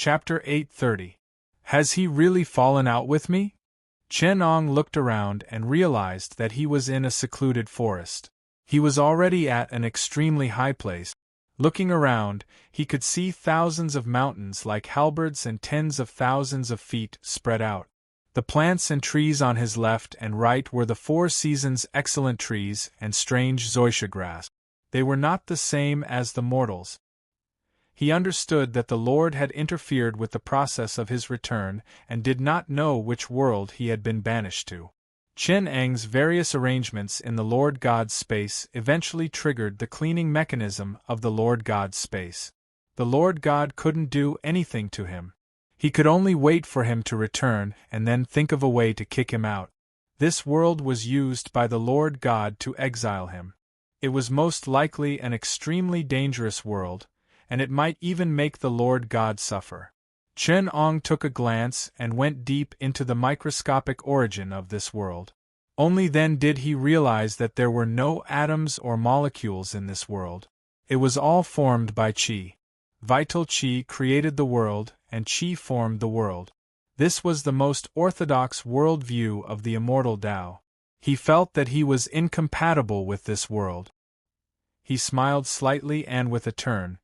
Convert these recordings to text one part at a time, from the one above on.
Chapter 830. Has he really fallen out with me? Chen Ong looked around and realized that he was in a secluded forest. He was already at an extremely high place. Looking around, he could see thousands of mountains like halberds and tens of thousands of feet spread out. The plants and trees on his left and right were the four seasons excellent trees and strange zoysia grass. They were not the same as the mortals. He understood that the Lord had interfered with the process of his return and did not know which world he had been banished to. Chen Eng's various arrangements in the Lord God's space eventually triggered the cleaning mechanism of the Lord God's space. The Lord God couldn't do anything to him. He could only wait for him to return and then think of a way to kick him out. This world was used by the Lord God to exile him. It was most likely an extremely dangerous world, and it might even make the Lord God suffer. Chen Ong took a glance and went deep into the microscopic origin of this world. Only then did he realize that there were no atoms or molecules in this world. It was all formed by qi. Vital qi created the world, and qi formed the world. This was the most orthodox world view of the immortal Tao. He felt that he was incompatible with this world. He smiled slightly and with a turn,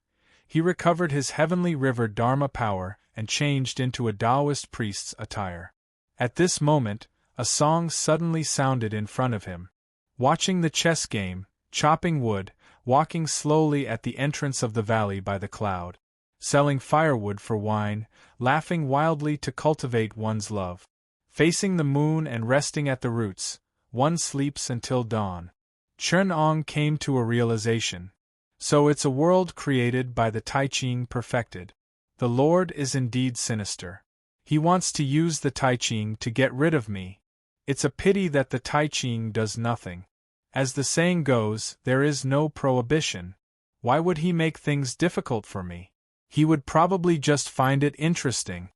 he recovered his heavenly river Dharma power and changed into a Taoist priest's attire. At this moment, a song suddenly sounded in front of him. Watching the chess game, chopping wood, walking slowly at the entrance of the valley by the cloud, selling firewood for wine, laughing wildly to cultivate one's love, facing the moon and resting at the roots, one sleeps until dawn. Chen Ong came to a realization. So it's a world created by the Tai Ching perfected. The Lord is indeed sinister. He wants to use the Tai Ching to get rid of me. It's a pity that the Tai Ching does nothing. As the saying goes, there is no prohibition. Why would he make things difficult for me? He would probably just find it interesting.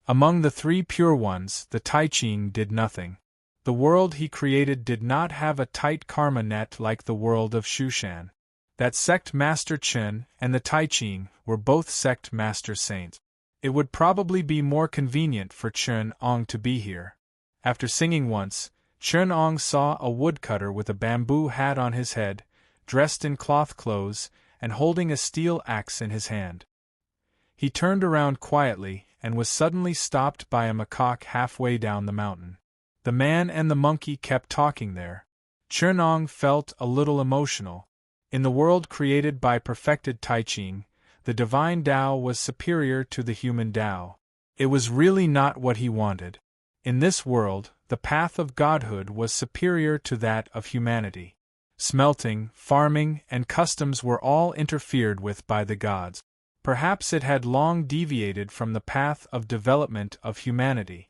Among the three pure ones, the Tai Ching did nothing. The world he created did not have a tight karma net like the world of Shushan. That sect master Chen and the Tai Ching were both sect master saints. It would probably be more convenient for Chen Ong to be here. After singing once, Chen Ong saw a woodcutter with a bamboo hat on his head, dressed in cloth clothes, and holding a steel axe in his hand. He turned around quietly and was suddenly stopped by a macaque halfway down the mountain. The man and the monkey kept talking there. Chen Ong felt a little emotional. In the world created by perfected Tai Ching, the divine Tao was superior to the human Tao. It was really not what he wanted. In this world, the path of godhood was superior to that of humanity. Smelting, farming, and customs were all interfered with by the gods. Perhaps it had long deviated from the path of development of humanity.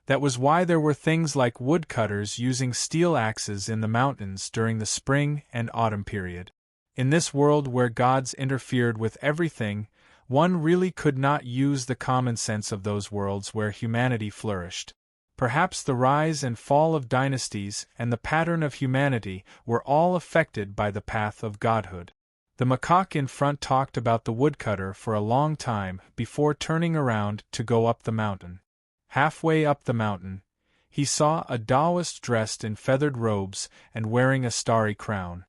That was why there were things like woodcutters using steel axes in the mountains during the spring and autumn period. In this world where gods interfered with everything, one really could not use the common sense of those worlds where humanity flourished. Perhaps the rise and fall of dynasties and the pattern of humanity were all affected by the path of godhood. The macaque in front talked about the woodcutter for a long time before turning around to go up the mountain. Halfway up the mountain, he saw a Taoist dressed in feathered robes and wearing a starry crown.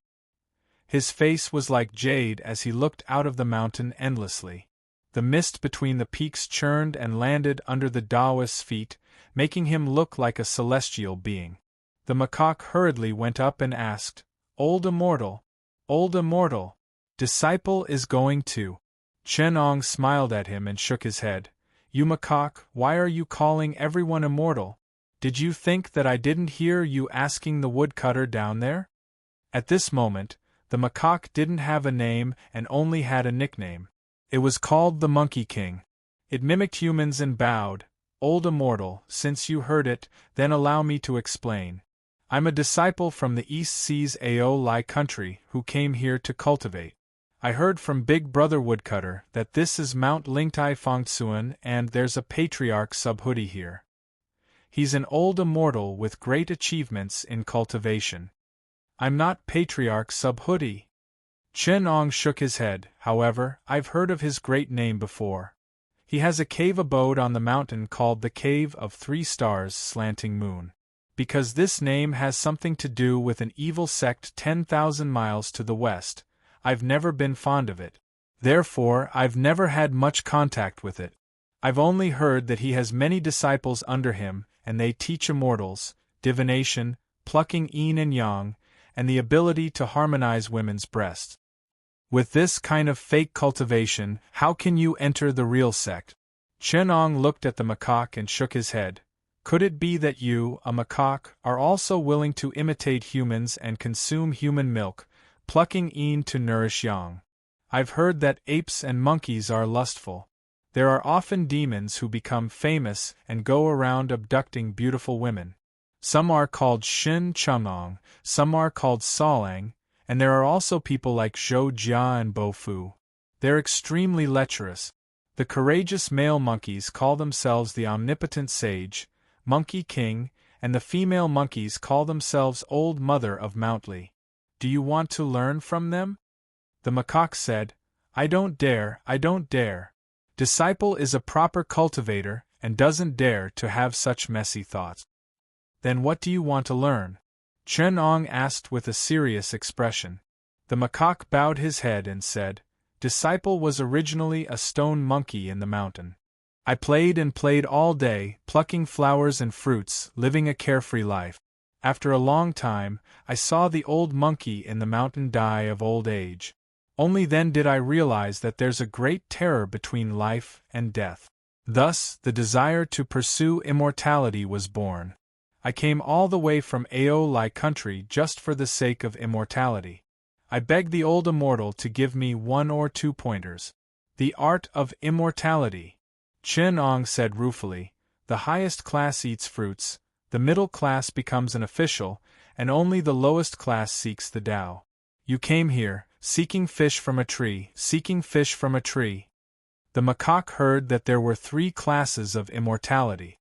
His face was like jade as he looked out of the mountain endlessly. The mist between the peaks churned and landed under the Taoist's feet, making him look like a celestial being. The macaque hurriedly went up and asked, Old Immortal, disciple is going to. Chen Ong smiled at him and shook his head. You macaque, why are you calling everyone immortal? Did you think that I didn't hear you asking the woodcutter down there? At this moment, the macaque didn't have a name and only had a nickname. It was called the Monkey King. It mimicked humans and bowed. Old Immortal, since you heard it, then allow me to explain. I'm a disciple from the East Seas Ao Lai country who came here to cultivate. I heard from Big Brother Woodcutter that this is Mount Lingtai Fongtsuan and there's a Patriarch Subhuti here. He's an old immortal with great achievements in cultivation. I'm not Patriarch Subhuti. Chen Ong shook his head. However, I've heard of his great name before. He has a cave abode on the mountain called the Cave of 3 Stars Slanting Moon. Because this name has something to do with an evil sect 10,000 miles to the west, I've never been fond of it. Therefore, I've never had much contact with it. I've only heard that he has many disciples under him, and they teach immortals, divination, plucking yin and yang, and the ability to harmonize women's breasts. With this kind of fake cultivation, how can you enter the real sect? Chen Ong looked at the macaque and shook his head. Could it be that you, a macaque, are also willing to imitate humans and consume human milk, plucking yin to nourish yang? I've heard that apes and monkeys are lustful. There are often demons who become famous and go around abducting beautiful women. Some are called Shin Changong, some are called Salang, and there are also people like Zhou Jia and Bo Fu. They're extremely lecherous. The courageous male monkeys call themselves the omnipotent sage, Monkey King, and the female monkeys call themselves Old Mother of Mountly. Do you want to learn from them? The macaque said, I don't dare, I don't dare. Disciple is a proper cultivator and doesn't dare to have such messy thoughts. Then what do you want to learn? Chen Ong asked with a serious expression. The macaque bowed his head and said, Disciple was originally a stone monkey in the mountain. I played and played all day, plucking flowers and fruits, living a carefree life. After a long time, I saw the old monkey in the mountain die of old age. Only then did I realize that there's a great terror between life and death. Thus, the desire to pursue immortality was born. I came all the way from Ao Lai country just for the sake of immortality. I begged the old immortal to give me 1 or 2 pointers. The art of immortality. Chen Ong said ruefully, the highest class eats fruits, the middle class becomes an official, and only the lowest class seeks the Tao. You came here, seeking fish from a tree, seeking fish from a tree. The macaque heard that there were 3 classes of immortality.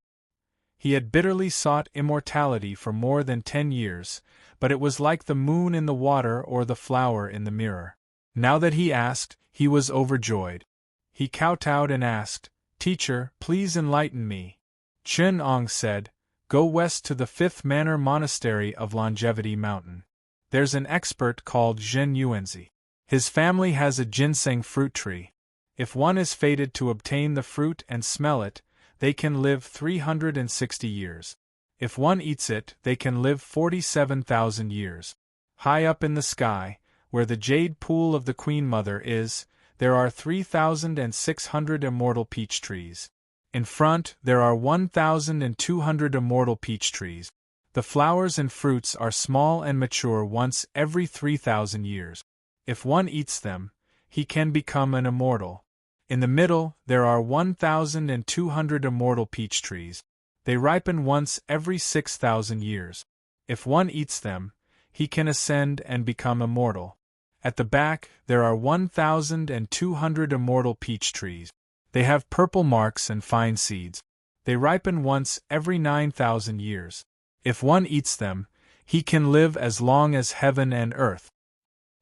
He had bitterly sought immortality for more than 10 years, but it was like the moon in the water or the flower in the mirror. Now that he asked, he was overjoyed. He kowtowed and asked, Teacher, please enlighten me. Chen Ong said, Go west to the 5th Manor Monastery of Longevity Mountain. There's an expert called Zhen Yuanzi. His family has a ginseng fruit tree. If one is fated to obtain the fruit and smell it, they can live 360 years. If one eats it, they can live 47,000 years. High up in the sky, where the jade pool of the Queen Mother is, there are 3,600 immortal peach trees. In front, there are 1,200 immortal peach trees. The flowers and fruits are small and mature once every 3,000 years. If one eats them, he can become an immortal. In the middle, there are 1,200 immortal peach trees. They ripen once every 6,000 years. If one eats them, he can ascend and become immortal. At the back, there are 1,200 immortal peach trees. They have purple marks and fine seeds. They ripen once every 9,000 years. If one eats them, he can live as long as heaven and earth.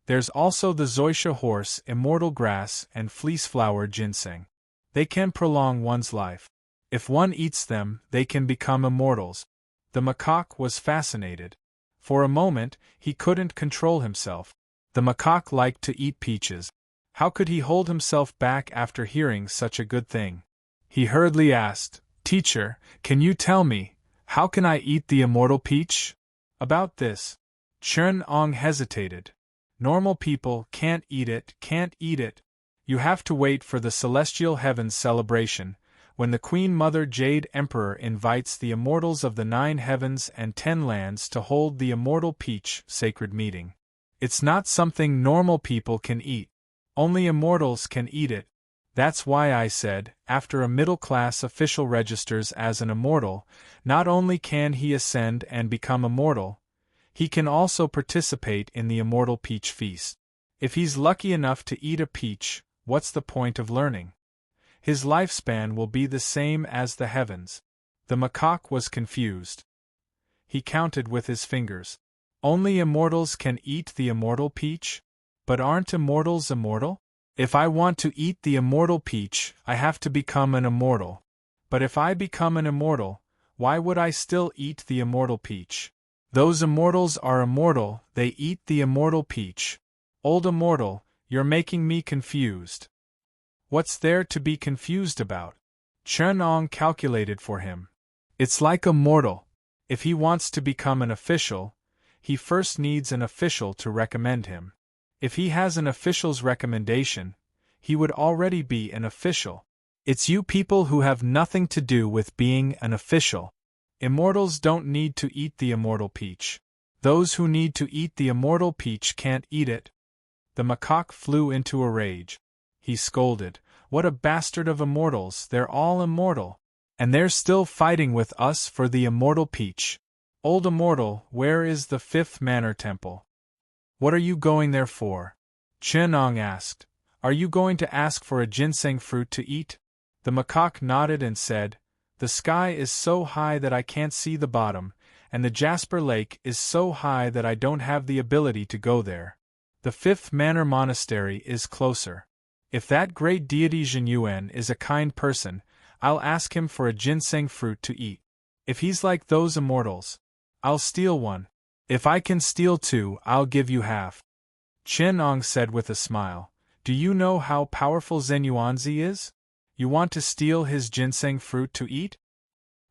There's also the zoysia horse, immortal grass, and fleeceflower ginseng. They can prolong one's life. If one eats them, they can become immortals. The macaque was fascinated. For a moment, he couldn't control himself. The macaque liked to eat peaches. How could he hold himself back after hearing such a good thing? He hurriedly asked, Teacher, can you tell me, how can I eat the immortal peach? About this, Chen Ong hesitated. Normal people can't eat it, can't eat it. You have to wait for the Celestial Heavens celebration, when the Queen Mother Jade Emperor invites the immortals of the 9 heavens and 10 lands to hold the immortal peach sacred meeting. It's not something normal people can eat. Only immortals can eat it. That's why I said, after a middle-class official registers as an immortal, not only can he ascend and become immortal, he can also participate in the immortal peach feast. If he's lucky enough to eat a peach, what's the point of learning? His lifespan will be the same as the heavens. The macaque was confused. He counted with his fingers. Only immortals can eat the immortal peach? But aren't immortals immortal? If I want to eat the immortal peach, I have to become an immortal. But if I become an immortal, why would I still eat the immortal peach? Those immortals are immortal, they eat the immortal peach. Old immortal, you're making me confused. What's there to be confused about? Chen-Ong calculated for him. It's like a mortal. If he wants to become an official, he first needs an official to recommend him. If he has an official's recommendation, he would already be an official. It's you people who have nothing to do with being an official. Immortals don't need to eat the immortal peach. Those who need to eat the immortal peach can't eat it. The macaque flew into a rage. He scolded, "What a bastard of immortals, they're all immortal. And they're still fighting with us for the immortal peach. Old immortal, where is the fifth manor temple? What are you going there for?" Chen-Ong asked. "Are you going to ask for a ginseng fruit to eat?" The macaque nodded and said, "The sky is so high that I can't see the bottom, and the Jasper Lake is so high that I don't have the ability to go there. The fifth manor monastery is closer. If that great deity Zhenyuan is a kind person, I'll ask him for a ginseng fruit to eat. If he's like those immortals, I'll steal one. If I can steal two, I'll give you half." Chen-Ong said with a smile, "Do you know how powerful Zhenyuanzi is? You want to steal his ginseng fruit to eat?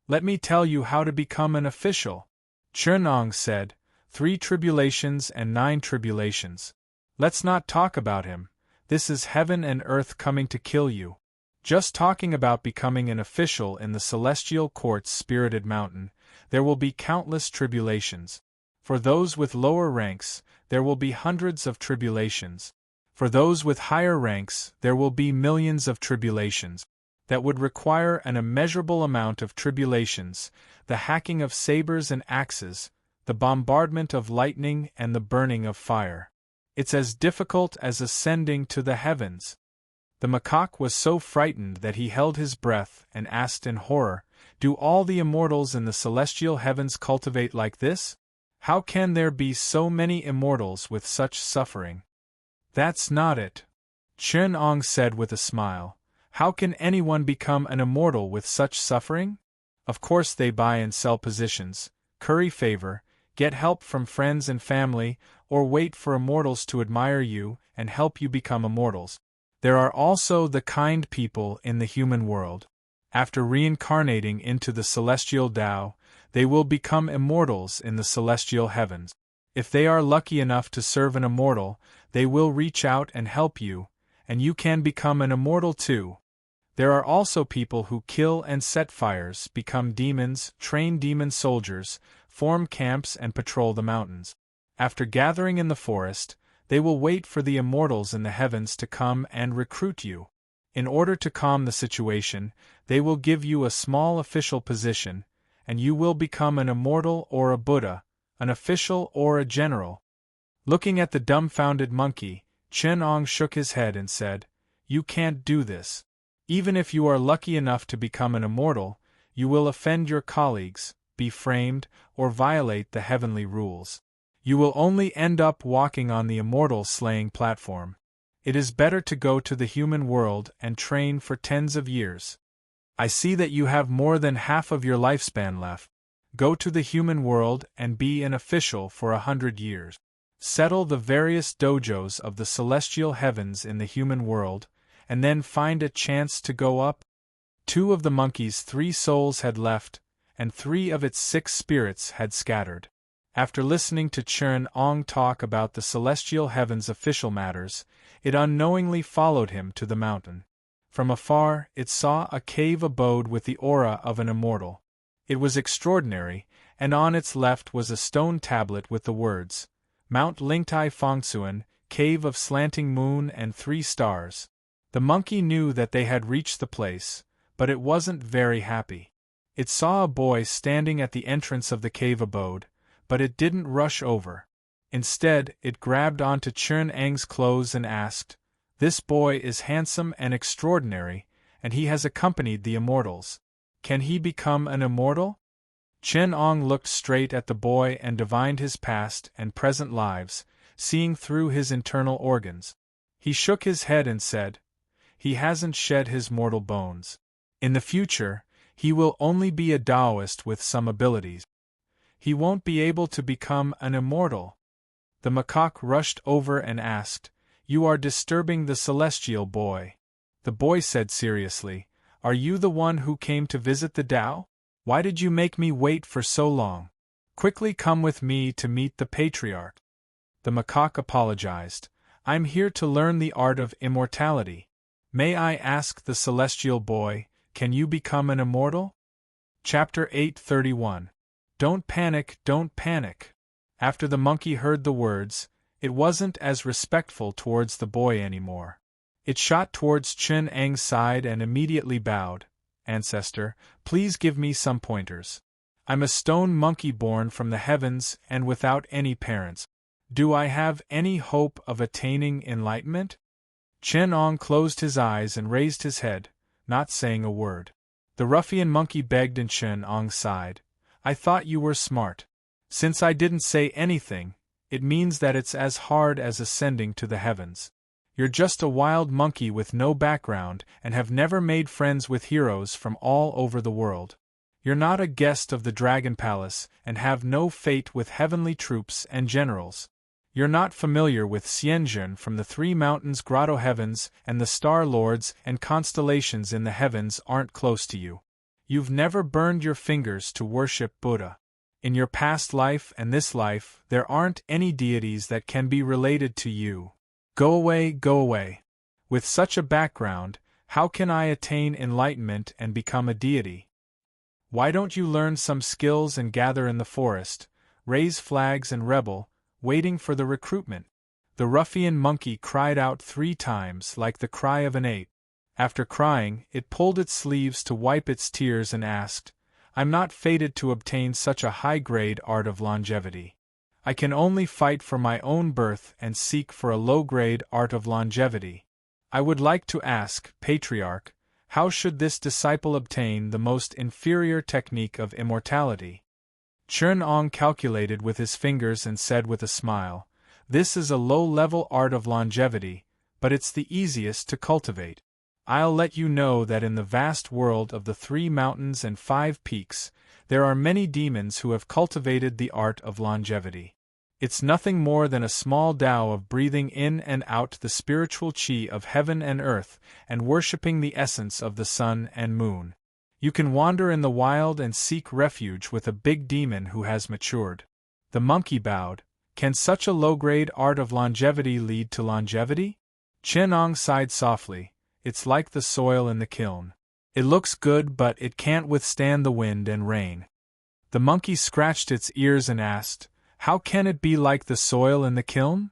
Let me tell you how to become an official." Chen-Ong said, 3 tribulations and 9 tribulations. Let's not talk about him. This is heaven and earth coming to kill you. Just talking about becoming an official in the celestial court's spirited mountain, there will be countless tribulations. For those with lower ranks, there will be hundreds of tribulations. For those with higher ranks, there will be millions of tribulations. That would require an immeasurable amount of tribulations, the hacking of sabers and axes, the bombardment of lightning and the burning of fire. It's as difficult as ascending to the heavens. The macaque was so frightened that he held his breath and asked in horror, "Do all the immortals in the celestial heavens cultivate like this? How can there be so many immortals with such suffering?" "That's not it," Chen-Ong said with a smile. "How can anyone become an immortal with such suffering? Of course they buy and sell positions, curry favor, get help from friends and family, or wait for immortals to admire you and help you become immortals. There are also the kind people in the human world. After reincarnating into the celestial Tao, they will become immortals in the celestial heavens. If they are lucky enough to serve an immortal, they will reach out and help you, and you can become an immortal too. There are also people who kill and set fires, become demons, train demon soldiers, form camps and patrol the mountains. After gathering in the forest, they will wait for the immortals in the heavens to come and recruit you. In order to calm the situation, they will give you a small official position, and you will become an immortal or a Buddha, an official or a general." Looking at the dumbfounded monkey, Chen-Ong shook his head and said, "You can't do this. Even if you are lucky enough to become an immortal, you will offend your colleagues, be framed, or violate the heavenly rules. You will only end up walking on the immortal slaying platform. It is better to go to the human world and train for tens of years. I see that you have more than half of your lifespan left. Go to the human world and be an official for 100 years. Settle the various dojos of the celestial heavens in the human world, and then find a chance to go up." 2 of the monkey's 3 souls had left, and 3 of its 6 spirits had scattered. After listening to Chen-Ong talk about the celestial heavens' official matters, it unknowingly followed him to the mountain. From afar, it saw a cave abode with the aura of an immortal. It was extraordinary, and on its left was a stone tablet with the words, "Mount Lingtai Fongsuan, Cave of Slanting Moon and 3 Stars." The monkey knew that they had reached the place, but it wasn't very happy. It saw a boy standing at the entrance of the cave abode, but it didn't rush over. Instead, it grabbed onto Chen-Ang's clothes and asked, "This boy is handsome and extraordinary, and he has accompanied the immortals. Can he become an immortal?" Chen-Ong looked straight at the boy and divined his past and present lives, seeing through his internal organs. He shook his head and said, "He hasn't shed his mortal bones. In the future, he will only be a Taoist with some abilities. He won't be able to become an immortal." The macaque rushed over and asked, "You are disturbing the celestial boy." The boy said seriously, "Are you the one who came to visit the Tao? Why did you make me wait for so long? Quickly come with me to meet the patriarch." The macaque apologized, "I'm here to learn the art of immortality. May I ask the celestial boy, can you become an immortal?" Chapter 831. Don't panic, don't panic. After the monkey heard the words, it wasn't as respectful towards the boy anymore. It shot towards Chen Ang's side and immediately bowed. "Ancestor, please give me some pointers. I'm a stone monkey born from the heavens and without any parents. Do I have any hope of attaining enlightenment?" Chen Ong closed his eyes and raised his head, not saying a word. The ruffian monkey begged in Chen Ong's side, "I thought you were smart. Since I didn't say anything, it means that it's as hard as ascending to the heavens. You're just a wild monkey with no background and have never made friends with heroes from all over the world. You're not a guest of the Dragon Palace and have no fate with heavenly troops and generals. You're not familiar with Xianzhen from the Three Mountains Grotto heavens, and the star lords and constellations in the heavens aren't close to you. You've never burned your fingers to worship Buddha. In your past life and this life, there aren't any deities that can be related to you. Go away, go away. With such a background, how can I attain enlightenment and become a deity? Why don't you learn some skills and gather in the forest, raise flags and rebel, waiting for the recruitment?" The ruffian monkey cried out 3 times like the cry of an ape. After crying, it pulled its sleeves to wipe its tears and asked, "I'm not fated to obtain such a high-grade art of longevity. I can only fight for my own birth and seek for a low-grade art of longevity. I would like to ask, Patriarch, how should this disciple obtain the most inferior technique of immortality?" Chen Ong calculated with his fingers and said with a smile, "This is a low-level art of longevity, but it's the easiest to cultivate. I'll let you know that in the vast world of the 3 mountains and 5 peaks, there are many demons who have cultivated the art of longevity. It's nothing more than a small Tao of breathing in and out the spiritual qi of heaven and earth and worshipping the essence of the sun and moon. You can wander in the wild and seek refuge with a big demon who has matured." The monkey bowed. "Can such a low-grade art of longevity lead to longevity?" Chen Ong sighed softly. "It's like the soil in the kiln. It looks good but it can't withstand the wind and rain." The monkey scratched its ears and asked, "How can it be like the soil in the kiln?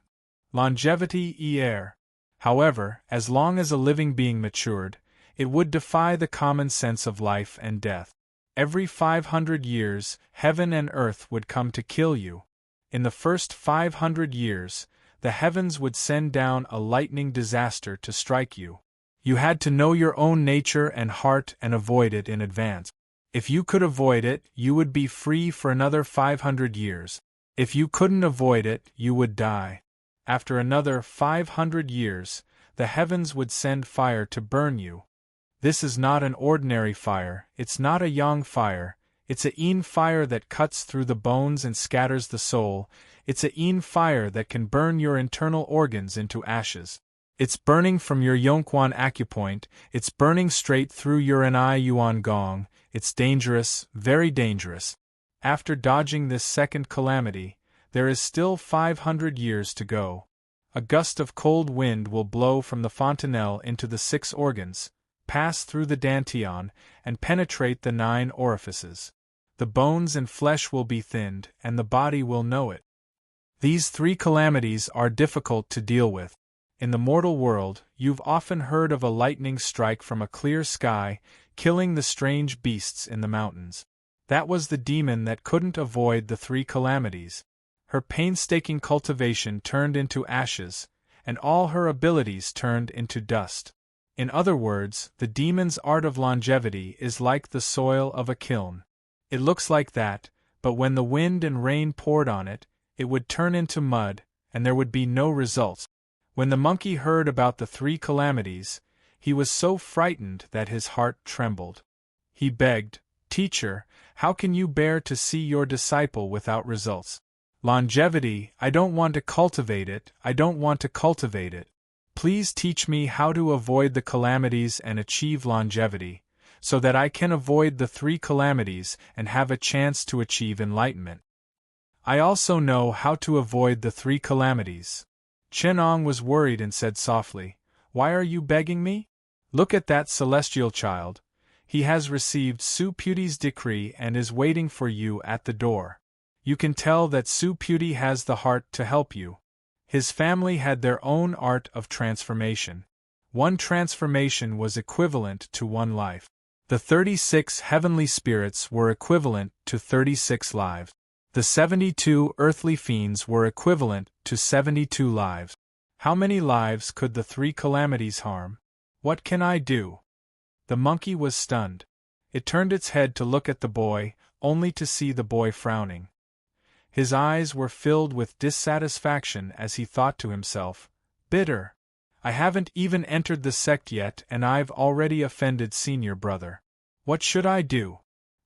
Longevity air. However, as long as a living being matured, it would defy the common sense of life and death. Every 500 years, heaven and earth would come to kill you. In the first 500 years, the heavens would send down a lightning disaster to strike you. You had to know your own nature and heart and avoid it in advance. If you could avoid it, you would be free for another 500 years. If you couldn't avoid it, you would die. After another 500 years, the heavens would send fire to burn you. This is not an ordinary fire, it's not a yang fire, it's a yin fire that cuts through the bones and scatters the soul, it's a yin fire that can burn your internal organs into ashes. It's burning from your Yongquan acupoint, it's burning straight through your Anai Yuan Gong, it's dangerous, very dangerous. After dodging this second calamity, there is still 500 years to go. A gust of cold wind will blow from the fontanelle into the 6 organs, pass through the dantian, and penetrate the 9 orifices. The bones and flesh will be thinned, and the body will know it. These 3 calamities are difficult to deal with. In the mortal world, you've often heard of a lightning strike from a clear sky, killing the strange beasts in the mountains. That was the demon that couldn't avoid the 3 calamities. Her painstaking cultivation turned into ashes, and all her abilities turned into dust. In other words, the demon's art of longevity is like the soil of a kiln. It looks like that, but when the wind and rain poured on it, it would turn into mud, and there would be no results. When the monkey heard about the 3 calamities, he was so frightened that his heart trembled. He begged, "Teacher, how can you bear to see your disciple without results? Longevity, I don't want to cultivate it, I don't want to cultivate it. Please teach me how to avoid the calamities and achieve longevity, so that I can avoid the 3 calamities and have a chance to achieve enlightenment." I also know how to avoid the 3 calamities. Chen was worried and said softly, "Why are you begging me? Look at that celestial child. He has received Su Puti's decree and is waiting for you at the door. You can tell that Su Puti has the heart to help you. His family had their own art of transformation. 1 transformation was equivalent to 1 life. The 36 heavenly spirits were equivalent to 36 lives. The 72 earthly fiends were equivalent to 72 lives. How many lives could the 3 calamities harm? What can I do?" The monkey was stunned. It turned its head to look at the boy, only to see the boy frowning. His eyes were filled with dissatisfaction as he thought to himself, "Bitter. I haven't even entered the sect yet and I've already offended senior brother. What should I do?"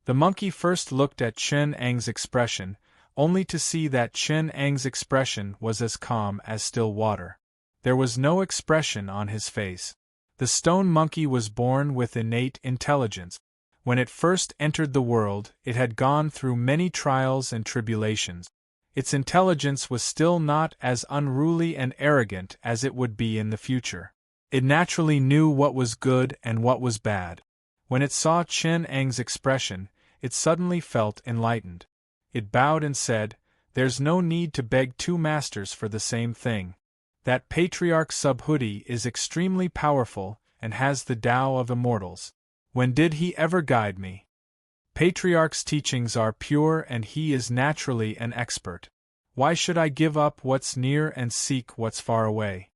The monkey first looked at Chen Ang's expression, only to see that Chen Ang's expression was as calm as still water. There was no expression on his face. The stone monkey was born with innate intelligence. When it first entered the world, it had gone through many trials and tribulations. Its intelligence was still not as unruly and arrogant as it would be in the future. It naturally knew what was good and what was bad. When it saw Chen Ang's expression, it suddenly felt enlightened. It bowed and said, "There's no need to beg 2 masters for the same thing. That patriarch Subhuti is extremely powerful and has the Tao of immortals. When did he ever guide me? Patriarch's teachings are pure and he is naturally an expert. Why should I give up what's near and seek what's far away?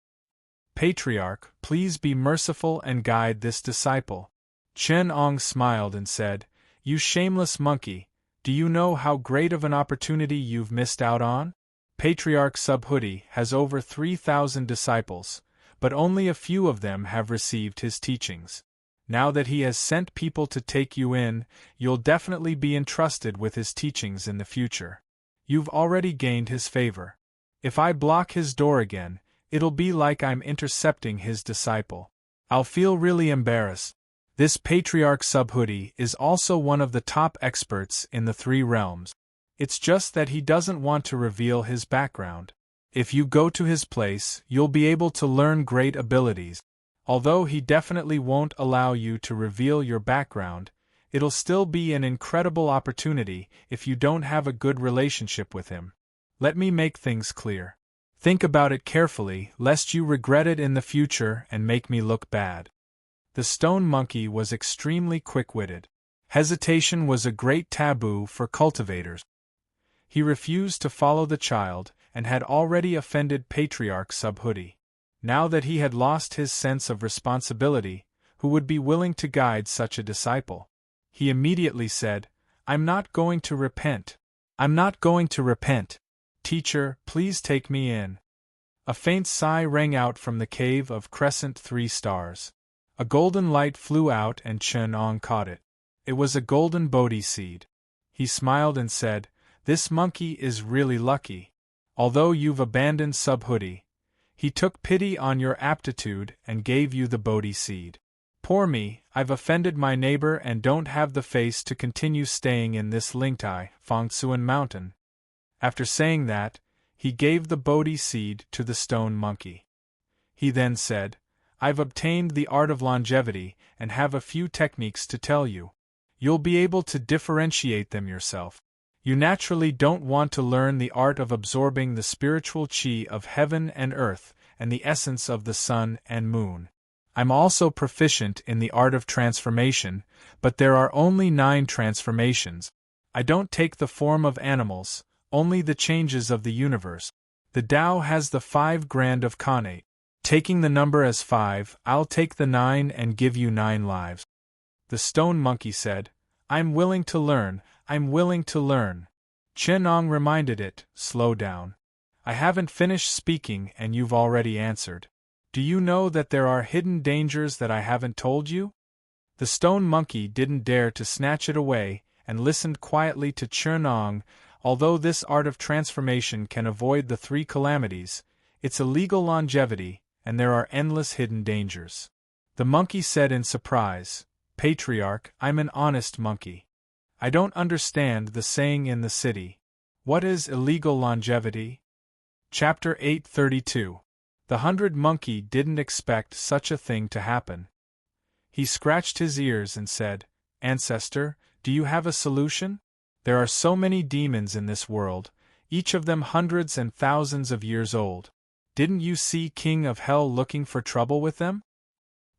Patriarch, please be merciful and guide this disciple." Chen Ong smiled and said, "You shameless monkey, do you know how great of an opportunity you've missed out on? Patriarch Subhuti has over 3,000 disciples, but only a few of them have received his teachings. Now that he has sent people to take you in, you'll definitely be entrusted with his teachings in the future. You've already gained his favor. If I block his door again, it'll be like I'm intercepting his disciple. I'll feel really embarrassed. This Patriarch Subhuti is also one of the top experts in the 3 realms. It's just that he doesn't want to reveal his background. If you go to his place, you'll be able to learn great abilities. Although he definitely won't allow you to reveal your background, it'll still be an incredible opportunity if you don't have a good relationship with him. Let me make things clear. Think about it carefully, lest you regret it in the future and make me look bad." The stone monkey was extremely quick-witted. Hesitation was a great taboo for cultivators. He refused to follow the child, and had already offended Patriarch Subhuti. Now that he had lost his sense of responsibility, who would be willing to guide such a disciple? He immediately said, "I'm not going to repent. I'm not going to repent. Teacher, please take me in." A faint sigh rang out from the cave of Crescent 3 Stars. A golden light flew out and Chen Ong caught it. It was a golden Bodhi seed. He smiled and said, "This monkey is really lucky. Although you've abandoned Subhuti, he took pity on your aptitude and gave you the Bodhi seed. Poor me, I've offended my neighbor and don't have the face to continue staying in this Lingtai, Fangsuan mountain." After saying that, he gave the Bodhi seed to the stone monkey. He then said, "I've obtained the art of longevity and have a few techniques to tell you. You'll be able to differentiate them yourself. You naturally don't want to learn the art of absorbing the spiritual chi of heaven and earth and the essence of the sun and moon. I'm also proficient in the art of transformation, but there are only 9 transformations. I don't take the form of animals, only the changes of the universe. The Tao has the 5 grand of Khanate. Taking the number as 5, I'll take the 9 and give you 9 lives." The stone monkey said, "I'm willing to learn, I'm willing to learn." Chen Ong reminded it, "Slow down. I haven't finished speaking and you've already answered. Do you know that there are hidden dangers that I haven't told you? The stone monkey didn't dare to snatch it away, and listened quietly to Chernong. Although this art of transformation can avoid the three calamities, it's illegal longevity, and there are endless hidden dangers. The monkey said in surprise, Patriarch, I'm an honest monkey. I don't understand the saying in the city. What is illegal longevity? Chapter 832. The 100 Monkey didn't expect such a thing to happen. He scratched his ears and said, Ancestor, do you have a solution? There are so many demons in this world, each of them hundreds and thousands of years old. Didn't you see King of Hell looking for trouble with them?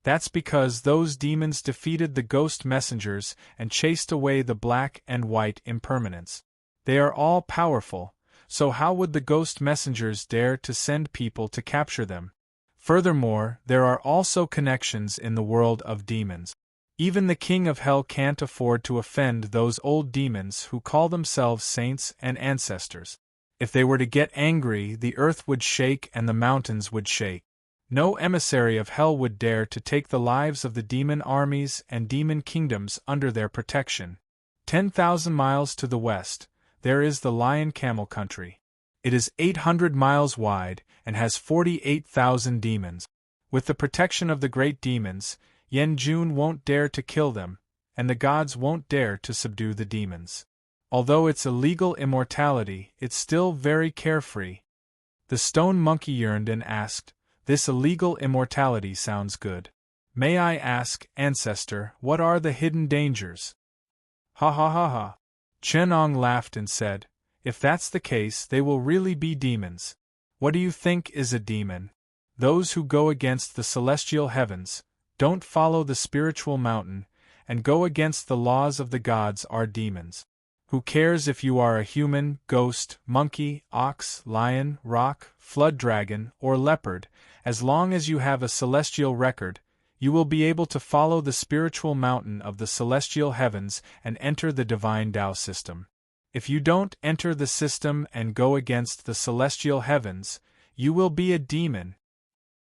That's because those demons defeated the ghost messengers and chased away the black and white impermanents. They are all powerful, so how would the ghost messengers dare to send people to capture them? Furthermore, there are also connections in the world of demons. Even the King of Hell can't afford to offend those old demons who call themselves saints and ancestors. If they were to get angry, the earth would shake and the mountains would shake. No emissary of hell would dare to take the lives of the demon armies and demon kingdoms under their protection. 10,000 miles to the west, there is the Lion Camel country. It is 800 miles wide and has 48,000 demons. With the protection of the great demons, Yen Jun won't dare to kill them, and the gods won't dare to subdue the demons. Although it's illegal immortality, it's still very carefree. The stone monkey yearned and asked, This illegal immortality sounds good. May I ask, Ancestor, what are the hidden dangers? Ha ha ha ha. Chernong laughed and said, If that's the case, they will really be demons. What do you think is a demon? Those who go against the celestial heavens, don't follow the spiritual mountain, and go against the laws of the gods are demons. Who cares if you are a human, ghost, monkey, ox, lion, rock, flood dragon, or leopard, as long as you have a celestial record, you will be able to follow the spiritual mountain of the celestial heavens and enter the divine Tao system. If you don't enter the system and go against the celestial heavens, you will be a demon.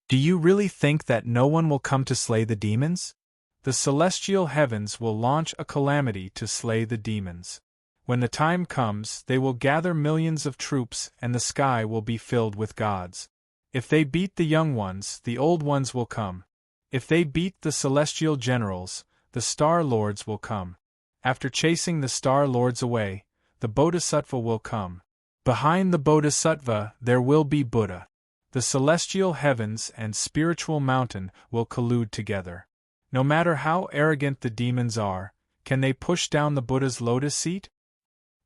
Do you really think that no one will come to slay the demons? The celestial heavens will launch a calamity to slay the demons. When the time comes, they will gather millions of troops and the sky will be filled with gods. If they beat the young ones, the old ones will come. If they beat the celestial generals, the star lords will come. After chasing the star lords away, the Bodhisattva will come. Behind the Bodhisattva, there will be Buddha. The celestial heavens and spiritual mountain will collude together. No matter how arrogant the demons are, can they push down the Buddha's lotus seat?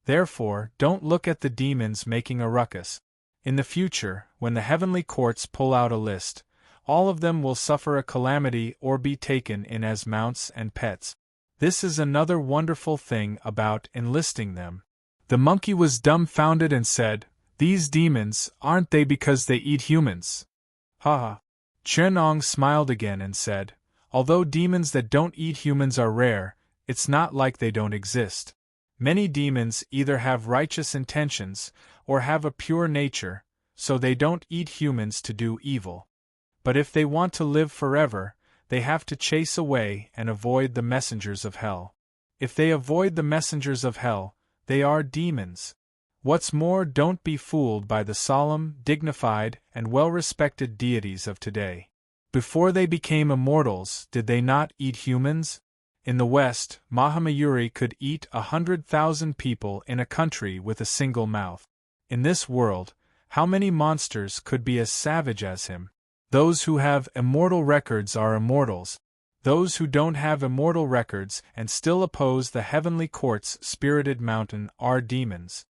Therefore, don't look at the demons making a ruckus. In the future, when the heavenly courts pull out a list, all of them will suffer a calamity or be taken in as mounts and pets. This is another wonderful thing about enlisting them. The monkey was dumbfounded and said, These demons, aren't they because they eat humans? Ha ha. Chernong smiled again and said, Although demons that don't eat humans are rare, it's not like they don't exist. Many demons either have righteous intentions or have a pure nature, so they don't eat humans to do evil. But if they want to live forever, they have to chase away and avoid the messengers of hell. If they avoid the messengers of hell, they are demons. What's more, don't be fooled by the solemn, dignified, and well-respected deities of today. Before they became immortals, did they not eat humans? In the West, Mahamayuri could eat 100,000 people in a country with a single mouth. In this world, how many monsters could be as savage as him? Those who have immortal records are immortals. Those who don't have immortal records and still oppose the heavenly court's spirited mountain are demons.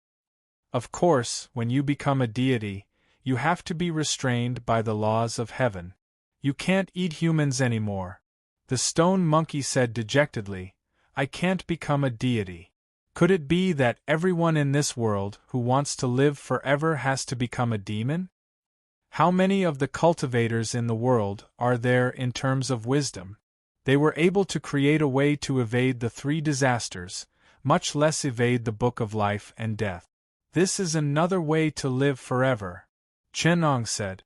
Of course, when you become a deity, you have to be restrained by the laws of heaven. You can't eat humans anymore. The stone monkey said dejectedly, I can't become a deity. Could it be that everyone in this world who wants to live forever has to become a demon? How many of the cultivators in the world are there in terms of wisdom? They were able to create a way to evade the three disasters, much less evade the book of life and death. This is another way to live forever. Chen said.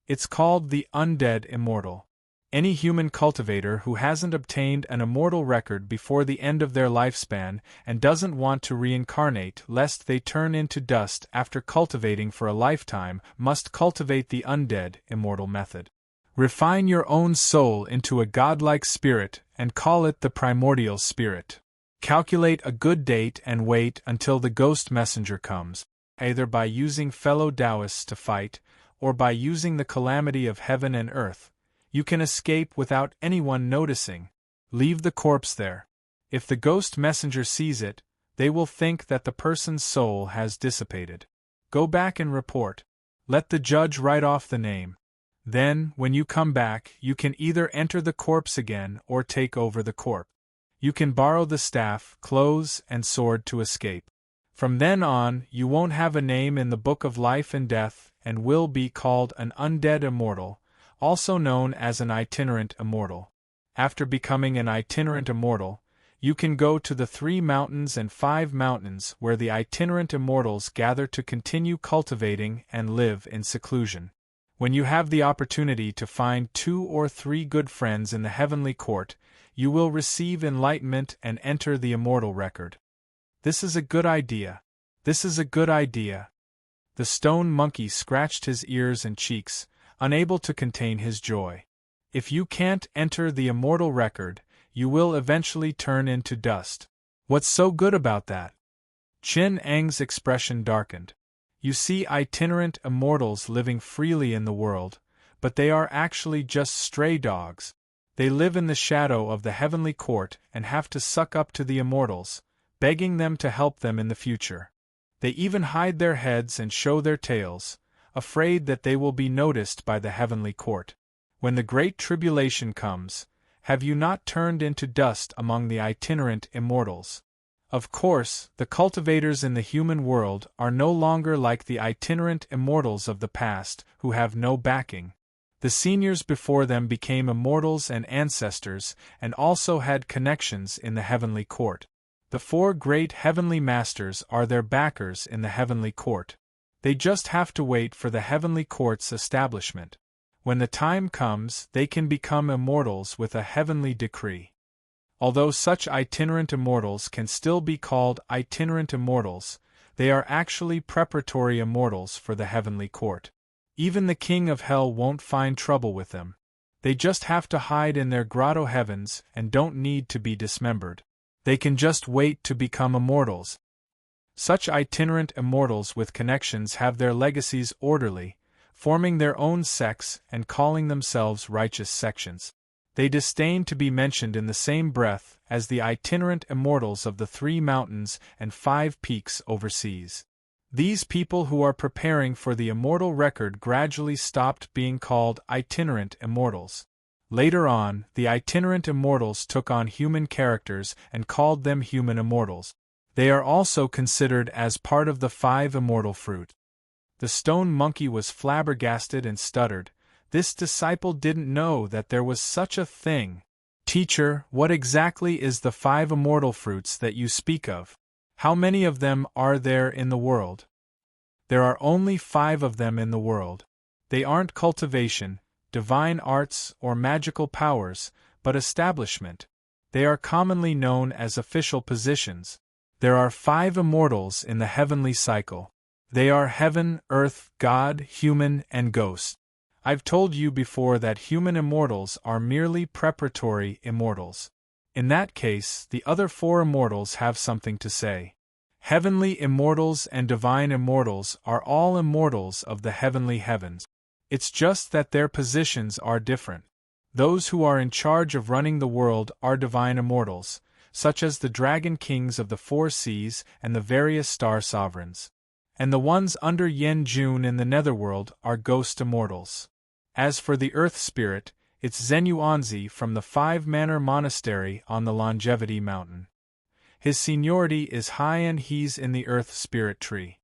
It's called the undead immortal. Any human cultivator who hasn't obtained an immortal record before the end of their lifespan and doesn't want to reincarnate lest they turn into dust after cultivating for a lifetime must cultivate the undead immortal method. Refine your own soul into a godlike spirit and call it the primordial spirit. Calculate a good date and wait until the ghost messenger comes, either by using fellow Taoists to fight, or by using the calamity of heaven and earth. You can escape without anyone noticing. Leave the corpse there. If the ghost messenger sees it, they will think that the person's soul has dissipated. Go back and report. Let the judge write off the name. Then, when you come back, you can either enter the corpse again or take over the corpse. You can borrow the staff, clothes, and sword to escape. From then on, you won't have a name in the book of life and death and will be called an undead immortal, also known as an itinerant immortal. After becoming an itinerant immortal, you can go to the 3 mountains and 5 mountains where the itinerant immortals gather to continue cultivating and live in seclusion. When you have the opportunity to find 2 or 3 good friends in the heavenly court, you will receive enlightenment and enter the immortal record. This is a good idea. This is a good idea. The stone monkey scratched his ears and cheeks, unable to contain his joy. If you can't enter the immortal record, you will eventually turn into dust. What's so good about that? Chen Ang's expression darkened. You see itinerant immortals living freely in the world, but they are actually just stray dogs. They live in the shadow of the heavenly court and have to suck up to the immortals, begging them to help them in the future. They even hide their heads and show their tails, afraid that they will be noticed by the heavenly court. When the great tribulation comes, have you not turned into dust among the itinerant immortals? Of course, the cultivators in the human world are no longer like the itinerant immortals of the past, who have no backing. The seniors before them became immortals and ancestors, and also had connections in the heavenly court. The 4 great heavenly masters are their backers in the heavenly court. They just have to wait for the heavenly court's establishment. When the time comes, they can become immortals with a heavenly decree. Although such itinerant immortals can still be called itinerant immortals, they are actually preparatory immortals for the heavenly court. Even the king of hell won't find trouble with them. They just have to hide in their grotto heavens and don't need to be dismembered. They can just wait to become immortals. Such itinerant immortals with connections have their legacies orderly, forming their own sects and calling themselves righteous sections. They disdain to be mentioned in the same breath as the itinerant immortals of the 3 mountains and 5 peaks overseas. These people who are preparing for the immortal record gradually stopped being called itinerant immortals. Later on, the itinerant immortals took on human characters and called them human immortals. They are also considered as part of the 5 immortal fruit. The stone monkey was flabbergasted and stuttered. This disciple didn't know that there was such a thing. Teacher, what exactly is the 5 immortal fruits that you speak of? How many of them are there in the world? There are only 5 of them in the world. They aren't cultivation, divine arts, or magical powers, but establishment. They are commonly known as official positions. There are 5 immortals in the heavenly cycle. They are heaven, earth, God, human, and ghost. I've told you before that human immortals are merely preparatory immortals. In that case, the other 4 immortals have something to say. Heavenly immortals and divine immortals are all immortals of the heavenly heavens. It's just that their positions are different. Those who are in charge of running the world are divine immortals, such as the dragon kings of the 4 seas and the various star sovereigns. And the ones under Yen Jun in the netherworld are ghost immortals. As for the earth spirit, it's Zenuanzi from the 5 Manor Monastery on the Longevity Mountain. His seniority is high and he's in the earth spirit tree.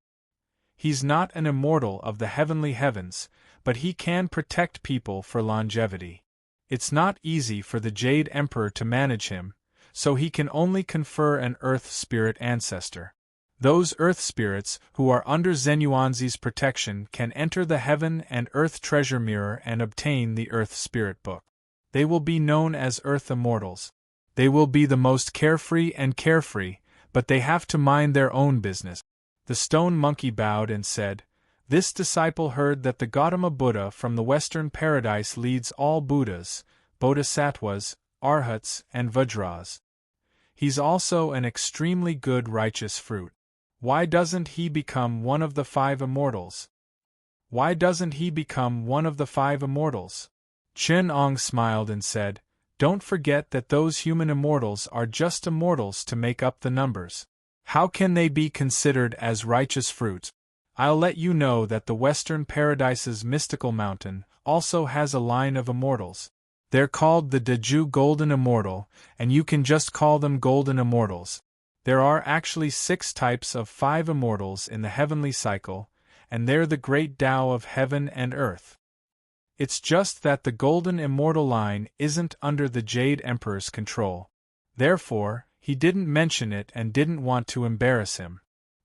He's not an immortal of the heavenly heavens, but he can protect people for longevity. It's not easy for the Jade Emperor to manage him, so he can only confer an earth spirit ancestor. Those earth spirits who are under Zenuanzi's protection can enter the heaven and earth treasure mirror and obtain the earth spirit book. They will be known as earth immortals. They will be the most carefree and carefree, but they have to mind their own business. The stone monkey bowed and said, "This disciple heard that the Gautama Buddha from the Western paradise leads all Buddhas, Bodhisattvas, Arhats, and Vajras. He's also an extremely good righteous fruit. Why doesn't he become one of the 5 immortals? Why doesn't he become one of the 5 immortals?" Chen Ong smiled and said, "Don't forget that those human immortals are just immortals to make up the numbers. How can they be considered as righteous fruits? I'll let you know that the Western Paradise's mystical mountain also has a line of immortals. They're called the Deju Golden Immortal, and you can just call them Golden Immortals. There are actually 6 types of 5 immortals in the heavenly cycle, and they're the great Tao of heaven and earth. It's just that the Golden Immortal line isn't under the Jade Emperor's control. Therefore, he didn't mention it and didn't want to embarrass him.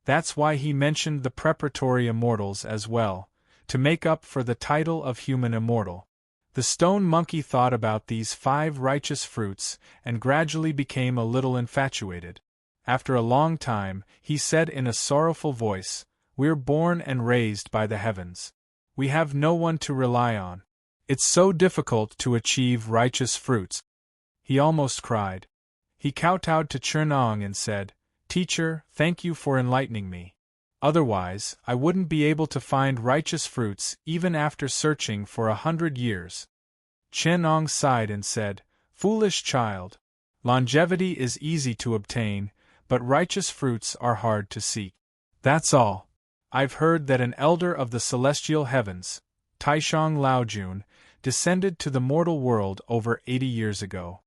That's why he mentioned the preparatory immortals as well, to make up for the title of human immortal." The stone monkey thought about these 5 righteous fruits and gradually became a little infatuated. After a long time, he said in a sorrowful voice, "We're born and raised by the heavens. We have no one to rely on. It's so difficult to achieve righteous fruits." He almost cried. He kowtowed to Chernong and said, "Teacher, thank you for enlightening me. Otherwise, I wouldn't be able to find righteous fruits even after searching for 100 years." Chernong sighed and said, "Foolish child. Longevity is easy to obtain, but righteous fruits are hard to seek. That's all. I've heard that an elder of the celestial heavens, Taishang Laojun, descended to the mortal world over 80 years ago.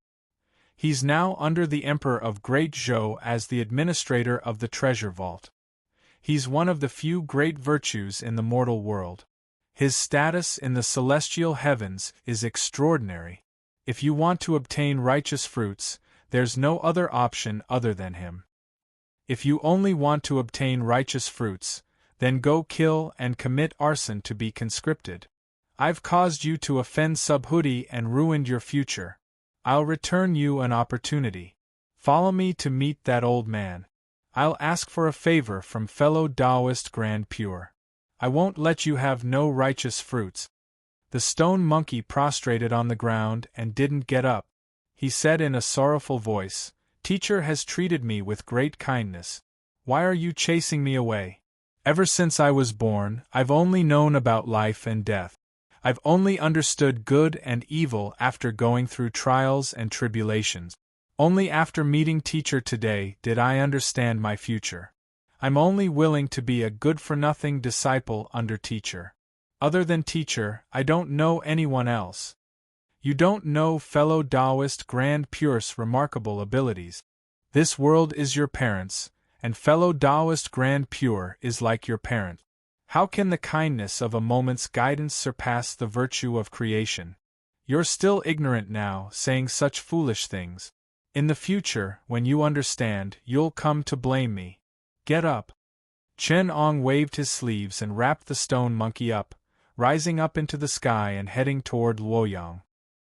He's now under the Emperor of Great Zhou as the administrator of the treasure vault. He's one of the few great virtues in the mortal world. His status in the celestial heavens is extraordinary. If you want to obtain righteous fruits, there's no other option other than him. If you only want to obtain righteous fruits, then go kill and commit arson to be conscripted. I've caused you to offend Subhuti and ruined your future. I'll return you an opportunity. Follow me to meet that old man. I'll ask for a favor from fellow Taoist Grand Pure. I won't let you have no righteous fruits." The stone monkey prostrated on the ground and didn't get up. He said in a sorrowful voice, "Teacher has treated me with great kindness. Why are you chasing me away? Ever since I was born, I've only known about life and death. I've only understood good and evil after going through trials and tribulations. Only after meeting Teacher today did I understand my future. I'm only willing to be a good-for-nothing disciple under Teacher. Other than Teacher, I don't know anyone else. You don't know fellow Taoist Grand Pure's remarkable abilities. This world is your parents, and fellow Taoist Grand Pure is like your parent. How can the kindness of a moment's guidance surpass the virtue of creation? You're still ignorant now, saying such foolish things. In the future, when you understand, you'll come to blame me. Get up." Chen Ong waved his sleeves and wrapped the stone monkey up, rising up into the sky and heading toward Luoyang.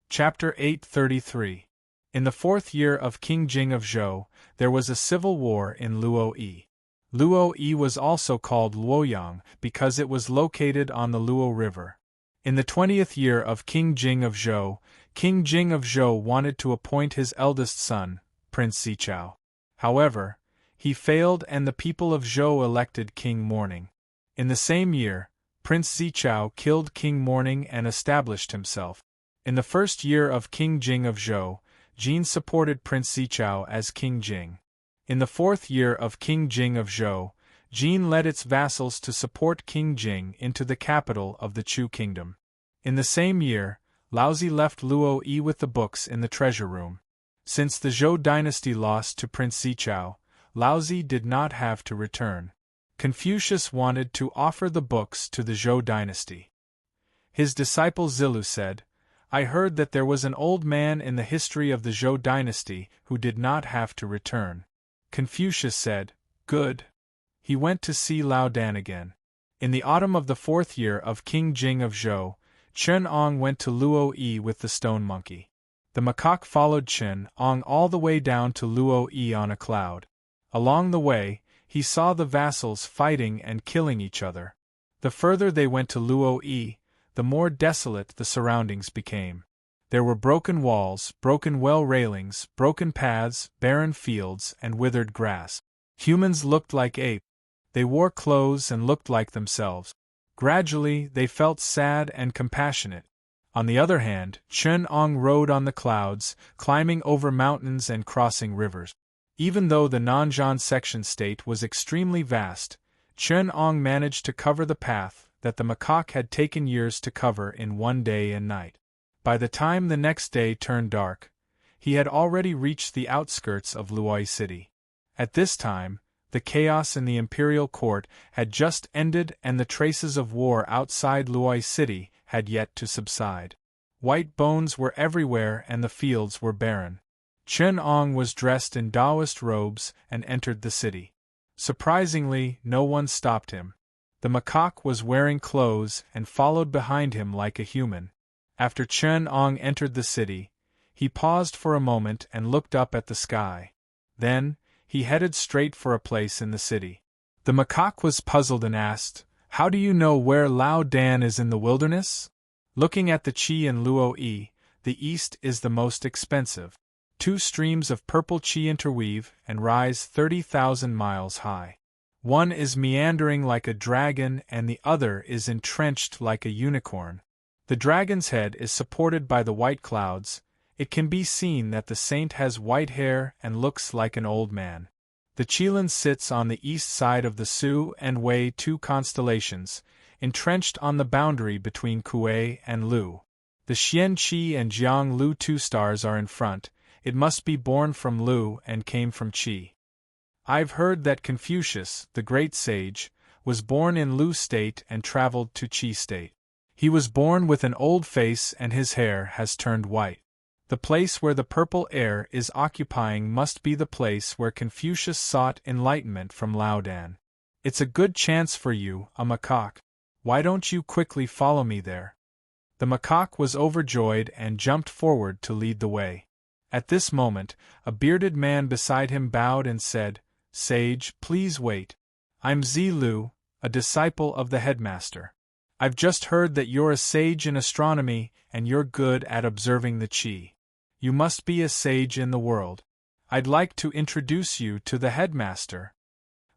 Chapter 833. In the 4th year of King Jing of Zhou, there was a civil war in Luoyi. Luoyi was also called Luoyang because it was located on the Luo River. In the 20th year of King Jing of Zhou, King Jing of Zhou wanted to appoint his eldest son, Prince Zichao. However, he failed and the people of Zhou elected King Morning. In the same year, Prince Zichao killed King Morning and established himself. In the 1st year of King Jing of Zhou, Jin supported Prince Zichao as King Jing. In the 4th year of King Jing of Zhou, Jin led its vassals to support King Jing into the capital of the Chu kingdom. In the same year, Laozi left Luoyi with the books in the treasure room. Since the Zhou dynasty lost to Prince Zichao, Laozi did not have to return. Confucius wanted to offer the books to the Zhou dynasty. His disciple Zilu said, "I heard that there was an old man in the history of the Zhou dynasty who did not have to return." Confucius said, "Good. he went to see Lao Dan again. In the autumn of the 4th year of King Jing of Zhou, Chen Ong went to Luo Yi with the stone monkey. The macaque followed Chen Ong all the way down to Luo Yi on a cloud. Along the way, he saw the vassals fighting and killing each other. The further they went to Luo Yi, the more desolate the surroundings became. There were broken walls, broken well railings, broken paths, barren fields, and withered grass. Humans looked like apes. They wore clothes and looked like themselves. Gradually, they felt sad and compassionate. On the other hand, Chen Ong rode on the clouds, climbing over mountains and crossing rivers. Even though the Nanzhan section state was extremely vast, Chen Ong managed to cover the path that the macaque had taken years to cover in one day and night. By the time the next day turned dark, he had already reached the outskirts of Luoyi City. At this time, the chaos in the imperial court had just ended and the traces of war outside Luoyi City had yet to subside. White bones were everywhere and the fields were barren. Chen Ong was dressed in Taoist robes and entered the city. Surprisingly, no one stopped him. The macaque was wearing clothes and followed behind him like a human. After Chen Ong entered the city, he paused for a moment and looked up at the sky. Then, he headed straight for a place in the city. The macaque was puzzled and asked, "How do you know where Lao Dan is in the wilderness?" Looking at the qi in Luo Yi, the east is the most expensive. 2 streams of purple qi interweave and rise 30,000 miles high. One is meandering like a dragon and the other is entrenched like a unicorn. The dragon's head is supported by the white clouds. It can be seen that the saint has white hair and looks like an old man. The Qilin sits on the east side of the Su and Wei 2 constellations, entrenched on the boundary between Kuei and Lu. The Xian Qi and Jiang Lu 2 stars are in front. It must be born from Lu and came from Qi. I've heard that Confucius, the great sage, was born in Lu state and traveled to Qi state. He was born with an old face and his hair has turned white. The place where the purple air is occupying must be the place where Confucius sought enlightenment from Lao Dan. It's a good chance for you, a macaque. Why don't you quickly follow me there? The macaque was overjoyed and jumped forward to lead the way. At this moment, a bearded man beside him bowed and said, "Sage, please wait. I'm Zi Lu, a disciple of the headmaster. I've just heard that you're a sage in astronomy and you're good at observing the qi. You must be a sage in the world. I'd like to introduce you to the headmaster."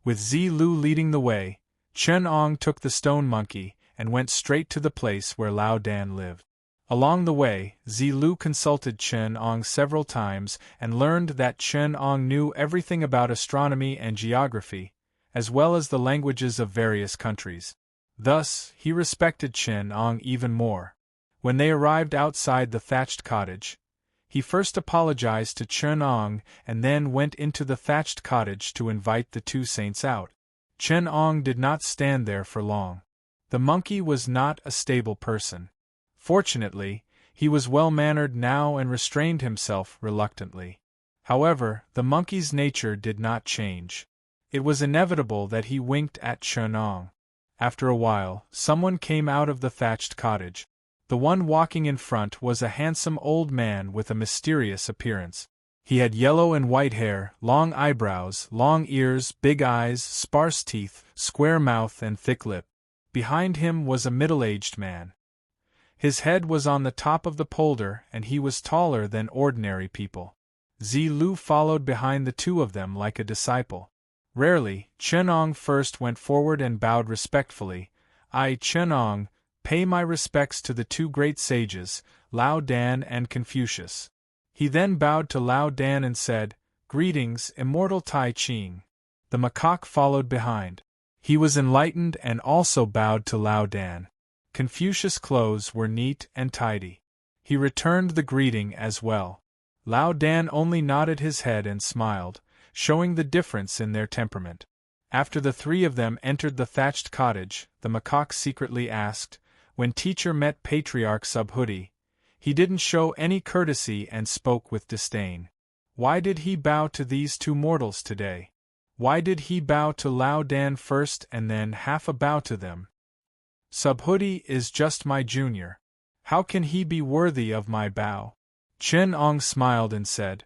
With Zi Lu leading the way, Chen Ong took the stone monkey and went straight to the place where Lao Dan lived. Along the way, Zi Lu consulted Chen Ong several times and learned that Chen Ong knew everything about astronomy and geography, as well as the languages of various countries. Thus, he respected Chen Ong even more. When they arrived outside the thatched cottage, he first apologized to Chen Ong and then went into the thatched cottage to invite the 2 saints out. Chen Ong did not stand there for long. The monkey was not a stable person. Fortunately, he was well-mannered now and restrained himself reluctantly. However, the monkey's nature did not change. It was inevitable that he winked at Chen Ong. After a while, someone came out of the thatched cottage. The one walking in front was a handsome old man with a mysterious appearance. He had yellow and white hair, long eyebrows, long ears, big eyes, sparse teeth, square mouth and thick lip. Behind him was a middle-aged man. His head was on the top of the polder and he was taller than ordinary people. Zi Lu followed behind the 2 of them like a disciple. Rarely, Chen Ong first went forward and bowed respectfully. "I, Chen Ong, pay my respects to the 2 great sages, Lao Dan and Confucius." He then bowed to Lao Dan and said, "Greetings, immortal Tai Ching." The macaque followed behind. He was enlightened and also bowed to Lao Dan. Confucius' clothes were neat and tidy. He returned the greeting as well. Lao Dan only nodded his head and smiled, showing the difference in their temperament. After the 3 of them entered the thatched cottage, the macaque secretly asked, when teacher met Patriarch Subhuti, he didn't show any courtesy and spoke with disdain. Why did he bow to these 2 mortals today? Why did he bow to Lao Dan first and then half a bow to them? Subhuti is just my junior. How can he be worthy of my bow? Chen Ong smiled and said,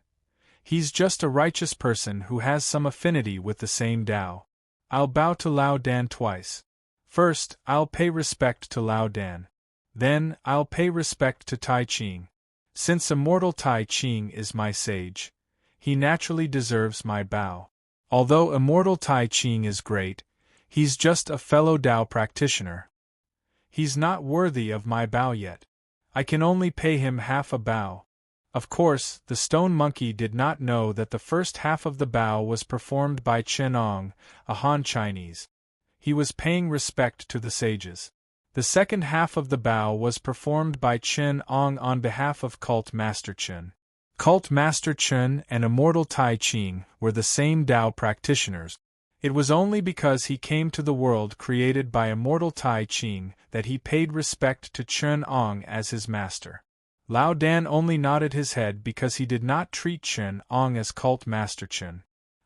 he's just a righteous person who has some affinity with the same Tao. I'll bow to Lao Dan twice. First, I'll pay respect to Lao Dan. Then, I'll pay respect to Tai Ching. Since immortal Tai Ching is my sage, he naturally deserves my bow. Although immortal Tai Ching is great, he's just a fellow Tao practitioner. He's not worthy of my bow yet. I can only pay him half a bow. Of course, the stone monkey did not know that the first half of the bow was performed by Chen Ong, a Han Chinese. He was paying respect to the sages. The second half of the bow was performed by Chen Ong on behalf of Cult Master Chen. Cult Master Chen and Immortal Tai Ching were the same Tao practitioners. It was only because he came to the world created by Immortal Tai Ching that he paid respect to Chen Ong as his master. Lao Dan only nodded his head because he did not treat Chen Ong as Cult Master Chen.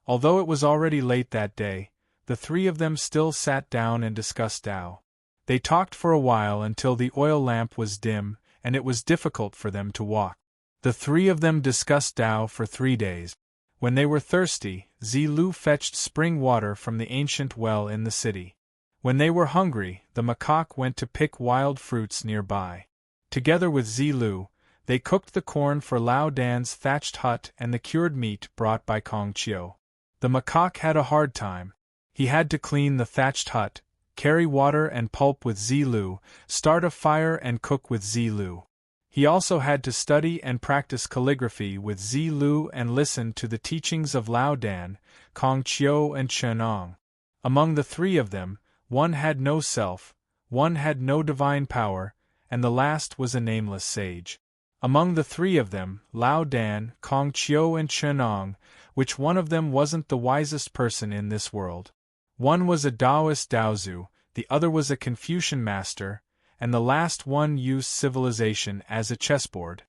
Although it was already late that day, the three of them still sat down and discussed Tao. They talked for a while until the oil lamp was dim, and it was difficult for them to walk. The three of them discussed Tao for 3 days. When they were thirsty, Zilu fetched spring water from the ancient well in the city. When they were hungry, the macaque went to pick wild fruits nearby. Together with Zilu, they cooked the corn for Lao Dan's thatched hut and the cured meat brought by Kong Chiu. The macaque had a hard time. He had to clean the thatched hut, carry water and pulp with Zilu, start a fire and cook with Zilu. He also had to study and practice calligraphy with Zilu and listen to the teachings of Lao Dan, Kong Chiu and Chen Ong. Among the three of them, one had no self, one had no divine power, and the last was a nameless sage. Among the three of them, Lao Dan, Kong Chiu and Chen Ong, which one of them wasn't the wisest person in this world? One was a Taoist Daozu, the other was a Confucian master, and the last one used civilization as a chessboard.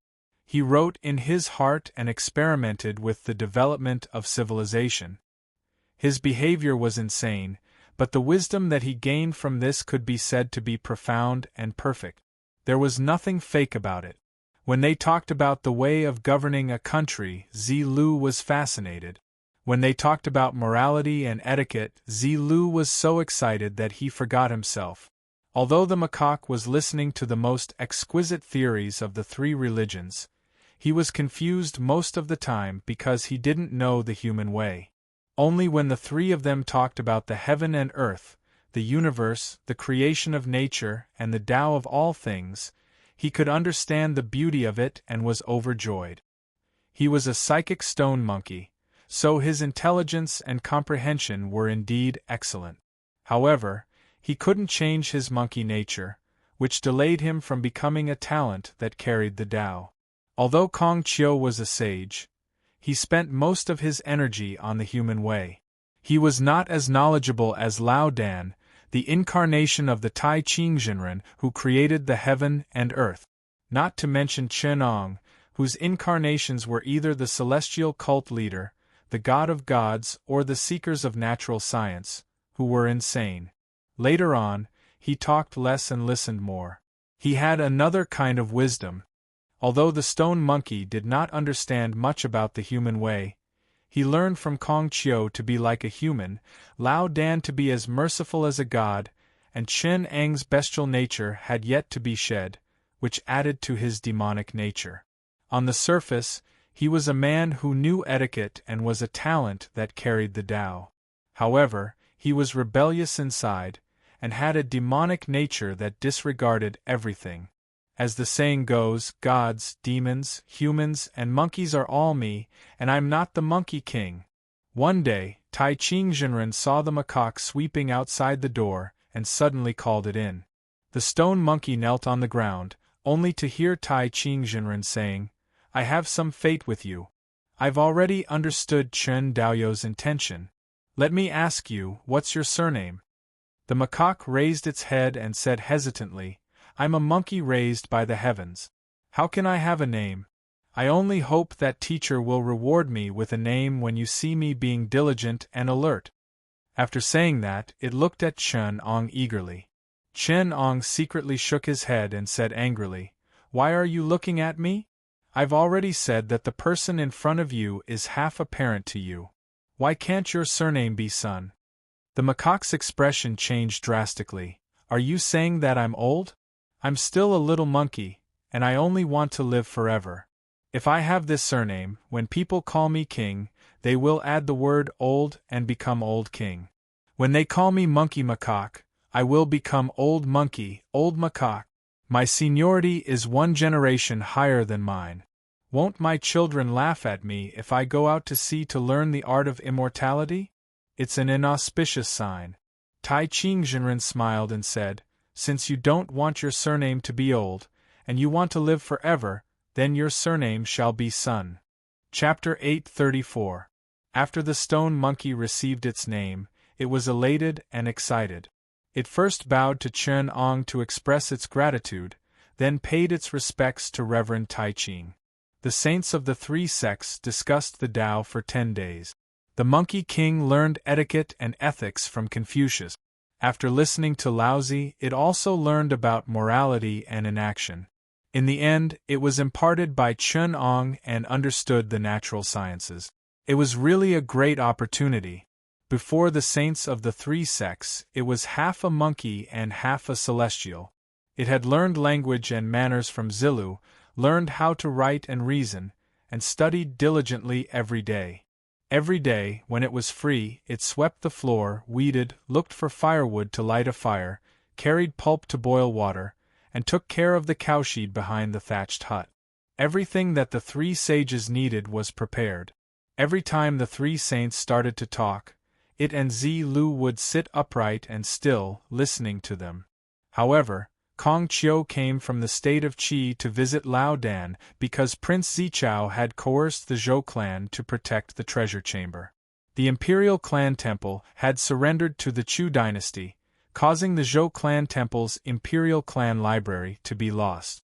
He wrote in his heart and experimented with the development of civilization. His behavior was insane, but the wisdom that he gained from this could be said to be profound and perfect. There was nothing fake about it. When they talked about the way of governing a country, Zilu was fascinated. When they talked about morality and etiquette, Zilu was so excited that he forgot himself. Although the macaque was listening to the most exquisite theories of the three religions, he was confused most of the time because he didn't know the human way. Only when the three of them talked about the heaven and earth, the universe, the creation of nature, and the Tao of all things, he could understand the beauty of it and was overjoyed. He was a psychic stone monkey, so his intelligence and comprehension were indeed excellent. However, he couldn't change his monkey nature, which delayed him from becoming a talent that carried the Tao. Although Kong Chiu was a sage, he spent most of his energy on the human way. He was not as knowledgeable as Lao Dan, the incarnation of the Tai Ching Jinren who created the heaven and earth, not to mention Chen Ong, whose incarnations were either the celestial cult leader, the god of gods, or the seekers of natural science, who were insane. Later on, he talked less and listened more. He had another kind of wisdom. Although the stone monkey did not understand much about the human way, he learned from Kong Chiu to be like a human, Lao Dan to be as merciful as a god, and Chen Ang's bestial nature had yet to be shed, which added to his demonic nature. On the surface, he was a man who knew etiquette and was a talent that carried the Tao. However, he was rebellious inside, and had a demonic nature that disregarded everything. As the saying goes, gods, demons, humans, and monkeys are all me, and I'm not the Monkey King. One day, Tai Ching Jinren saw the macaque sweeping outside the door, and suddenly called it in. The stone monkey knelt on the ground, only to hear Tai Ching Jinren saying, "I have some fate with you. I've already understood Chen Daoyou's intention. Let me ask you, what's your surname?" The macaque raised its head and said hesitantly, "I'm a monkey raised by the heavens. How can I have a name? I only hope that teacher will reward me with a name when you see me being diligent and alert." After saying that, it looked at Chen Ong eagerly. Chen Ong secretly shook his head and said angrily, "Why are you looking at me? I've already said that the person in front of you is half a parent to you. Why can't your surname be Sun?" The macaque's expression changed drastically. "Are you saying that I'm old? I'm still a little monkey, and I only want to live forever. If I have this surname, when people call me king, they will add the word old and become Old King. When they call me Monkey Macaque, I will become Old Monkey, Old Macaque. My seniority is one generation higher than mine. Won't my children laugh at me if I go out to sea to learn the art of immortality? It's an inauspicious sign." Tai Ching-Jinren smiled and said, "Since you don't want your surname to be old, and you want to live forever, then your surname shall be Sun." Chapter 834. After the stone monkey received its name, it was elated and excited. It first bowed to Chen Ong to express its gratitude, then paid its respects to Reverend Tai Ching. The saints of the three sects discussed the Tao for 10 days. The Monkey King learned etiquette and ethics from Confucius. After listening to Laozi, it also learned about morality and inaction. In the end, it was imparted by Chen Ong and understood the natural sciences. It was really a great opportunity. Before the saints of the three sects, it was half a monkey and half a celestial. It had learned language and manners from Zilu, learned how to write and reason, and studied diligently every day. Every day, when it was free, it swept the floor, weeded, looked for firewood to light a fire, carried pulp to boil water, and took care of the cowshed behind the thatched hut. Everything that the three sages needed was prepared. Every time the three saints started to talk, it and Zilu would sit upright and still, listening to them. However, Kong Chiu came from the state of Qi to visit Lao Dan because Prince Zichao had coerced the Zhou clan to protect the treasure chamber. The imperial clan temple had surrendered to the Chu dynasty, causing the Zhou clan temple's imperial clan library to be lost.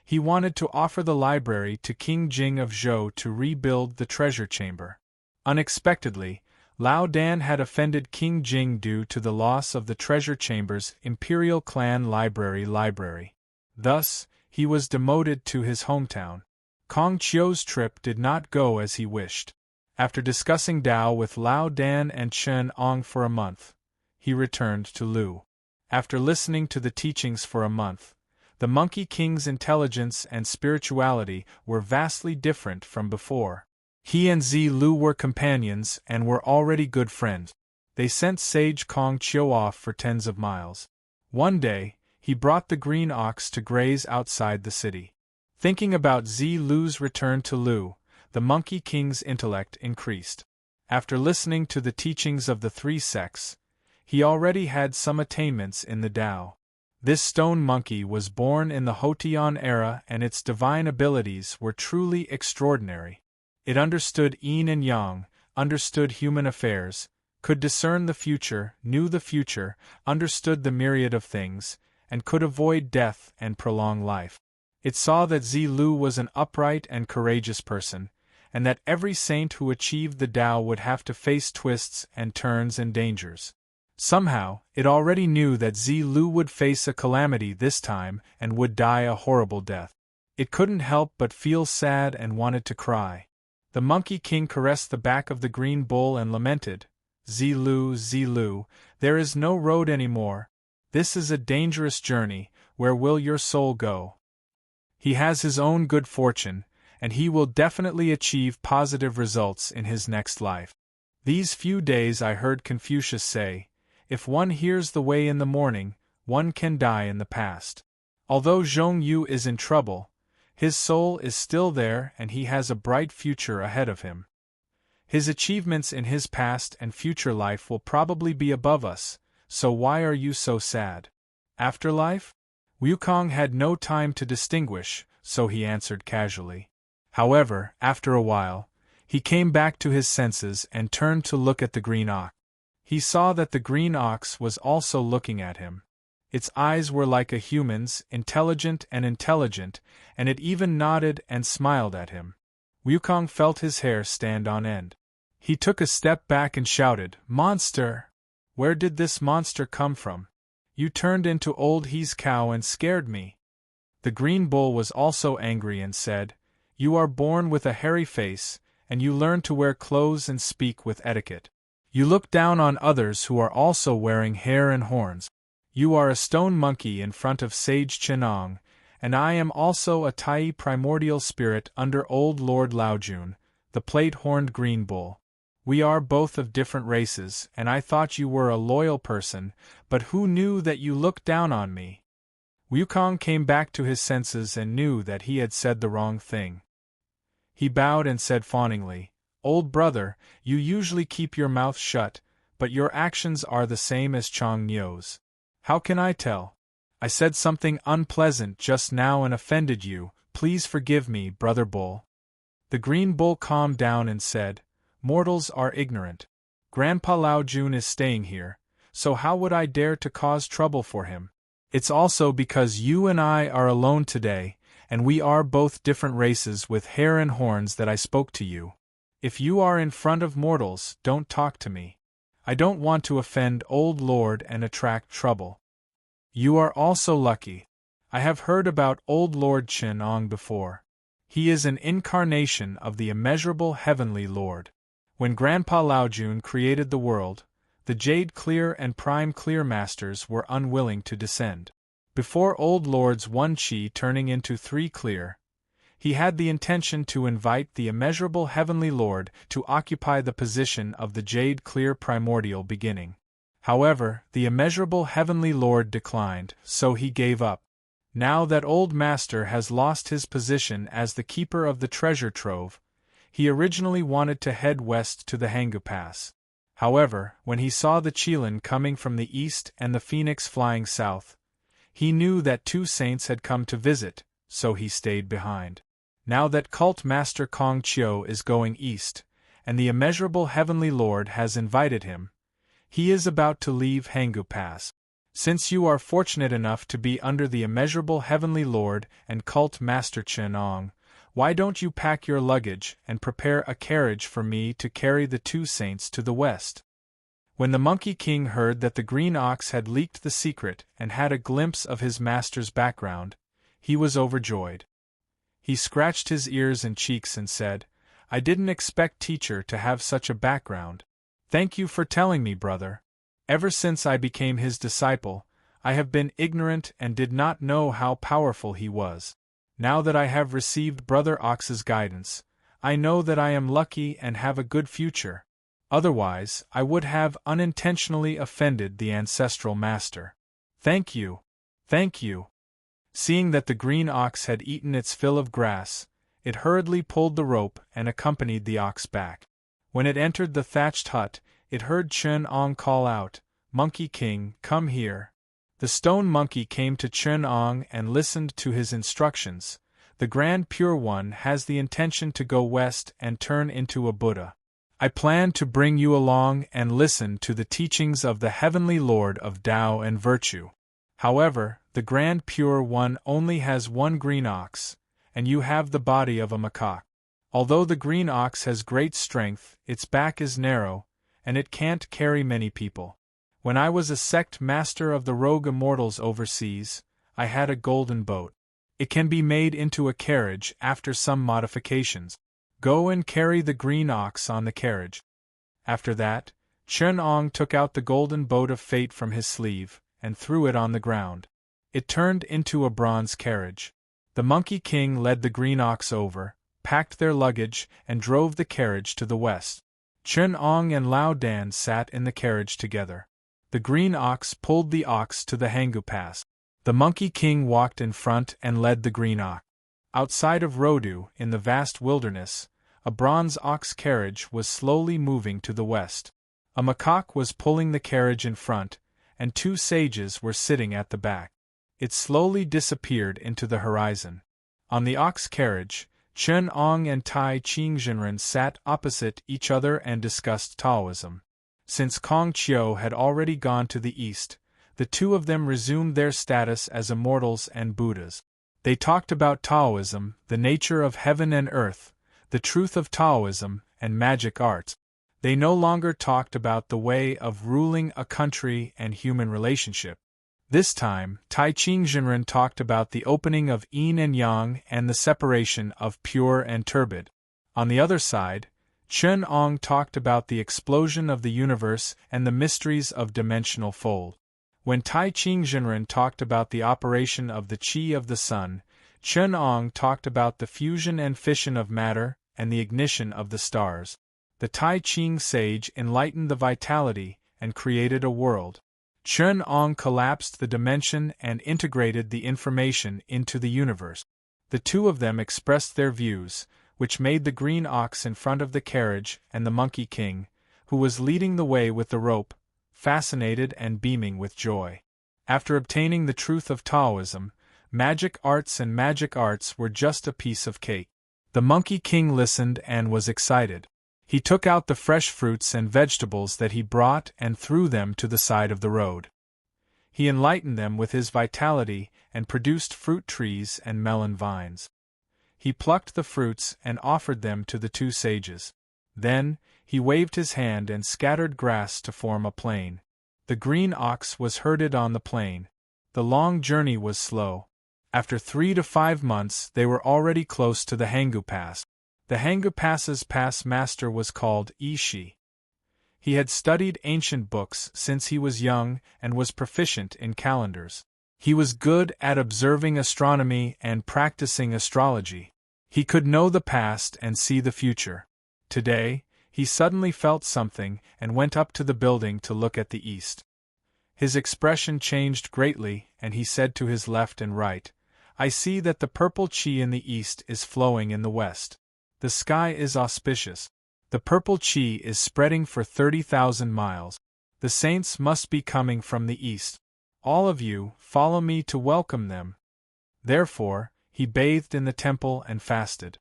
He wanted to offer the library to King Jing of Zhou to rebuild the treasure chamber. Unexpectedly, Lao Dan had offended King Jing due to the loss of the treasure chamber's imperial clan library. Thus, he was demoted to his hometown. Kong Chiu's trip did not go as he wished. After discussing Tao with Lao Dan and Chen Ong for a month, he returned to Lu. After listening to the teachings for a month, the Monkey King's intelligence and spirituality were vastly different from before. He and Zilu were companions and were already good friends. They sent sage Kong Chiu off for tens of miles. One day, he brought the green ox to graze outside the city. Thinking about Zilu's return to Lu, the Monkey King's intellect increased. After listening to the teachings of the three sects, he already had some attainments in the Tao. This stone monkey was born in the Hotian era and its divine abilities were truly extraordinary. It understood yin and yang, understood human affairs, could discern the future, knew the future, understood the myriad of things, and could avoid death and prolong life. It saw that Zilu was an upright and courageous person, and that every saint who achieved the Tao would have to face twists and turns and dangers. Somehow, it already knew that Zilu would face a calamity this time and would die a horrible death. It couldn't help but feel sad and wanted to cry. The Monkey King caressed the back of the green bull and lamented, "Zilu, Zilu, there is no road anymore. This is a dangerous journey, where will your soul go? He has his own good fortune, and he will definitely achieve positive results in his next life." These few days I heard Confucius say, "If one hears the way in the morning, one can die in the past." Although Zhong Yu is in trouble, his soul is still there and he has a bright future ahead of him. His achievements in his past and future life will probably be above us, so why are you so sad? Afterlife? Wukong had no time to distinguish, so he answered casually. However, after a while, he came back to his senses and turned to look at the green ox. He saw that the green ox was also looking at him. Its eyes were like a human's, intelligent, and it even nodded and smiled at him. Wukong felt his hair stand on end. He took a step back and shouted, "Monster! Where did this monster come from? You turned into old He's cow and scared me." The green bull was also angry and said, "You are born with a hairy face, and you learn to wear clothes and speak with etiquette. You look down on others who are also wearing hair and horns. You are a stone monkey in front of sage Chenong, and I am also a Tai primordial spirit under old Lord Laojun, the plate-horned green bull. We are both of different races, and I thought you were a loyal person, but who knew that you looked down on me?" Wukong came back to his senses and knew that he had said the wrong thing. He bowed and said fawningly, "Old brother, you usually keep your mouth shut, but your actions are the same as Chong Nyo's. How can I tell? I said something unpleasant just now and offended you. Please forgive me, Brother Bull." The green bull calmed down and said, "Mortals are ignorant. Grandpa Laojun is staying here, so how would I dare to cause trouble for him? It's also because you and I are alone today, and we are both different races with hair and horns that I spoke to you. If you are in front of mortals, don't talk to me. I don't want to offend Old Lord and attract trouble. You are also lucky. I have heard about Old Lord Chenong before. He is an incarnation of the immeasurable Heavenly Lord. When Grandpa Laojun created the world, the Jade Clear and Prime Clear Masters were unwilling to descend. Before Old Lord's 1 Chi turning into 3 Clear, he had the intention to invite the immeasurable Heavenly Lord to occupy the position of the Jade Clear Primordial Beginning. However, the immeasurable Heavenly Lord declined, so he gave up. Now that Old Master has lost his position as the keeper of the treasure trove, he originally wanted to head west to the Hangu Pass. However, when he saw the Qilin coming from the east and the Phoenix flying south, he knew that 2 saints had come to visit, so he stayed behind. Now that Cult Master Kong Chiu is going east, and the immeasurable Heavenly Lord has invited him, he is about to leave Hangu Pass. Since you are fortunate enough to be under the immeasurable Heavenly Lord and Cult Master Chenong, why don't you pack your luggage and prepare a carriage for me to carry the 2 saints to the west?" When the Monkey King heard that the green ox had leaked the secret and had a glimpse of his master's background, he was overjoyed. He scratched his ears and cheeks and said, "I didn't expect teacher to have such a background. Thank you for telling me, brother. Ever since I became his disciple, I have been ignorant and did not know how powerful he was. Now that I have received Brother Ox's guidance, I know that I am lucky and have a good future. Otherwise, I would have unintentionally offended the ancestral master. Thank you. Thank you." Seeing that the green ox had eaten its fill of grass, it hurriedly pulled the rope and accompanied the ox back. When it entered the thatched hut, it heard Chen-Ong call out, "Monkey King, come here." The stone monkey came to Chen-Ong and listened to his instructions. The Grand Pure One has the intention to go west and turn into a Buddha. I plan to bring you along and listen to the teachings of the Heavenly Lord of Tao and Virtue. However, the Grand Pure One only has 1 green ox, and you have the body of a macaque. Although the green ox has great strength, its back is narrow, and it can't carry many people. When I was a sect master of the rogue immortals overseas, I had a golden boat. It can be made into a carriage after some modifications. Go and carry the green ox on the carriage." After that, Chen-Ong took out the golden boat of fate from his sleeve and threw it on the ground. It turned into a bronze carriage. The Monkey King led the green ox over, packed their luggage, and drove the carriage to the west. Chen-Ong and Lao Dan sat in the carriage together. The green ox pulled the ox to the Hangu Pass. The Monkey King walked in front and led the green ox. Outside of Rodu, in the vast wilderness, a bronze ox carriage was slowly moving to the west. A macaque was pulling the carriage in front, and 2 sages were sitting at the back. It slowly disappeared into the horizon. On the ox carriage, Chen-Ong and Tai Qingzhenren sat opposite each other and discussed Taoism. Since Kong Chiu had already gone to the east, The two of them resumed their status as immortals and Buddhas. They talked about Taoism, the nature of heaven and earth, the truth of Taoism, and magic arts. They no longer talked about the way of ruling a country and human relationship. This time, Tai Ching Jinren talked about the opening of yin and yang and the separation of pure and turbid. On the other side, Chen Ong talked about the explosion of the universe and the mysteries of dimensional fold. When Tai Ching Jinren talked about the operation of the qi of the sun, Chen Ong talked about the fusion and fission of matter and the ignition of the stars. The Tai Ching sage enlightened the vitality and created a world. Chen Ong collapsed the dimension and integrated the information into the universe. The two of them expressed their views, which made the green ox in front of the carriage and the Monkey King, who was leading the way with the rope, fascinated and beaming with joy. After obtaining the truth of Taoism, magic arts were just a piece of cake. The Monkey King listened and was excited. He took out the fresh fruits and vegetables that he brought and threw them to the side of the road. He enlightened them with his vitality and produced fruit trees and melon vines. He plucked the fruits and offered them to the two sages. Then, he waved his hand and scattered grass to form a plain. The green ox was herded on the plain. The long journey was slow. After 3 to 5 months they were already close to the Hangu Pass. The Hangu Pass's pass master was called Ishi. He had studied ancient books since he was young and was proficient in calendars. He was good at observing astronomy and practicing astrology. He could know the past and see the future. Today, he suddenly felt something and went up to the building to look at the east. His expression changed greatly, and he said to his left and right, "I see that the purple qi in the east is flowing in the west. The sky is auspicious. The purple qi is spreading for 30,000 miles. The saints must be coming from the east. All of you, follow me to welcome them." Therefore, he bathed in the temple and fasted.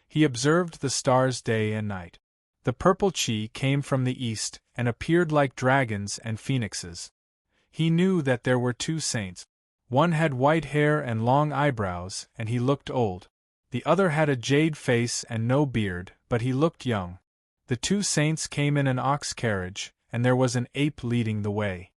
He observed the stars day and night. The purple qi came from the east and appeared like dragons and phoenixes. He knew that there were two saints. One had white hair and long eyebrows, and he looked old. The other had a jade face and no beard, but he looked young. The two saints came in an ox carriage, and there was an ape leading the way.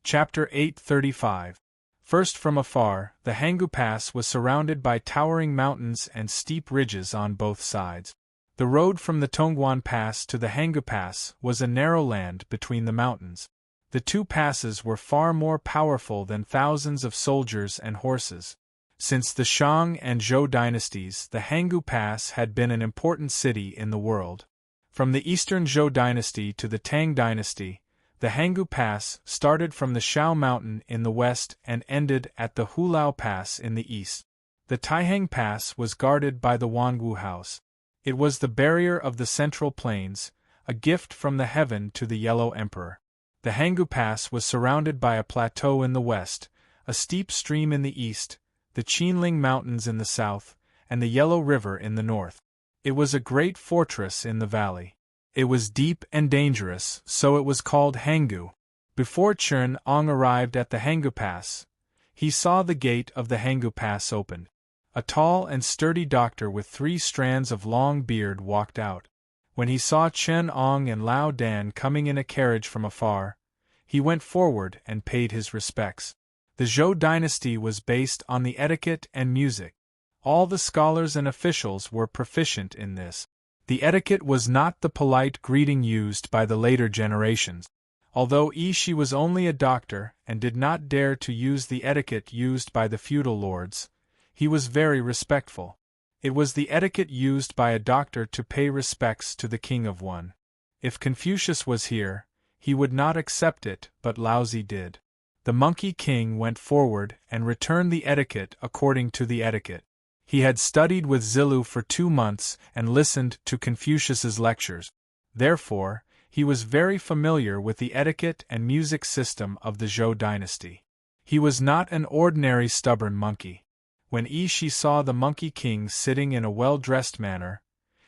Chapter 835. First from afar, the Hangu Pass was surrounded by towering mountains and steep ridges on both sides. The road from the Tongguan Pass to the Hangu Pass was a narrow land between the mountains. The two passes were far more powerful than thousands of soldiers and horses. Since the Shang and Zhou dynasties, the Hangu Pass had been an important city in the world. From the eastern Zhou dynasty to the Tang dynasty, the Hangu Pass started from the Shao Mountain in the west and ended at the Hulao Pass in the east. The Taihang Pass was guarded by the Wanwu House. It was the barrier of the Central Plains, a gift from the heaven to the Yellow Emperor. The Hangu Pass was surrounded by a plateau in the west, a steep stream in the east, the Qinling Mountains in the south, and the Yellow River in the north. It was a great fortress in the valley. It was deep and dangerous, so it was called Hangu. Before Chen Ong arrived at the Hangu Pass, he saw the gate of the Hangu Pass opened. A tall and sturdy doctor with 3 strands of long beard walked out. When he saw Chen Ong and Lao Dan coming in a carriage from afar, he went forward and paid his respects. The Zhou dynasty was based on the etiquette and music. All the scholars and officials were proficient in this. The etiquette was not the polite greeting used by the later generations. Although Ishi was only a doctor and did not dare to use the etiquette used by the feudal lords, he was very respectful. It was the etiquette used by a doctor to pay respects to the king of one. If Confucius was here, he would not accept it, but Laozi did. The Monkey King went forward and returned the etiquette according to the etiquette. He had studied with Zilu for 2 months and listened to Confucius's lectures. Therefore, he was very familiar with the etiquette and music system of the Zhou dynasty. He was not an ordinary stubborn monkey. When Ishi saw the Monkey King sitting in a well-dressed manner,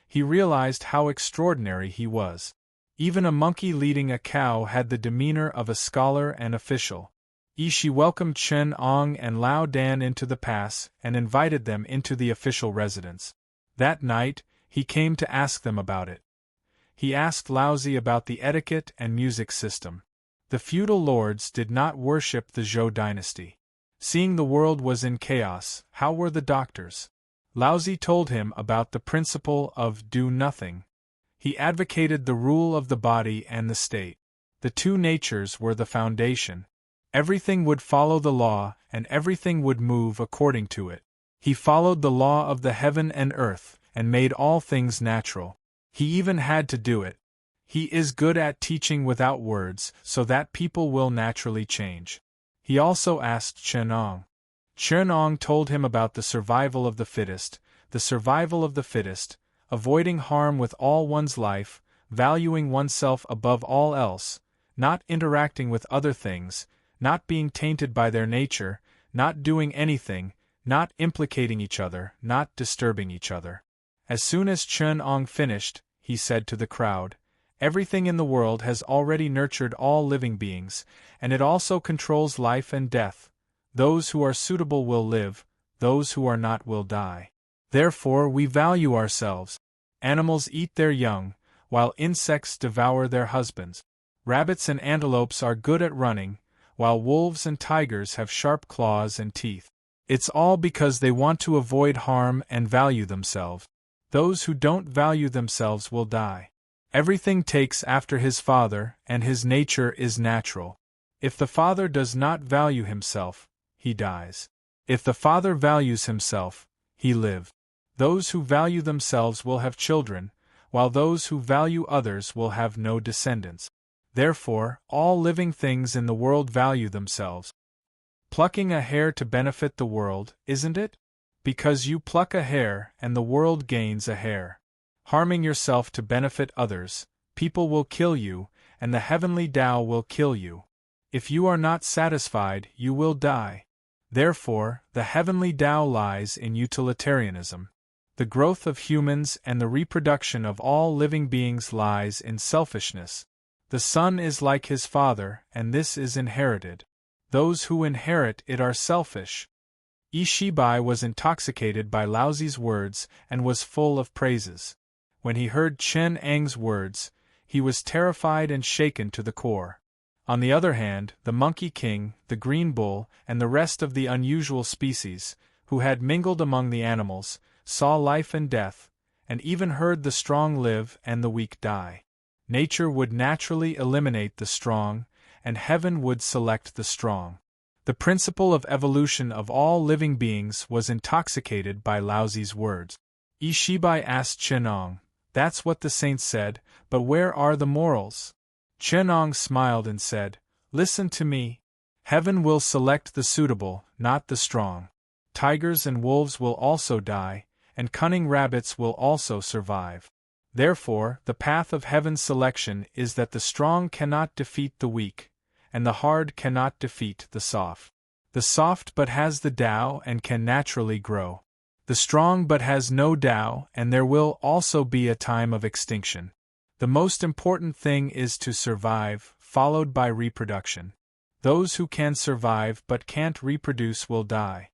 he realized how extraordinary he was. Even a monkey leading a cow had the demeanor of a scholar and official. She welcomed Chen Ong and Lao Dan into the pass and invited them into the official residence. That night, he came to ask them about it. He asked Laozi about the etiquette and music system. The feudal lords did not worship the Zhou dynasty. Seeing the world was in chaos, how were the doctors? Laozi told him about the principle of do nothing. He advocated the rule of the body and the state. The two natures were the foundation. Everything would follow the law, and everything would move according to it. He followed the law of the heaven and earth, and made all things natural. He even had to do it. He is good at teaching without words, so that people will naturally change. He also asked Chen Ong. Chen Ong told him about the survival of the fittest, avoiding harm with all one's life, valuing oneself above all else, not interacting with other things, not being tainted by their nature, not doing anything, not implicating each other, not disturbing each other. As soon as Chen Ong finished, he said to the crowd, "Everything in the world has already nurtured all living beings, and it also controls life and death. Those who are suitable will live, those who are not will die. Therefore we value ourselves. Animals eat their young, while insects devour their husbands. Rabbits and antelopes are good at running, while wolves and tigers have sharp claws and teeth. It's all because they want to avoid harm and value themselves. Those who don't value themselves will die. Everything takes after his father, and his nature is natural. If the father does not value himself, he dies. If the father values himself, he lives. Those who value themselves will have children, while those who value others will have no descendants. Therefore, all living things in the world value themselves. Plucking a hair to benefit the world, isn't it? Because you pluck a hair and the world gains a hair. Harming yourself to benefit others, people will kill you, and the heavenly Tao will kill you. If you are not satisfied, you will die. Therefore, the heavenly Tao lies in utilitarianism. The growth of humans and the reproduction of all living beings lies in selfishness. The son is like his father, and this is inherited. Those who inherit it are selfish. Shibai was intoxicated by Laozi's words and was full of praises. When he heard Chen Ang's words, he was terrified and shaken to the core. On the other hand, the Monkey King, the Green Bull, and the rest of the unusual species, who had mingled among the animals, saw life and death, and even heard the strong live and the weak die. Nature would naturally eliminate the strong, and heaven would select the strong. The principle of evolution of all living beings was intoxicated by Laozi's words. Shibai asked Chen Ong, "That's what the saints said, but where are the morals?" Chen Ong smiled and said, "Listen to me. Heaven will select the suitable, not the strong. Tigers and wolves will also die, and cunning rabbits will also survive. Therefore, the path of heaven's selection is that the strong cannot defeat the weak, and the hard cannot defeat the soft. The soft but has the Tao and can naturally grow. The strong but has no Tao, and there will also be a time of extinction. The most important thing is to survive, followed by reproduction. Those who can survive but can't reproduce will die.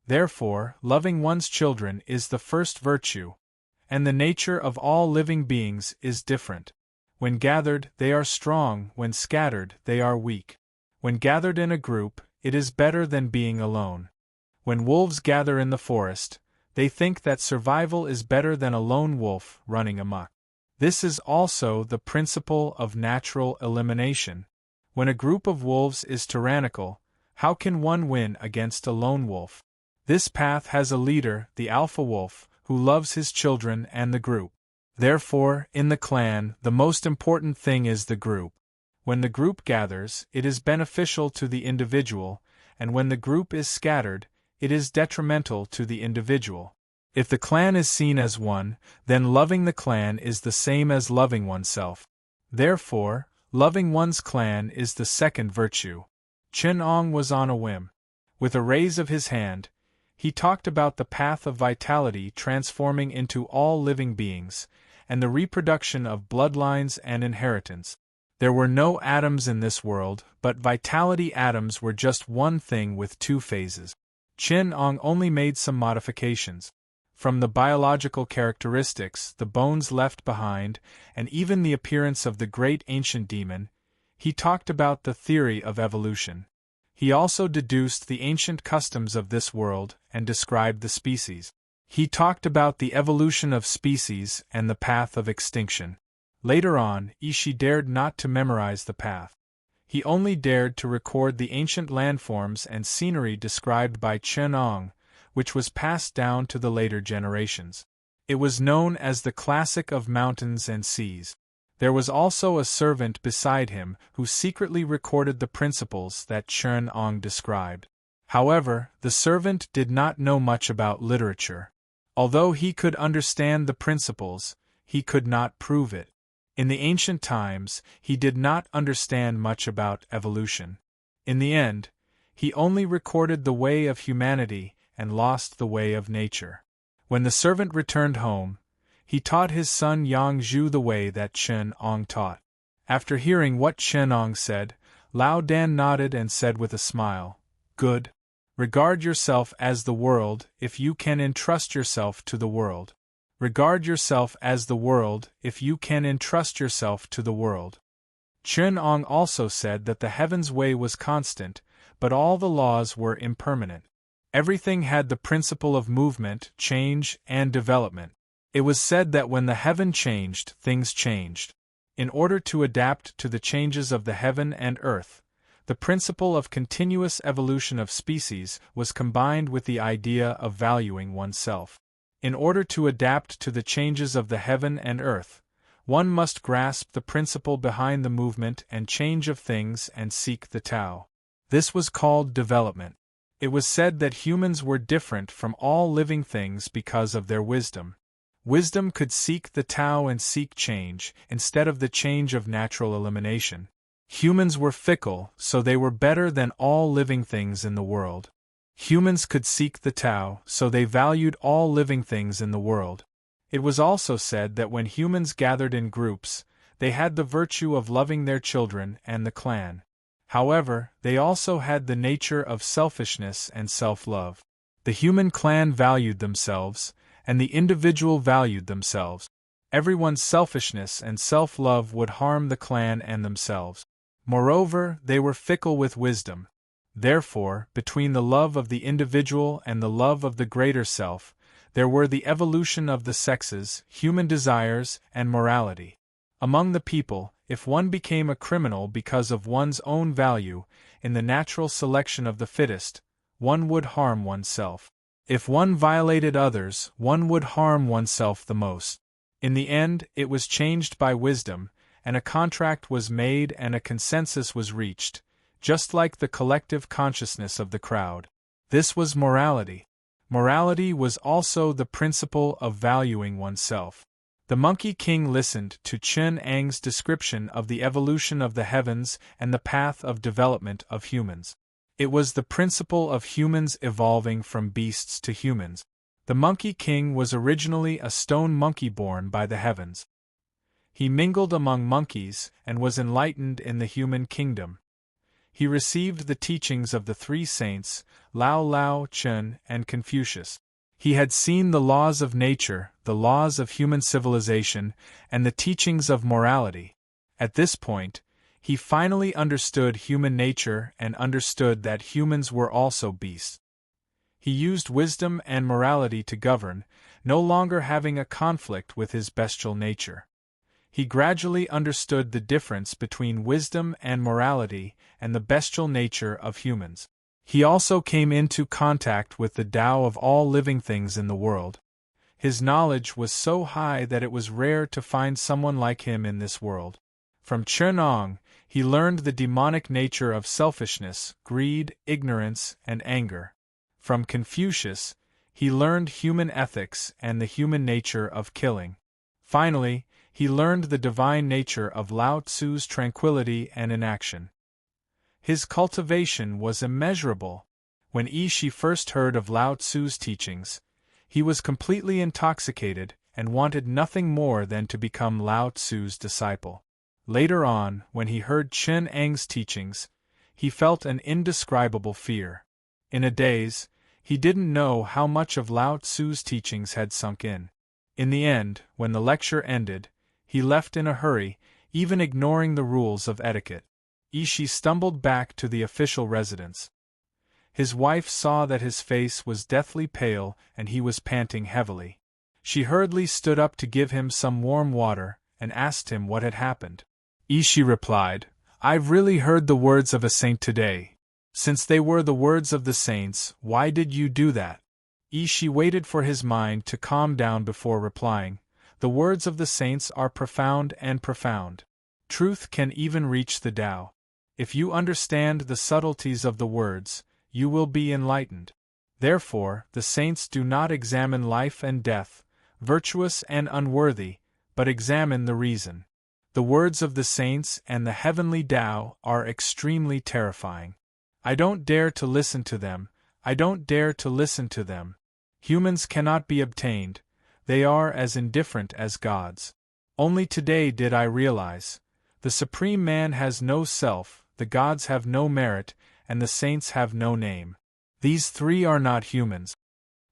Therefore, loving one's children is the first virtue, and the nature of all living beings is different. When gathered, they are strong, when scattered, they are weak. When gathered in a group, it is better than being alone. When wolves gather in the forest, they think that survival is better than a lone wolf running amok. This is also the principle of natural elimination. When a group of wolves is tyrannical, how can one win against a lone wolf? This path has a leader, the alpha wolf, who loves his children and the group. Therefore, in the clan, the most important thing is the group. When the group gathers, it is beneficial to the individual, and when the group is scattered, it is detrimental to the individual. If the clan is seen as one, then loving the clan is the same as loving oneself. Therefore, loving one's clan is the second virtue. Chen Ong was on a whim. With a raise of his hand, he talked about the path of vitality transforming into all living beings, and the reproduction of bloodlines and inheritance. There were no atoms in this world, but vitality atoms were just one thing with two phases. Chen-ong only made some modifications. From the biological characteristics, the bones left behind, and even the appearance of the great ancient demon, he talked about the theory of evolution. He also deduced the ancient customs of this world and described the species. He talked about the evolution of species and the path of extinction. Later on, Ishi dared not to memorize the path. He only dared to record the ancient landforms and scenery described by Chen-ong, which was passed down to the later generations. It was known as the Classic of Mountains and Seas. There was also a servant beside him who secretly recorded the principles that Chen-ong described. However, the servant did not know much about literature. Although he could understand the principles, he could not prove it. In the ancient times, he did not understand much about evolution. In the end, he only recorded the way of humanity and lost the way of nature. When the servant returned home, he taught his son Yang Zhu the way that Chen-ong taught. After hearing what Chen-ong said, Lao Dan nodded and said with a smile, "Good. Regard yourself as the world if you can entrust yourself to the world. Regard yourself as the world if you can entrust yourself to the world." Chen-ong also said that the heaven's way was constant, but all the laws were impermanent. Everything had the principle of movement, change, and development. It was said that when the heaven changed, things changed. In order to adapt to the changes of the heaven and earth, the principle of continuous evolution of species was combined with the idea of valuing oneself. In order to adapt to the changes of the heaven and earth, one must grasp the principle behind the movement and change of things and seek the Tao. This was called development. It was said that humans were different from all living things because of their wisdom. Wisdom could seek the Tao and seek change, instead of the change of natural elimination. Humans were fickle, so they were better than all living things in the world. Humans could seek the Tao, so they valued all living things in the world. It was also said that when humans gathered in groups, they had the virtue of loving their children and the clan. However, they also had the nature of selfishness and self-love. The human clan valued themselves, and the individual valued themselves. Everyone's selfishness and self-love would harm the clan and themselves. Moreover, they were fickle with wisdom. Therefore, between the love of the individual and the love of the greater self, there were the evolution of the sexes, human desires, and morality. Among the people, if one became a criminal because of one's own value, in the natural selection of the fittest, one would harm oneself. If one violated others, one would harm oneself the most. In the end, it was changed by wisdom, and a contract was made and a consensus was reached, just like the collective consciousness of the crowd. This was morality. Morality was also the principle of valuing oneself. The Monkey King listened to Chen-ang's description of the evolution of the heavens and the path of development of humans. It was the principle of humans evolving from beasts to humans. The Monkey King was originally a stone monkey born by the heavens. He mingled among monkeys and was enlightened in the human kingdom. He received the teachings of the three saints, Lao Lao, Chen, and Confucius. He had seen the laws of nature, the laws of human civilization, and the teachings of morality. At this point, he finally understood human nature and understood that humans were also beasts. He used wisdom and morality to govern, no longer having a conflict with his bestial nature. He gradually understood the difference between wisdom and morality and the bestial nature of humans. He also came into contact with the Tao of all living things in the world. His knowledge was so high that it was rare to find someone like him in this world. From Chen-ong, he learned the demonic nature of selfishness, greed, ignorance, and anger. From Confucius, he learned human ethics and the human nature of killing. Finally, he learned the divine nature of Lao Tzu's tranquility and inaction. His cultivation was immeasurable. When Yi first heard of Lao Tzu's teachings, he was completely intoxicated and wanted nothing more than to become Lao Tzu's disciple. Later on, when he heard Chen Eng's teachings, he felt an indescribable fear. In a daze, he didn't know how much of Lao Tzu's teachings had sunk in. In the end, when the lecture ended, he left in a hurry, even ignoring the rules of etiquette. Ishi stumbled back to the official residence. His wife saw that his face was deathly pale and he was panting heavily. She hurriedly stood up to give him some warm water and asked him what had happened. Ishi replied, "I've really heard the words of a saint today. Since they were the words of the saints, why did you do that?" Ishi waited for his mind to calm down before replying, "The words of the saints are profound and profound. Truth can even reach the Tao. If you understand the subtleties of the words, you will be enlightened. Therefore, the saints do not examine life and death, virtuous and unworthy, but examine the reason. The words of the saints and the heavenly Tao are extremely terrifying. I don't dare to listen to them, I don't dare to listen to them. Humans cannot be obtained, they are as indifferent as gods. Only today did I realize, the Supreme Man has no self, the gods have no merit, and the saints have no name. These three are not humans."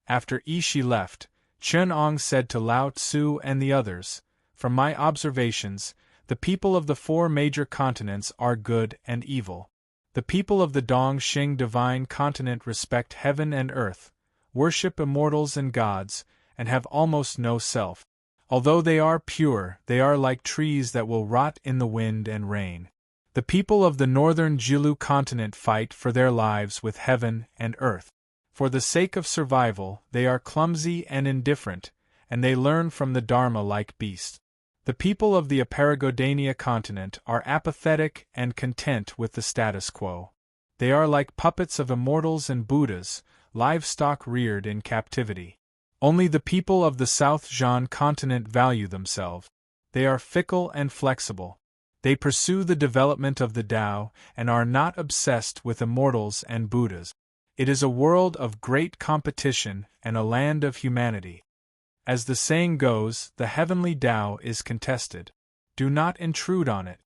After Ishi left, Chen Ong said to Lao Tzu and the others, "From my observations, the people of the four major continents are good and evil. The people of the Dongxing divine continent respect heaven and earth, worship immortals and gods, and have almost no self. Although they are pure, they are like trees that will rot in the wind and rain. The people of the northern Jilu continent fight for their lives with heaven and earth. For the sake of survival, they are clumsy and indifferent, and they learn from the Dharma like beasts. The people of the Aparagodania continent are apathetic and content with the status quo. They are like puppets of immortals and Buddhas, livestock reared in captivity. Only the people of the South Zhan continent value themselves. They are fickle and flexible. They pursue the development of the Tao and are not obsessed with immortals and Buddhas. It is a world of great competition and a land of humanity. As the saying goes, the heavenly Tao is contested. Do not intrude on it.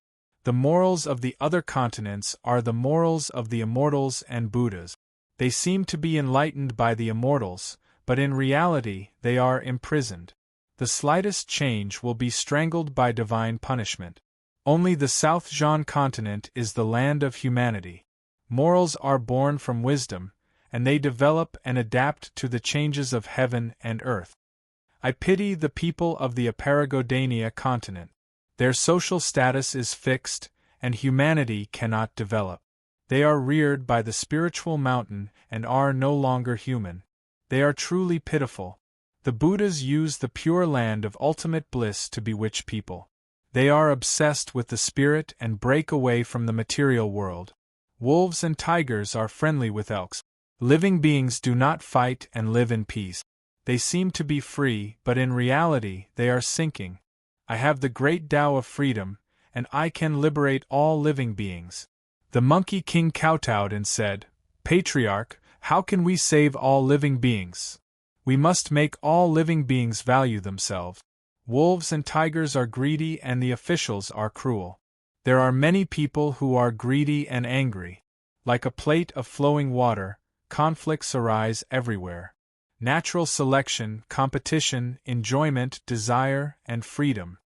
The morals of the other continents are the morals of the immortals and Buddhas. They seem to be enlightened by the immortals, but in reality they are imprisoned. The slightest change will be strangled by divine punishment. Only the South Zhan continent is the land of humanity. Morals are born from wisdom, and they develop and adapt to the changes of heaven and earth. I pity the people of the Aparagodania continent. Their social status is fixed, and humanity cannot develop. They are reared by the spiritual mountain and are no longer human. They are truly pitiful. The Buddhas use the pure land of ultimate bliss to bewitch people. They are obsessed with the spirit and break away from the material world. Wolves and tigers are friendly with elks. Living beings do not fight and live in peace. They seem to be free, but in reality they are sinking. I have the great Tao of freedom, and I can liberate all living beings." The Monkey King kowtowed and said, "Patriarch, how can we save all living beings? We must make all living beings value themselves. Wolves and tigers are greedy and the officials are cruel. There are many people who are greedy and angry. Like a plate of flowing water, conflicts arise everywhere. Natural selection, competition, enjoyment, desire, and freedom.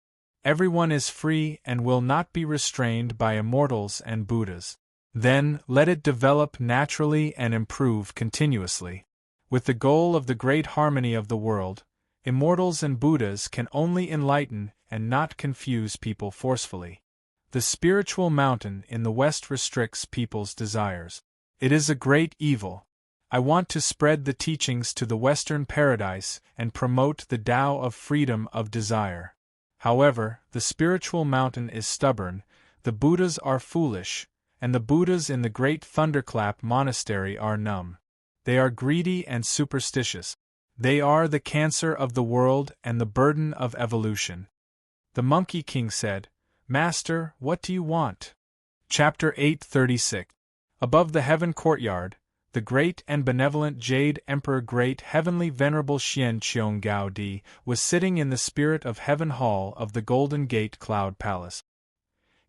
Everyone is free and will not be restrained by immortals and Buddhas. Then, let it develop naturally and improve continuously. With the goal of the great harmony of the world, immortals and Buddhas can only enlighten and not confuse people forcefully. The spiritual mountain in the West restricts people's desires. It is a great evil. I want to spread the teachings to the Western paradise and promote the Tao of freedom of desire. However, the spiritual mountain is stubborn, the Buddhas are foolish, and the Buddhas in the great Thunderclap monastery are numb. They are greedy and superstitious. They are the cancer of the world and the burden of evolution." The Monkey King said, "Master, what do you want?" Chapter 836. Above the heaven courtyard, the great and benevolent Jade Emperor Great Heavenly Venerable Xian Qiong Gao Di was sitting in the Spirit of Heaven Hall of the Golden Gate Cloud Palace.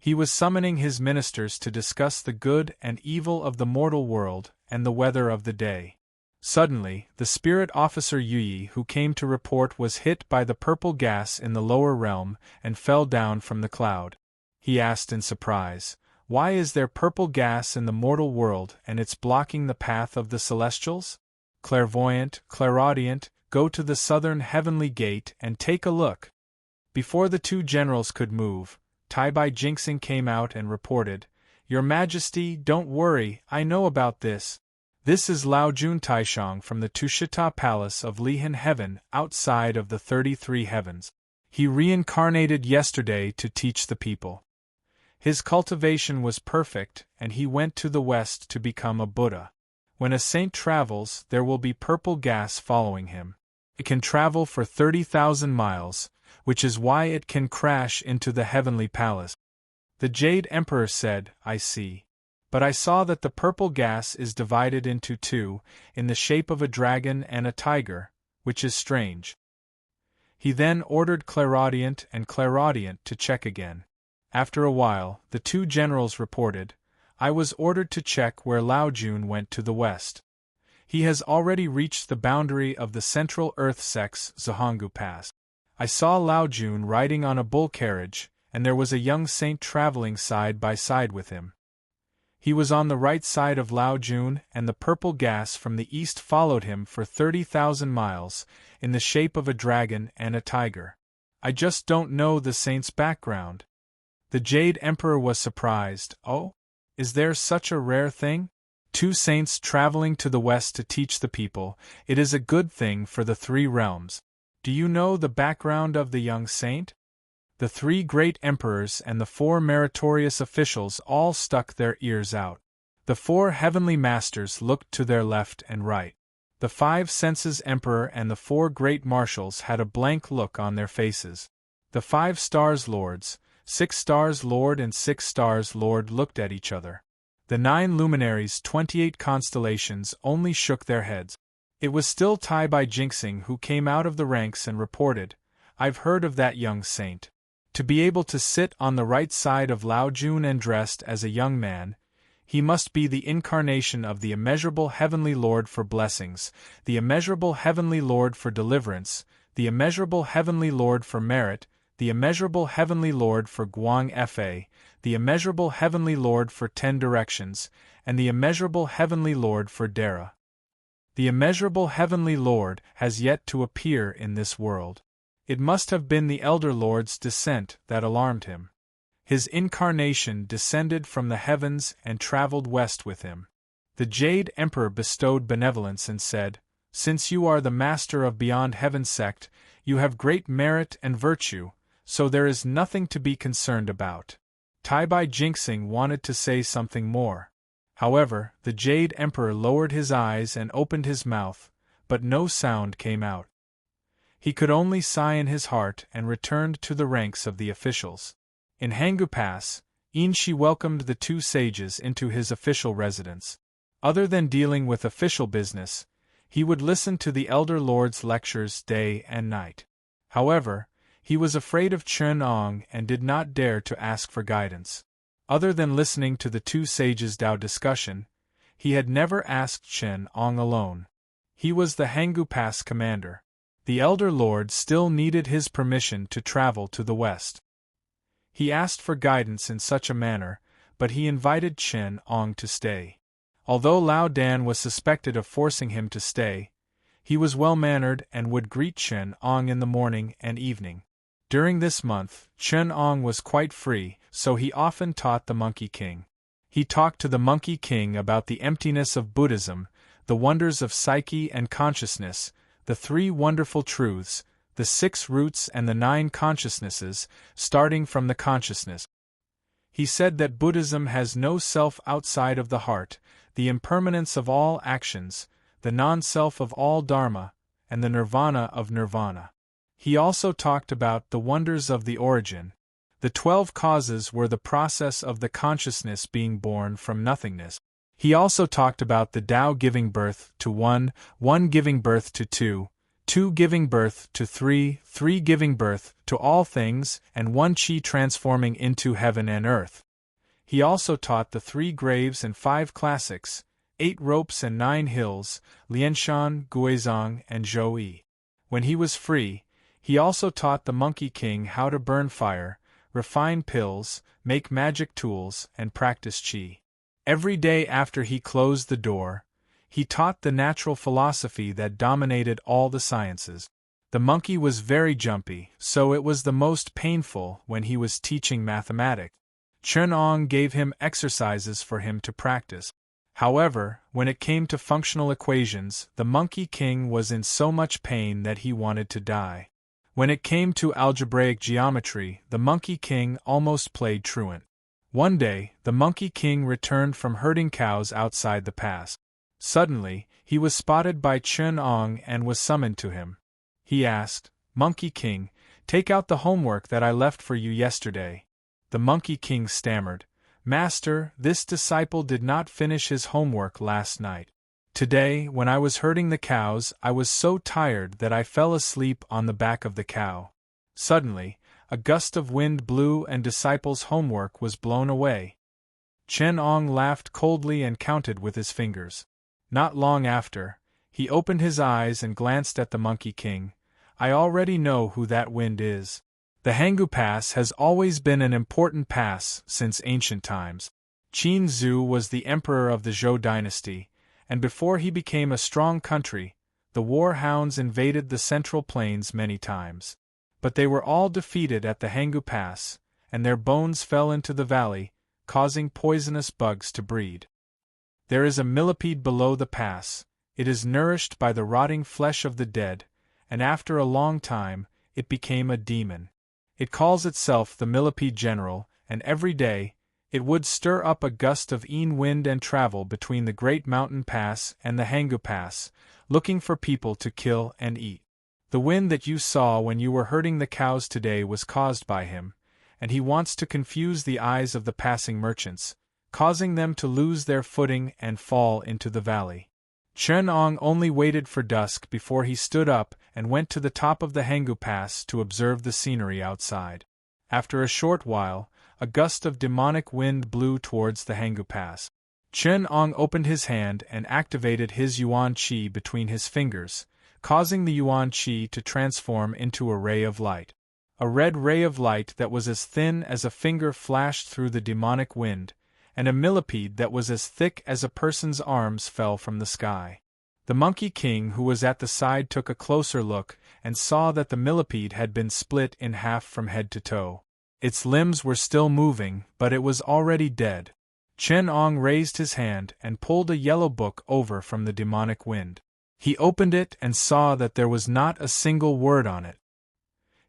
He was summoning his ministers to discuss the good and evil of the mortal world and the weather of the day. Suddenly, the spirit officer Yuyi who came to report was hit by the purple gas in the lower realm and fell down from the cloud. He asked in surprise, "Why is there purple gas in the mortal world and it's blocking the path of the celestials?" Clairvoyant, clairaudient, go to the southern heavenly gate and take a look. Before the two generals could move, Tai-Bai Jinxing came out and reported, "Your Majesty, don't worry, I know about this. This is Lao Jun Taishang from the Tushita Palace of Lihan Heaven outside of the 33 heavens. He reincarnated yesterday to teach the people. His cultivation was perfect and he went to the west to become a Buddha. When a saint travels, there will be purple gas following him. It can travel for 30,000 miles, which is why it can crash into the heavenly palace." The Jade Emperor said, "I see. But I saw that the purple gas is divided into two, in the shape of a dragon and a tiger, which is strange." He then ordered Clairaudient and Clairaudient to check again. After a while, the two generals reported, "I was ordered to check where Lao Jun went to the west. He has already reached the boundary of the Central Earth Sex Zhongu Pass. I saw Lao Jun riding on a bull carriage, and there was a young saint traveling side by side with him. He was on the right side of Lao Jun, and the purple gas from the east followed him for 30,000 miles, in the shape of a dragon and a tiger. I just don't know the saint's background." The Jade Emperor was surprised. "Oh? Is there such a rare thing? Two saints traveling to the west to teach the people, it is a good thing for the three realms. Do you know the background of the young saint?" The three great emperors and the four meritorious officials all stuck their ears out. The four heavenly masters looked to their left and right. The 5 senses emperor and the 4 great marshals had a blank look on their faces. The 5 stars lords, 6 stars lord and 6 stars lord looked at each other. The 9 luminaries, 28 constellations, only shook their heads. It was still Tai-Bai Jinxing who came out of the ranks and reported, "I've heard of that young saint. To be able to sit on the right side of Lao Jun and dressed as a young man, he must be the incarnation of the immeasurable heavenly Lord for blessings, the immeasurable heavenly Lord for deliverance, the immeasurable heavenly Lord for merit, the immeasurable heavenly Lord for Guang Fa, the immeasurable heavenly Lord for 10 directions, and the immeasurable heavenly Lord for Dara. The immeasurable heavenly Lord has yet to appear in this world. It must have been the Elder Lord's descent that alarmed him. His incarnation descended from the heavens and traveled west with him." The Jade Emperor bestowed benevolence and said, "Since you are the master of Beyond Heaven sect, you have great merit and virtue, so there is nothing to be concerned about." Tai-Bai Jinxing wanted to say something more. However, the Jade Emperor lowered his eyes and opened his mouth, but no sound came out. He could only sigh in his heart and returned to the ranks of the officials. In Hangu Pass, Inshi welcomed the 2 sages into his official residence. Other than dealing with official business, he would listen to the Elder Lord's lectures day and night. However, he was afraid of Chen Ong and did not dare to ask for guidance. Other than listening to the 2 sages' Dao discussion, he had never asked Chen Ong alone. He was the Hangu Pass commander. The Elder Lord still needed his permission to travel to the west. He asked for guidance in such a manner, but he invited Chen Ong to stay. Although Lao Dan was suspected of forcing him to stay, he was well-mannered and would greet Chen Ong in the morning and evening. During this month, Chen Ong was quite free, so he often taught the Monkey King. He talked to the Monkey King about the emptiness of Buddhism, the wonders of psyche and consciousness, the 3 wonderful truths, the 6 roots and the 9 consciousnesses, starting from the consciousness. He said that Buddhism has no self outside of the heart, the impermanence of all actions, the non-self of all dharma, and the nirvana of nirvana. He also talked about the wonders of the origin. The 12 causes were the process of the consciousness being born from nothingness. He also talked about the Tao giving birth to one, one giving birth to two 2 giving birth to 3, 3 giving birth to all things, and 1 Qi transforming into heaven and earth. He also taught the 3 graves and 5 classics, 8 ropes and 9 hills, Lianshan, Guizhong, and Zhouyi. When he was free, he also taught the Monkey King how to burn fire, refine pills, make magic tools, and practice Qi. Every day after he closed the door, he taught the natural philosophy that dominated all the sciences. The monkey was very jumpy, so it was the most painful when he was teaching mathematics. Chunong gave him exercises for him to practice. However, when it came to functional equations, the Monkey King was in so much pain that he wanted to die. When it came to algebraic geometry, the Monkey King almost played truant. One day, the Monkey King returned from herding cows outside the pass. Suddenly, he was spotted by Chunong and was summoned to him. He asked, "Monkey King, take out the homework that I left for you yesterday." The Monkey King stammered, "Master, this disciple did not finish his homework last night. Today, when I was herding the cows, I was so tired that I fell asleep on the back of the cow." Suddenly, a gust of wind blew and disciple's homework was blown away. Chunong laughed coldly and counted with his fingers. Not long after, he opened his eyes and glanced at the Monkey King. "I already know who that wind is. The Hanggu Pass has always been an important pass since ancient times. Qin Zhu was the emperor of the Zhou dynasty, and before he became a strong country, the war hounds invaded the central plains many times. But they were all defeated at the Hanggu Pass, and their bones fell into the valley, causing poisonous bugs to breed. There is a millipede below the pass. It is nourished by the rotting flesh of the dead, and after a long time, it became a demon. It calls itself the Millipede General, and every day, it would stir up a gust of wind and travel between the Great Mountain Pass and the Hanggu Pass, looking for people to kill and eat. The wind that you saw when you were herding the cows today was caused by him, and he wants to confuse the eyes of the passing merchants, causing them to lose their footing and fall into the valley. Chunong only waited for dusk before he stood up and went to the top of the Hanggu Pass to observe the scenery outside. After a short while, a gust of demonic wind blew towards the Hanggu Pass. Chunong opened his hand and activated his Yuan Qi between his fingers, causing the Yuan Qi to transform into a ray of light. A red ray of light that was as thin as a finger flashed through the demonic wind, and a millipede that was as thick as a person's arms fell from the sky. The Monkey King who was at the side took a closer look and saw that the millipede had been split in half from head to toe. Its limbs were still moving, but it was already dead. Chunong raised his hand and pulled a yellow book over from the demonic wind. He opened it and saw that there was not a single word on it.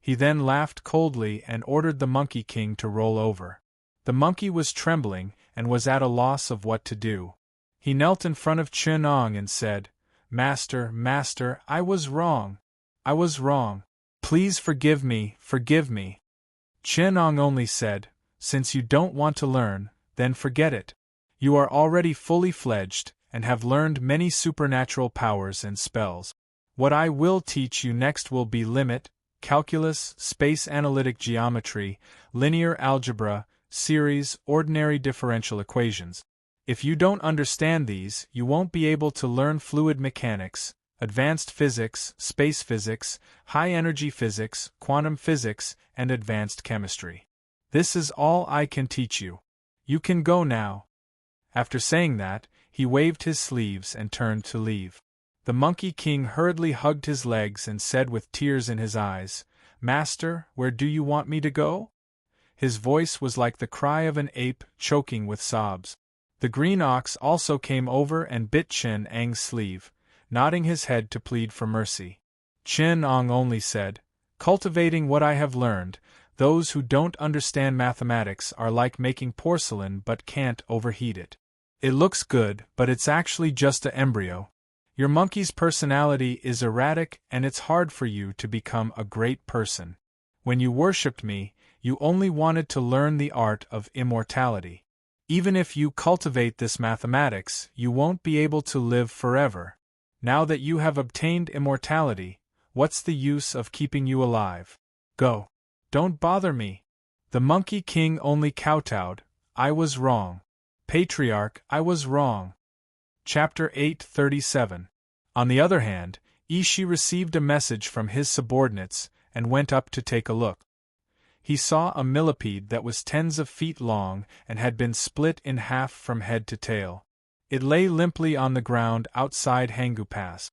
He then laughed coldly and ordered the Monkey King to roll over. The monkey was trembling and was at a loss of what to do. He knelt in front of Chunong and said, "Master, Master, I was wrong. I was wrong. Please forgive me, forgive me." Chunong only said, "Since you don't want to learn, then forget it. You are already fully fledged, and have learned many supernatural powers and spells. What I will teach you next will be limit, calculus, space analytic geometry, linear algebra, series, ordinary differential equations. If you don't understand these, you won't be able to learn fluid mechanics, advanced physics, space physics, high-energy physics, quantum physics, and advanced chemistry. This is all I can teach you. You can go now." After saying that, he waved his sleeves and turned to leave. The Monkey King hurriedly hugged his legs and said with tears in his eyes, "Master, where do you want me to go?" His voice was like the cry of an ape choking with sobs. The green ox also came over and bit Chunong's sleeve, nodding his head to plead for mercy. Chunong only said, "Cultivating what I have learned, those who don't understand mathematics are like making porcelain but can't overheat it. It looks good, but it's actually just an embryo. Your monkey's personality is erratic and it's hard for you to become a great person. When you worshipped me, you only wanted to learn the art of immortality. Even if you cultivate this mathematics, you won't be able to live forever. Now that you have obtained immortality, What's the use of keeping you alive? Go. Don't bother me. The Monkey King only kowtowed. I was wrong. Patriarch, I was wrong. Chapter 837. On the other hand, Ishi received a message from his subordinates and went up to take a look. He saw a millipede that was tens of feet long and had been split in half from head to tail. It lay limply on the ground outside Hangu Pass.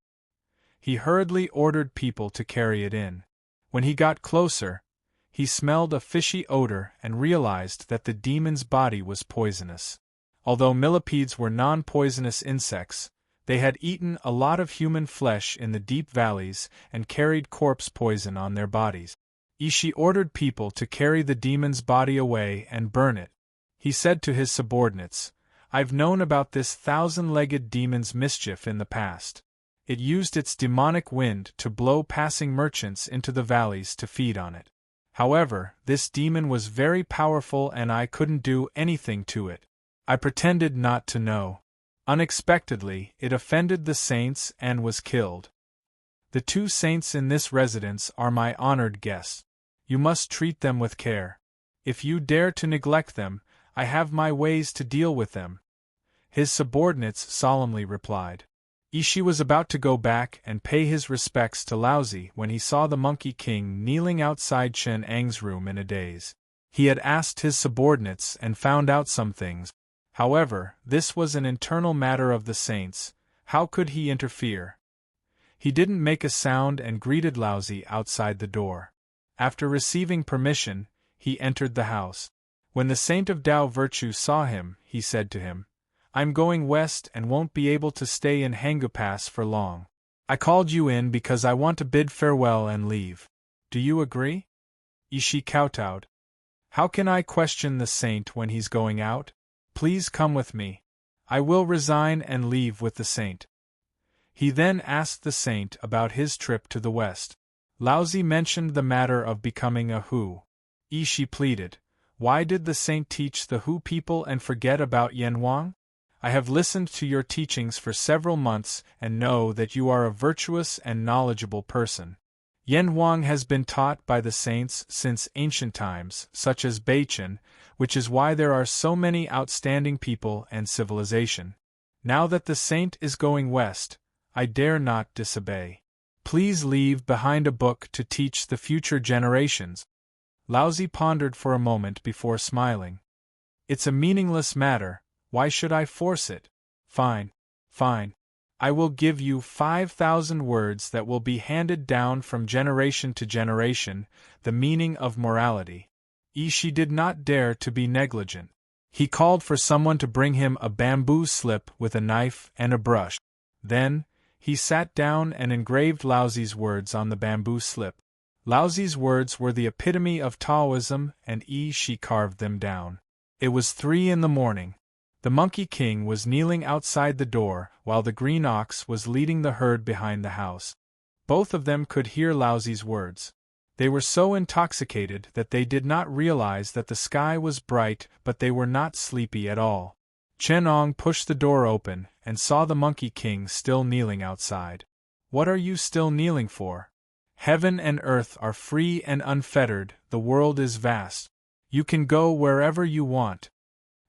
He hurriedly ordered people to carry it in. When he got closer, he smelled a fishy odor and realized that the demon's body was poisonous. Although millipedes were non-poisonous insects, they had eaten a lot of human flesh in the deep valleys and carried corpse poison on their bodies. Ishi ordered people to carry the demon's body away and burn it. He said to his subordinates, I've known about this thousand-legged demon's mischief in the past. It used its demonic wind to blow passing merchants into the valleys to feed on it. However, this demon was very powerful and I couldn't do anything to it. I pretended not to know. Unexpectedly, it offended the saints and was killed. The 2 saints in this residence are my honored guests. You must treat them with care. If you dare to neglect them, I have my ways to deal with them. His subordinates solemnly replied. Ishi was about to go back and pay his respects to Laozi when he saw the Monkey King kneeling outside Chen Ang's room in a daze. He had asked his subordinates and found out some things. However, this was an internal matter of the saints. How could he interfere? He didn't make a sound and greeted Laozi outside the door. After receiving permission, he entered the house. When the Saint of Tao Virtue saw him, he said to him, I'm going west and won't be able to stay in Hangu Pass for long. I called you in because I want to bid farewell and leave. Do you agree? Ishi kowtowed. How can I question the saint when he's going out? Please come with me. I will resign and leave with the saint. He then asked the saint about his trip to the west. Laozi mentioned the matter of becoming a Hu. Ishi pleaded, Why did the saint teach the Hu people and forget about Yanhuang? I have listened to your teachings for several months and know that you are a virtuous and knowledgeable person. Yanhuang has been taught by the saints since ancient times, such as Beichen, which is why there are so many outstanding people and civilization. Now that the saint is going west, I dare not disobey. Please leave behind a book to teach the future generations. Laozi pondered for a moment before smiling. It's a meaningless matter, why should I force it? Fine. I will give you 5,000 words that will be handed down from generation to generation, the meaning of morality. Ishi did not dare to be negligent. He called for someone to bring him a bamboo slip with a knife and a brush. Then, he sat down and engraved Laozi's words on the bamboo slip. Laozi's words were the epitome of Taoism, and Ishi carved them down. It was 3 a.m. The Monkey King was kneeling outside the door, while the green ox was leading the herd behind the house. Both of them could hear Laozi's words. They were so intoxicated that they did not realize that the sky was bright, but they were not sleepy at all. Chen Ong pushed the door open and saw the Monkey King still kneeling outside. What are you still kneeling for? Heaven and earth are free and unfettered, the world is vast. You can go wherever you want.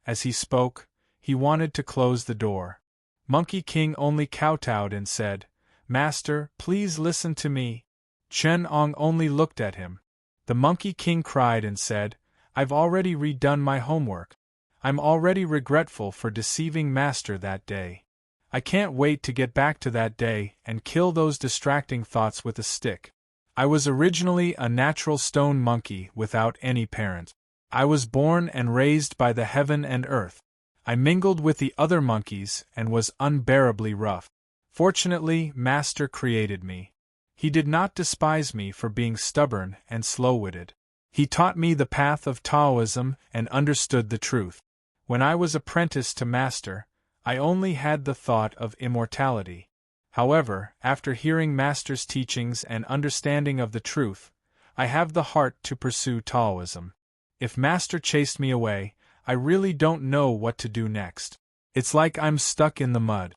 As he spoke, he wanted to close the door. Monkey King only kowtowed and said, Master, please listen to me. Chen Ong only looked at him. The Monkey King cried and said, I've already redone my homework. I'm already regretful for deceiving Master that day. I can't wait to get back to that day and kill those distracting thoughts with a stick. I was originally a natural stone monkey without any parent. I was born and raised by the heaven and earth. I mingled with the other monkeys and was unbearably rough. Fortunately, Master created me. He did not despise me for being stubborn and slow-witted. He taught me the path of Taoism and understood the truth. When I was apprenticed to Master, I only had the thought of immortality. However, after hearing Master's teachings and understanding of the truth, I have the heart to pursue Taoism. If Master chased me away, I really don't know what to do next. It's like I'm stuck in the mud.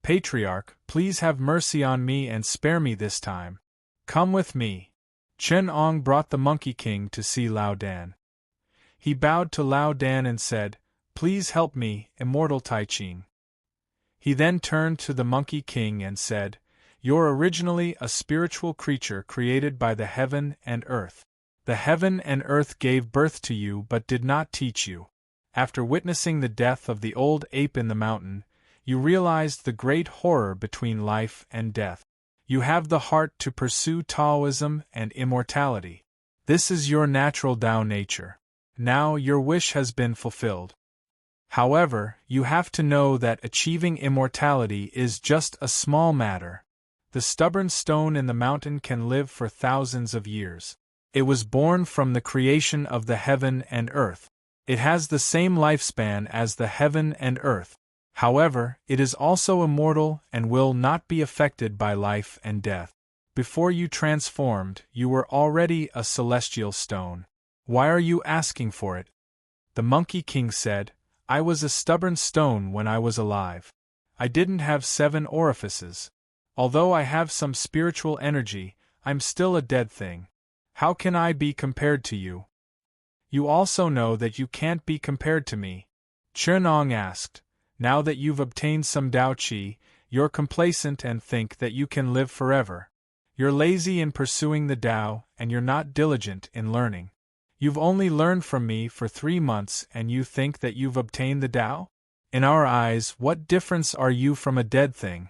Patriarch, please have mercy on me and spare me this time. Come with me. Chen Ong brought the Monkey King to see Lao Dan. He bowed to Lao Dan and said, "Please help me, immortal Tai Ching." He then turned to the Monkey King and said, "You're originally a spiritual creature created by the heaven and earth. The heaven and earth gave birth to you but did not teach you. After witnessing the death of the old ape in the mountain, you realized the great horror between life and death. You have the heart to pursue Taoism and immortality. This is your natural Tao nature. Now your wish has been fulfilled. However, you have to know that achieving immortality is just a small matter. The stubborn stone in the mountain can live for thousands of years. It was born from the creation of the heaven and earth. It has the same lifespan as the heaven and earth. However, it is also immortal and will not be affected by life and death. Before you transformed, you were already a celestial stone. Why are you asking for it?" The Monkey King said, "I was a stubborn stone when I was alive. I didn't have 7 orifices. Although I have some spiritual energy, I'm still a dead thing. How can I be compared to you?" "You also know that you can't be compared to me?" Chen Ong asked. "Now that you've obtained some Tao Qi, you're complacent and think that you can live forever. You're lazy in pursuing the Tao, and you're not diligent in learning. You've only learned from me for 3 months and you think that you've obtained the Tao? In our eyes, what difference are you from a dead thing?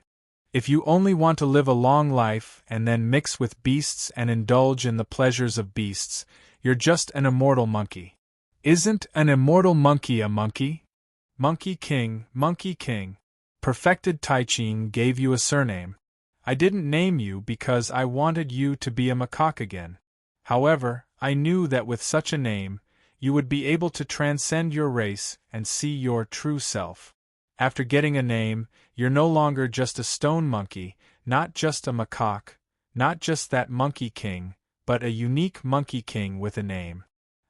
If you only want to live a long life and then mix with beasts and indulge in the pleasures of beasts, you're just an immortal monkey. Isn't an immortal monkey a monkey?" Monkey King, perfected Tai Ching gave you a surname. I didn't name you because I wanted you to be a macaque again. However, I knew that with such a name, you would be able to transcend your race and see your true self. After getting a name, you're no longer just a stone monkey, not just a macaque, not just that Monkey King, but a unique Monkey King with a name.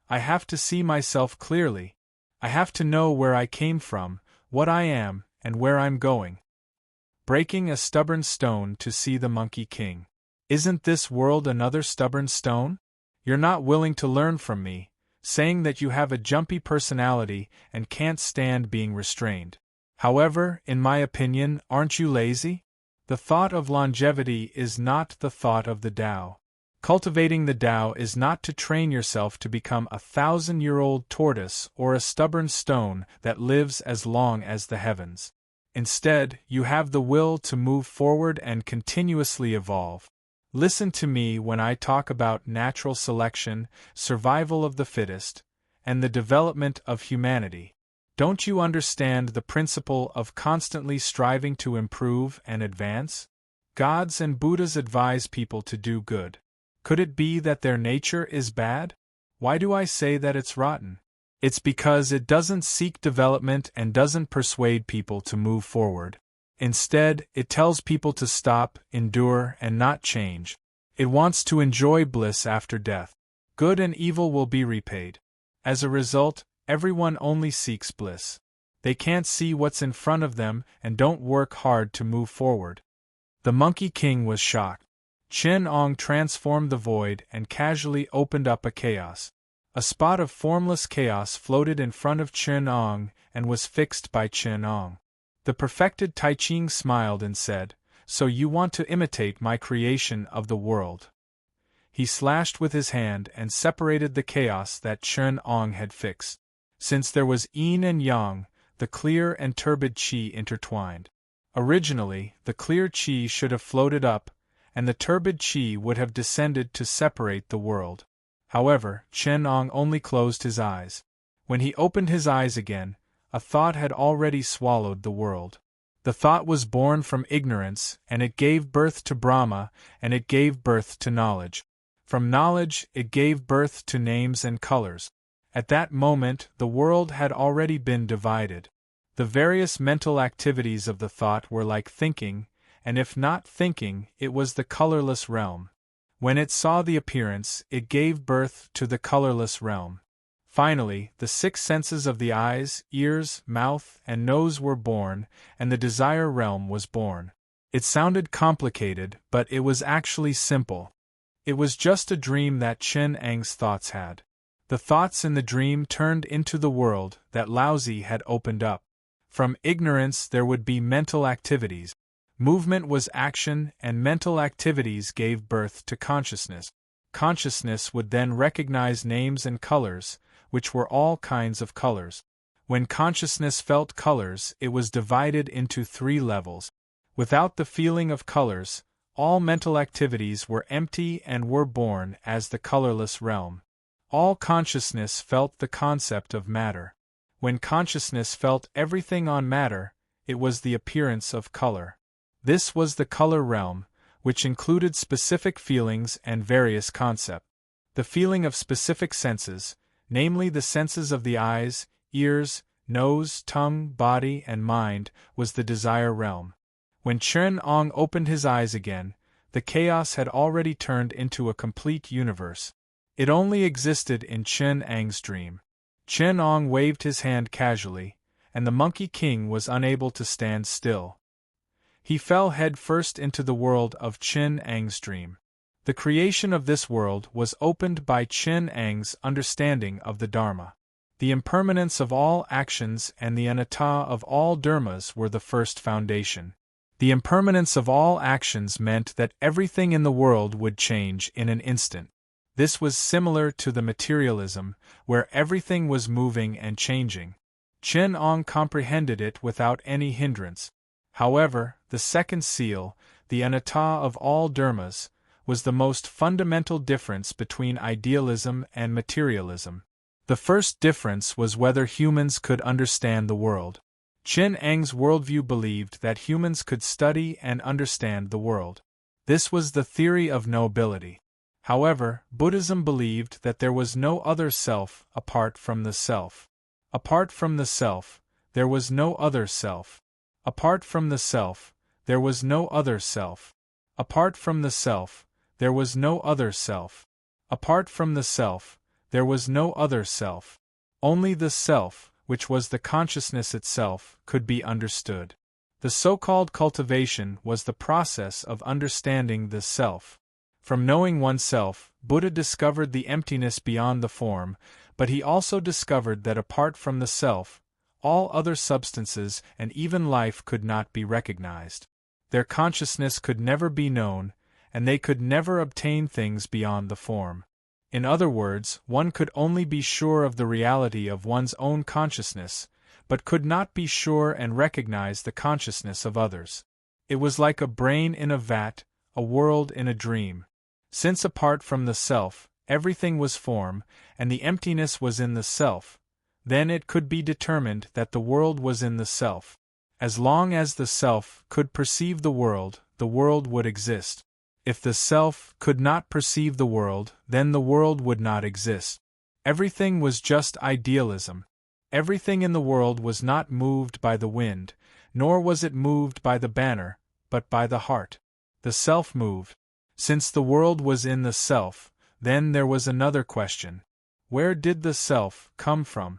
I have to see myself clearly. I have to know where I came from, what I am, and where I'm going. Breaking a stubborn stone to see the Monkey King. Isn't this world another stubborn stone? You're not willing to learn from me, saying that you have a jumpy personality and can't stand being restrained. However, in my opinion, aren't you lazy? The thought of longevity is not the thought of the Tao. Cultivating the Tao is not to train yourself to become a 1,000-year-old tortoise or a stubborn stone that lives as long as the heavens. Instead, you have the will to move forward and continuously evolve. Listen to me when I talk about natural selection, survival of the fittest, and the development of humanity. Don't you understand the principle of constantly striving to improve and advance? Gods and Buddhas advise people to do good. Could it be that their nature is bad? Why do I say that it's rotten? It's because it doesn't seek development and doesn't persuade people to move forward. Instead, it tells people to stop, endure, and not change. It wants to enjoy bliss after death. Good and evil will be repaid. As a result, everyone only seeks bliss. They can't see what's in front of them and don't work hard to move forward. The Monkey King was shocked. Chen Ong transformed the void and casually opened up a chaos. A spot of formless chaos floated in front of Chen Ong and was fixed by Chen Ong. The perfected Tai Ching smiled and said, "So you want to imitate my creation of the world." He slashed with his hand and separated the chaos that Chen Ong had fixed. Since there was yin and yang, the clear and turbid qi intertwined. Originally, the clear qi should have floated up, and the turbid qi would have descended to separate the world. However, Chen Ong only closed his eyes. When he opened his eyes again, a thought had already swallowed the world. The thought was born from ignorance, and it gave birth to Brahma, and it gave birth to knowledge. From knowledge, it gave birth to names and colors. At that moment, the world had already been divided. The various mental activities of the thought were like thinking, and if not thinking, it was the colorless realm. When it saw the appearance, it gave birth to the colorless realm. Finally, the 6 senses of the eyes, ears, mouth, and nose were born, and the desire realm was born. It sounded complicated, but it was actually simple. It was just a dream that Chen Ang's thoughts had. The thoughts in the dream turned into the world that Laozi had opened up. From ignorance there would be mental activities. Movement was action, and mental activities gave birth to consciousness. Consciousness would then recognize names and colors, which were all kinds of colors. When consciousness felt colors, it was divided into 3 levels. Without the feeling of colors, all mental activities were empty and were born as the colorless realm. All consciousness felt the concept of matter. When consciousness felt everything on matter, it was the appearance of color. This was the color realm, which included specific feelings and various concepts. The feeling of specific senses, namely the senses of the eyes, ears, nose, tongue, body, and mind, was the desire realm. When Chen Ong opened his eyes again, the chaos had already turned into a complete universe. It only existed in Chen Ang's dream. Chen Ong waved his hand casually, and the Monkey King was unable to stand still. He fell head first into the world of Chen Ang's dream. The creation of this world was opened by Chen Ang's understanding of the Dharma. The impermanence of all actions and the anatta of all dharmas were the first foundation. The impermanence of all actions meant that everything in the world would change in an instant. This was similar to the materialism, where everything was moving and changing. Chen Ong comprehended it without any hindrance. However, the second seal, the anatta of all dharmas, was the most fundamental difference between idealism and materialism. The first difference was whether humans could understand the world. Chen Ang's worldview believed that humans could study and understand the world. This was the theory of knowability. However, Buddhism believed that there was no other self apart from the self. Apart from the self, there was no other self. Apart from the self, there was no other self. Apart from the self, there was no other self. Apart from the self, there was no other self. Only the self, which was the consciousness itself, could be understood. The so-called cultivation was the process of understanding the self. From knowing oneself, Buddha discovered the emptiness beyond the form, but he also discovered that apart from the self, all other substances and even life could not be recognized. Their consciousness could never be known, and they could never obtain things beyond the form. In other words, one could only be sure of the reality of one's own consciousness, but could not be sure and recognize the consciousness of others. It was like a brain in a vat, a world in a dream. Since apart from the self, everything was form, and the emptiness was in the self, then it could be determined that the world was in the self. As long as the self could perceive the world would exist. If the self could not perceive the world, then the world would not exist. Everything was just idealism. Everything in the world was not moved by the wind, nor was it moved by the banner, but by the heart. The self moved. Since the world was in the self, then there was another question. Where did the self come from?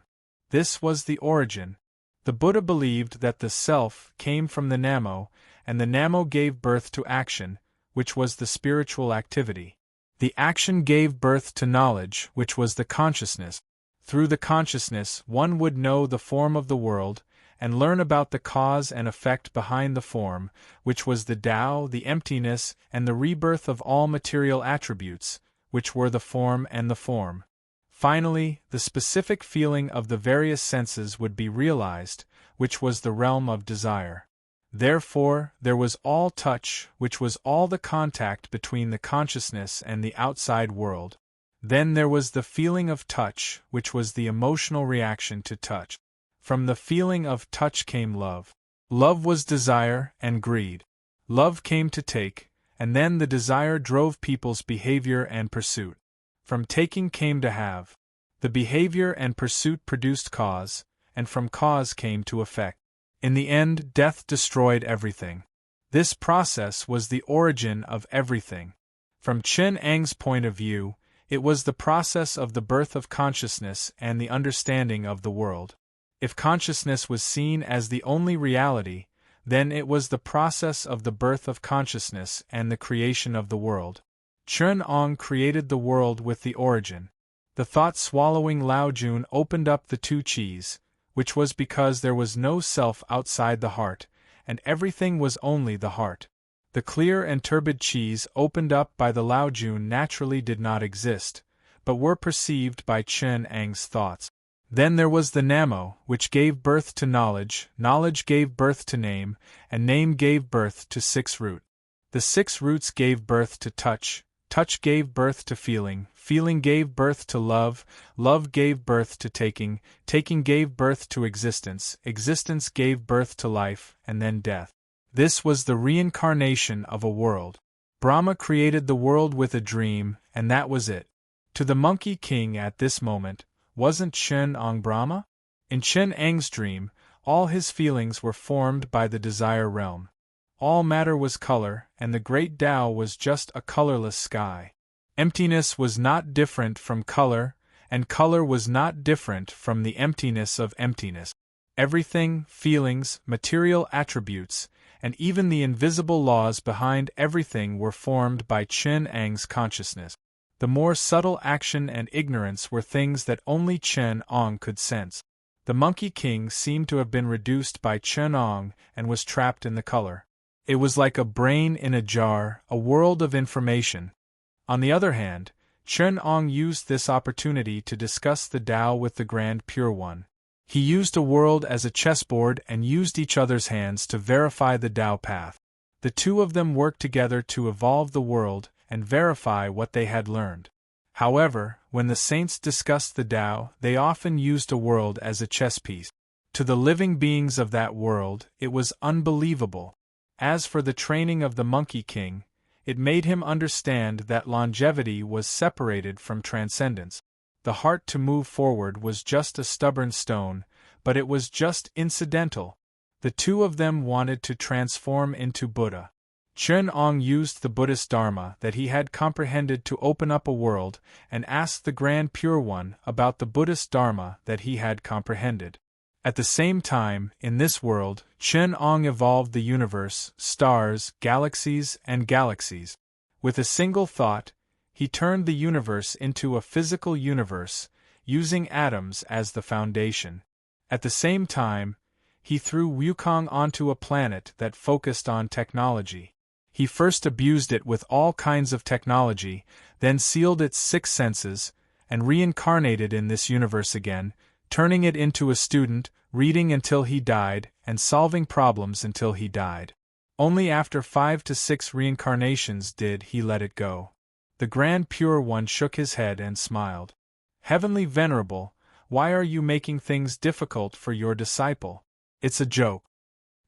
This was the origin. The Buddha believed that the self came from the Namo, and the Namo gave birth to action, which was the spiritual activity. The action gave birth to knowledge, which was the consciousness. Through the consciousness, one would know the form of the world, and learn about the cause and effect behind the form, which was the Tao, the emptiness, and the rebirth of all material attributes, which were the form and the form. Finally, the specific feeling of the various senses would be realized, which was the realm of desire. Therefore, there was all touch, which was all the contact between the consciousness and the outside world. Then there was the feeling of touch, which was the emotional reaction to touch. From the feeling of touch came love. Love was desire and greed. Love came to take, and then the desire drove people's behavior and pursuit. From taking came to have. The behavior and pursuit produced cause, and from cause came to effect. In the end, death destroyed everything. This process was the origin of everything. From Chen Ang's point of view, it was the process of the birth of consciousness and the understanding of the world. If consciousness was seen as the only reality, then it was the process of the birth of consciousness and the creation of the world. Chun Ong created the world with the origin. The thought-swallowing Lao Jun opened up the two Qis, which was because there was no self outside the heart, and everything was only the heart. The clear and turbid Qis opened up by the Lao Jun naturally did not exist, but were perceived by Chun Ang's thoughts. Then there was the Namo, which gave birth to knowledge, knowledge gave birth to name, and name gave birth to 6 root. The 6 roots gave birth to touch, touch gave birth to feeling, feeling gave birth to love, love gave birth to taking, taking gave birth to existence, existence gave birth to life, and then death. This was the reincarnation of a world. Brahma created the world with a dream, and that was it. To the Monkey King at this moment, wasn't Chun Ong Brahma? In Chun Ang's dream, all his feelings were formed by the desire realm. All matter was color, and the great Tao was just a colorless sky. Emptiness was not different from color, and color was not different from the emptiness of emptiness. Everything, feelings, material attributes, and even the invisible laws behind everything were formed by Chun Ang's consciousness. The more subtle action and ignorance were things that only Chun Ong could sense. The Monkey King seemed to have been reduced by Chun Ong and was trapped in the color. It was like a brain in a jar, a world of information. On the other hand, Chun Ong used this opportunity to discuss the Tao with the Grand Pure One. He used a world as a chessboard and used each other's hands to verify the Tao path. The two of them worked together to evolve the world and verify what they had learned. However, when the saints discussed the Tao, they often used a world as a chess piece. To the living beings of that world, it was unbelievable. As for the training of the Monkey King, it made him understand that longevity was separated from transcendence. The heart to move forward was just a stubborn stone, but it was just incidental. The two of them wanted to transform into Buddha. Chun Ong used the Buddhist Dharma that he had comprehended to open up a world and asked the Grand Pure One about the Buddhist Dharma that he had comprehended. At the same time, in this world, Chun Ong evolved the universe, stars, galaxies, and galaxies. With a single thought, he turned the universe into a physical universe, using atoms as the foundation. At the same time, he threw Wukong onto a planet that focused on technology. He first abused it with all kinds of technology, then sealed its 6 senses, and reincarnated in this universe again, turning it into a student, reading until he died, and solving problems until he died. Only after 5 to 6 reincarnations did he let it go. The Grand Pure One shook his head and smiled. Heavenly Venerable, why are you making things difficult for your disciple? It's a joke.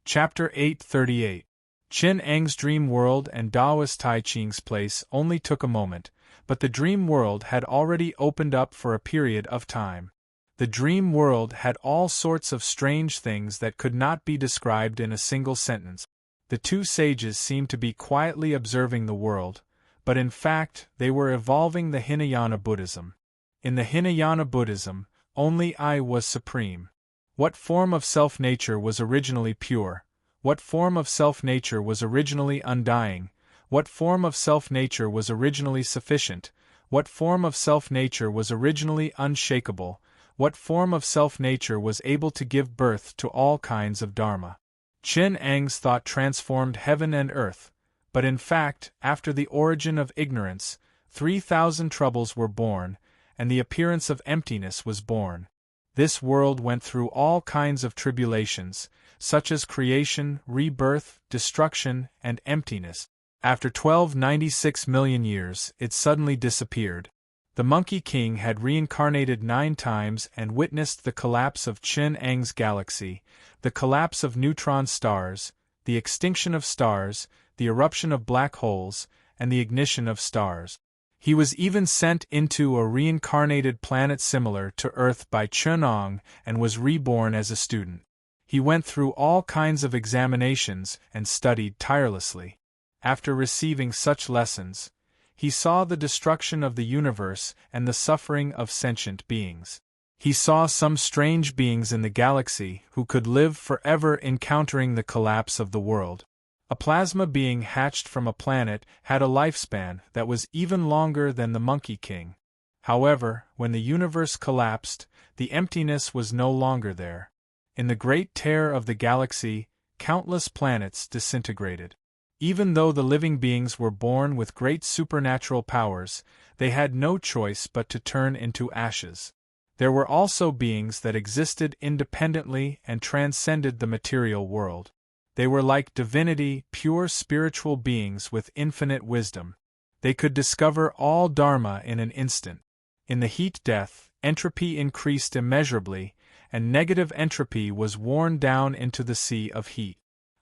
Chapter 838. Chun Ang's dream world and Taoist Tai Ching's place only took a moment, but the dream world had already opened up for a period of time. The dream world had all sorts of strange things that could not be described in a single sentence. The two sages seemed to be quietly observing the world, but in fact they were evolving the Hinayana Buddhism. In the Hinayana Buddhism, only I was supreme. What form of self-nature was originally pure? What form of self-nature was originally undying? What form of self-nature was originally sufficient? What form of self-nature was originally unshakable? What form of self-nature was able to give birth to all kinds of dharma? Chun Ang's thought transformed heaven and earth, but in fact, after the origin of ignorance, 3,000 troubles were born, and the appearance of emptiness was born. This world went through all kinds of tribulations, such as creation, rebirth, destruction, and emptiness. After 1296 million years, it suddenly disappeared. The Monkey King had reincarnated 9 times and witnessed the collapse of Chun Ang's galaxy, the collapse of neutron stars, the extinction of stars, the eruption of black holes, and the ignition of stars. He was even sent into a reincarnated planet similar to Earth by Chun Ong and was reborn as a student. He went through all kinds of examinations and studied tirelessly. After receiving such lessons, he saw the destruction of the universe and the suffering of sentient beings. He saw some strange beings in the galaxy who could live forever encountering the collapse of the world. A plasma being hatched from a planet had a lifespan that was even longer than the Monkey King. However, when the universe collapsed, the emptiness was no longer there. In the great tear of the galaxy, countless planets disintegrated. Even though the living beings were born with great supernatural powers, they had no choice but to turn into ashes. There were also beings that existed independently and transcended the material world. They were like divinity, pure spiritual beings with infinite wisdom. They could discover all Dharma in an instant. In the heat death, entropy increased immeasurably, and negative entropy was worn down into the sea of heat.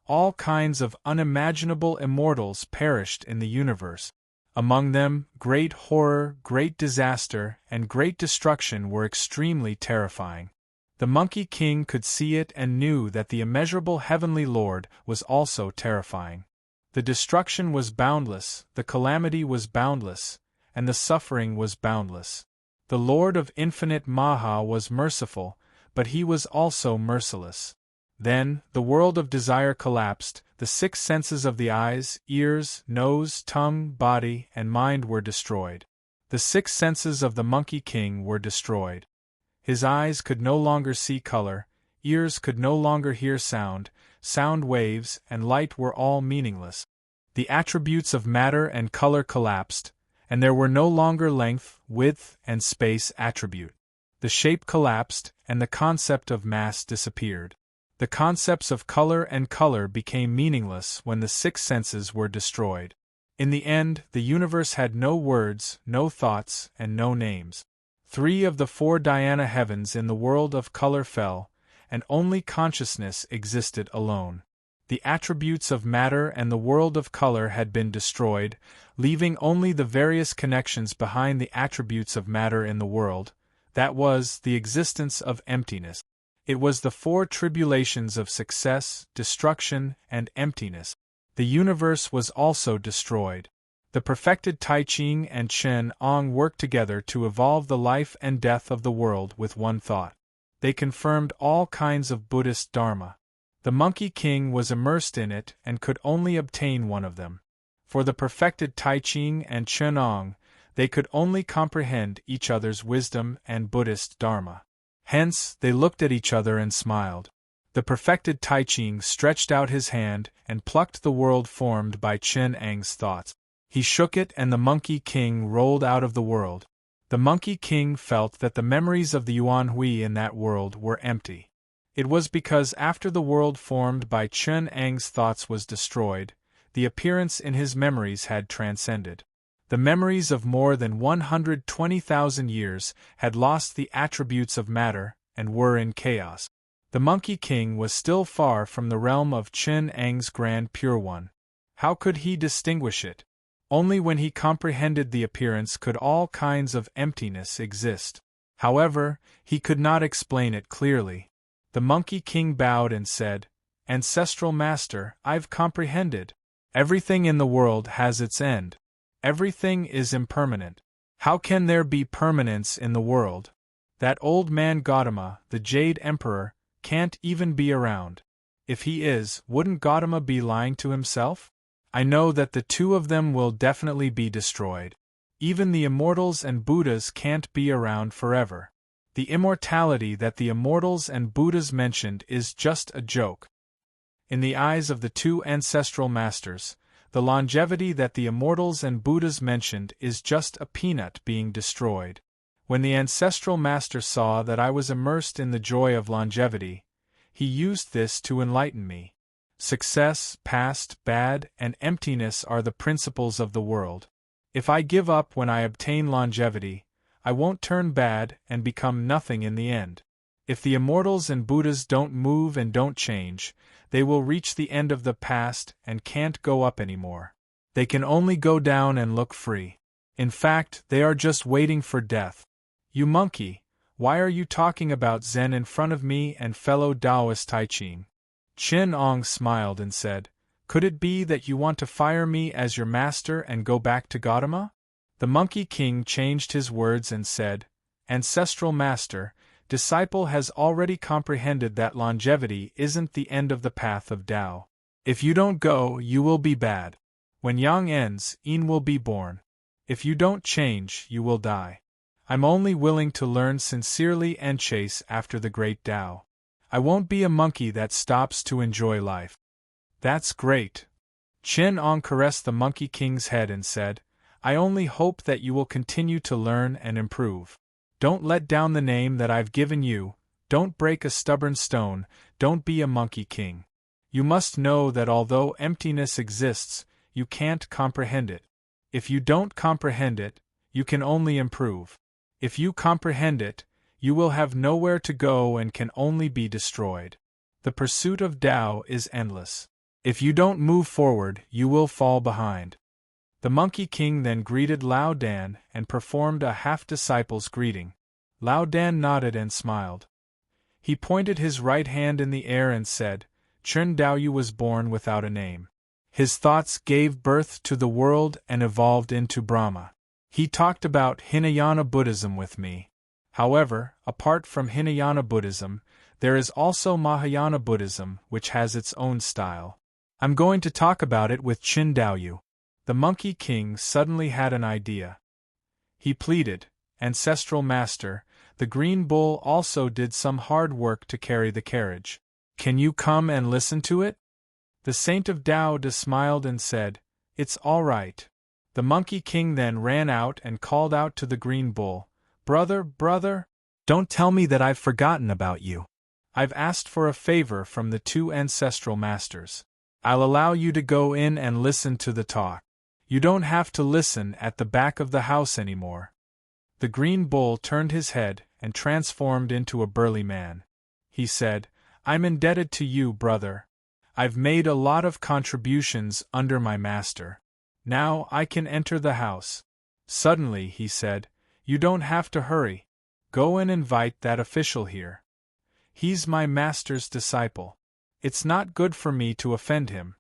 All kinds of unimaginable immortals perished in the universe. Among them, great horror, great disaster, and great destruction were extremely terrifying. The Monkey King could see it and knew that the immeasurable Heavenly Lord was also terrifying. The destruction was boundless, the calamity was boundless, and the suffering was boundless. The Lord of Infinite Maha was merciful, but he was also merciless. Then, the world of desire collapsed, the six senses of the eyes, ears, nose, tongue, body, and mind were destroyed. The six senses of the Monkey King were destroyed. His eyes could no longer see color, ears could no longer hear sound, sound waves and light were all meaningless. The attributes of matter and color collapsed, and there were no longer length, width, and space attribute. The shape collapsed, and the concept of mass disappeared. The concepts of color and color became meaningless when the six senses were destroyed. In the end, the universe had no words, no thoughts, and no names. 3 of the 4 dhyana heavens in the world of color fell, and only consciousness existed alone. The attributes of matter and the world of color had been destroyed, leaving only the various connections behind the attributes of matter in the world, that was, the existence of emptiness. It was the 4 tribulations of success, destruction, and emptiness. The universe was also destroyed. The perfected Tai Ching and Chen Ong worked together to evolve the life and death of the world with one thought. They confirmed all kinds of Buddhist Dharma. The Monkey King was immersed in it and could only obtain one of them. For the perfected Tai Ching and Chen Ong, they could only comprehend each other's wisdom and Buddhist Dharma. Hence, they looked at each other and smiled. The perfected Tai Ching stretched out his hand and plucked the world formed by Chen Ang's thoughts. He shook it and the Monkey King rolled out of the world. The Monkey King felt that the memories of the Yuan Hui in that world were empty. It was because after the world formed by Chen Ang's thoughts was destroyed, the appearance in his memories had transcended. The memories of more than 120,000 years had lost the attributes of matter and were in chaos. The Monkey King was still far from the realm of Chen Ang's Grand Pure One. How could he distinguish it? Only when he comprehended the appearance could all kinds of emptiness exist. However, he could not explain it clearly. The Monkey King bowed and said, "Ancestral Master, I've comprehended. Everything in the world has its end. Everything is impermanent. How can there be permanence in the world? That old man Gautama, the Jade Emperor, can't even be around. If he is, wouldn't Gautama be lying to himself? I know that the 2 of them will definitely be destroyed. Even the immortals and Buddhas can't be around forever. The immortality that the immortals and Buddhas mentioned is just a joke. In the eyes of the 2 ancestral masters, the longevity that the immortals and Buddhas mentioned is just a peanut being destroyed. When the ancestral master saw that I was immersed in the joy of longevity, he used this to enlighten me. Success, past, bad, and emptiness are the principles of the world. If I give up when I obtain longevity, I won't turn bad and become nothing in the end. If the immortals and Buddhas don't move and don't change, they will reach the end of the past and can't go up anymore. They can only go down and look free. In fact, they are just waiting for death. You monkey, why are you talking about Zen in front of me and fellow Taoist Tai Ching? Chen Ong smiled and said, "Could it be that you want to fire me as your master and go back to Gautama?" The Monkey King changed his words and said, "Ancestral Master, disciple has already comprehended that longevity isn't the end of the path of Tao. If you don't go, you will be bad. When yang ends, Yin will be born. If you don't change, you will die. I'm only willing to learn sincerely and chase after the great Tao. I won't be a monkey that stops to enjoy life. That's great. Chen Ong caressed the Monkey King's head and said, I only hope that you will continue to learn and improve. Don't let down the name that I've given you, don't break a stubborn stone, don't be a Monkey King. You must know that although emptiness exists, you can't comprehend it. If you don't comprehend it, you can only improve. If you comprehend it, you will have nowhere to go and can only be destroyed. The pursuit of Tao is endless. If you don't move forward, you will fall behind. The Monkey King then greeted Lao Dan and performed a half-disciple's greeting. Lao Dan nodded and smiled. He pointed his right hand in the air and said, Chen Daoyu was born without a name. His thoughts gave birth to the world and evolved into Brahma. He talked about Hinayana Buddhism with me. However, apart from Hinayana Buddhism, there is also Mahayana Buddhism, which has its own style. I'm going to talk about it with Chen Daoyu. The Monkey King suddenly had an idea. He pleaded, Ancestral Master, the Green Bull also did some hard work to carry the carriage. Can you come and listen to it? The Saint of Tao smiled and said, It's all right. The Monkey King then ran out and called out to the Green Bull, Brother, don't tell me that I've forgotten about you. I've asked for a favor from the two ancestral masters. I'll allow you to go in and listen to the talk. You don't have to listen at the back of the house anymore. The Green Bull turned his head and transformed into a burly man. He said, I'm indebted to you, brother. I've made a lot of contributions under my master. Now I can enter the house. Suddenly, he said, You don't have to hurry. Go and invite that official here. He's my master's disciple. It's not good for me to offend him.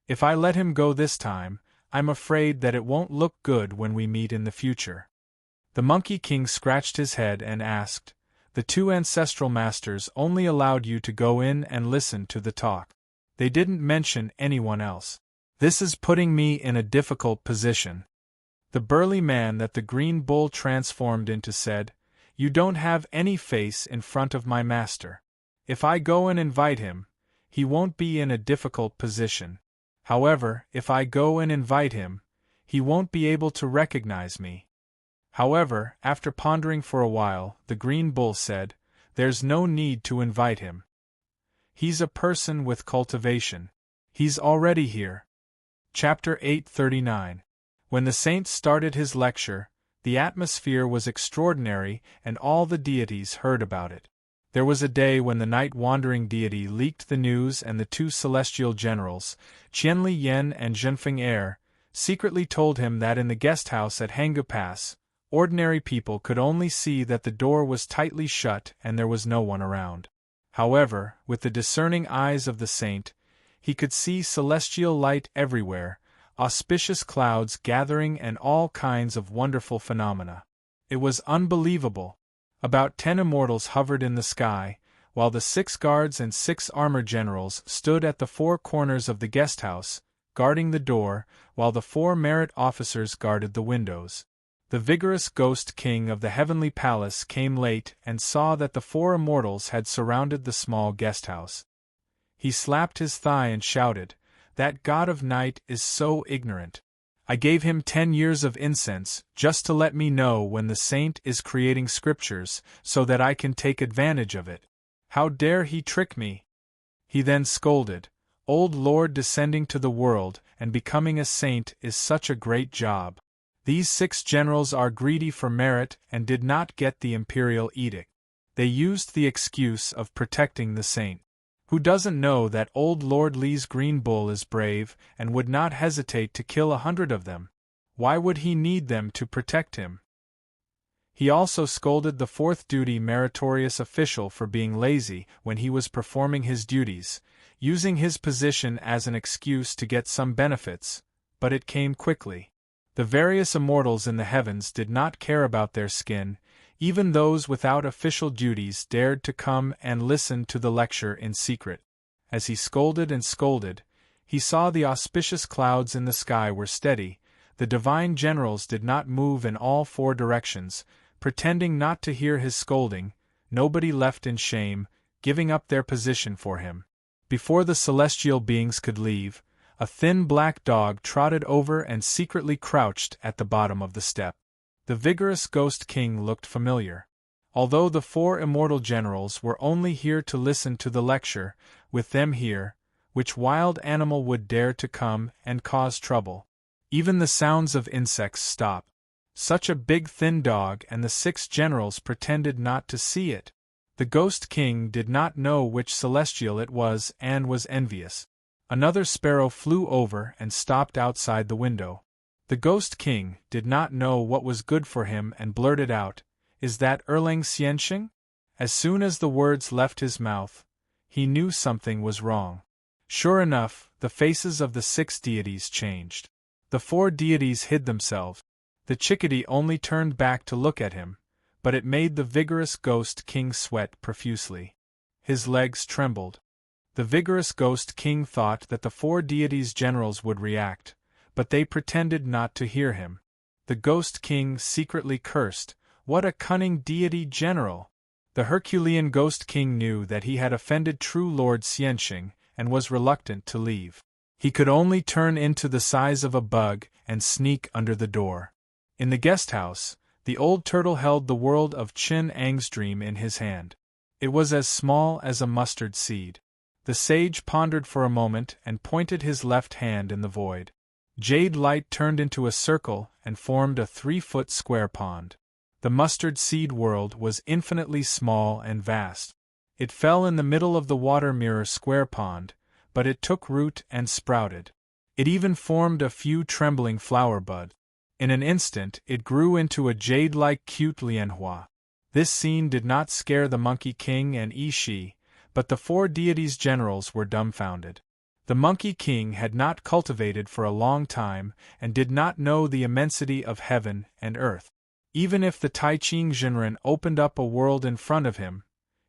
If I let him go this time, I'm afraid that it won't look good when we meet in the future. The Monkey King scratched his head and asked, The two ancestral masters only allowed you to go in and listen to the talk. They didn't mention anyone else. This is putting me in a difficult position. The burly man that the Green Bull transformed into said, You don't have any face in front of my master. If I go and invite him, he won't be in a difficult position. However, if I go and invite him, he won't be able to recognize me. However, after pondering for a while, the Green Bull said, There's no need to invite him. He's a person with cultivation. He's already here. Chapter 839. When the saint started his lecture, the atmosphere was extraordinary and all the deities heard about it. There was a day when the night-wandering deity leaked the news and the two celestial generals, Qianli Yen and Zhenfeng Er, secretly told him that in the guest house at Hanggu Pass, ordinary people could only see that the door was tightly shut and there was no one around. However, with the discerning eyes of the saint, he could see celestial light everywhere, auspicious clouds gathering and all kinds of wonderful phenomena. It was unbelievable. About 10 immortals hovered in the sky, while the 6 guards and 6 armor generals stood at the 4 corners of the guest house, guarding the door, while the 4 merit officers guarded the windows. The vigorous ghost king of the heavenly palace came late and saw that the 4 immortals had surrounded the small guest house. He slapped his thigh and shouted, That god of night is so ignorant. I gave him 10 years of incense just to let me know when the saint is creating scriptures so that I can take advantage of it. How dare he trick me? He then scolded, Old Lord, descending to the world and becoming a saint is such a great job. These 6 generals are greedy for merit and did not get the imperial edict. They used the excuse of protecting the saint. Who doesn't know that old Lord Li's Green Bull is brave and would not hesitate to kill 100 of them? Why would he need them to protect him? He also scolded the 4th duty meritorious official for being lazy when he was performing his duties, using his position as an excuse to get some benefits, but it came quickly. The various immortals in the heavens did not care about their skin. Even those without official duties dared to come and listen to the lecture in secret. As he scolded and scolded, He saw the auspicious clouds in the sky were steady, the divine generals did not move in all four directions, pretending not to hear his scolding, nobody left in shame, giving up their position for him. Before the celestial beings could leave, a thin black dog trotted over and secretly crouched at the bottom of the step. The vigorous Ghost King looked familiar. Although the four immortal generals were only here to listen to the lecture, with them here, which wild animal would dare to come and cause trouble? Even the sounds of insects stop. Such a big thin dog, and the 6 generals pretended not to see it. The Ghost King did not know which celestial it was and was envious. Another sparrow flew over and stopped outside the window. The Ghost King did not know what was good for him and blurted out, "Is that Erlang Xianxing?" As soon as the words left his mouth, he knew something was wrong. Sure enough, the faces of the 6 deities changed. The 4 deities hid themselves. The chickadee only turned back to look at him, but it made the vigorous Ghost King sweat profusely. His legs trembled. The vigorous Ghost King thought that the 4 deities' generals would react, but they pretended not to hear him. The Ghost King secretly cursed, "What a cunning deity general!" The Herculean Ghost King knew that he had offended true Lord Xianxing, and was reluctant to leave. He could only turn into the size of a bug and sneak under the door. In the guest house, the old turtle held the world of Chen Ang's dream in his hand. It was as small as a mustard seed. The sage pondered for a moment and pointed his left hand in the void. Jade light turned into a circle and formed a 3-foot square pond. The mustard seed world was infinitely small and vast. It fell in the middle of the water mirror square pond, but it took root and sprouted. It even formed a few trembling flower buds. In an instant it grew into a jade-like cute lianhua. This scene did not scare the Monkey King and Yi, but the 4 deities' generals were dumbfounded. The Monkey King had not cultivated for a long time and did not know the immensity of heaven and earth. Even if the Taiching Jinren opened up a world in front of him,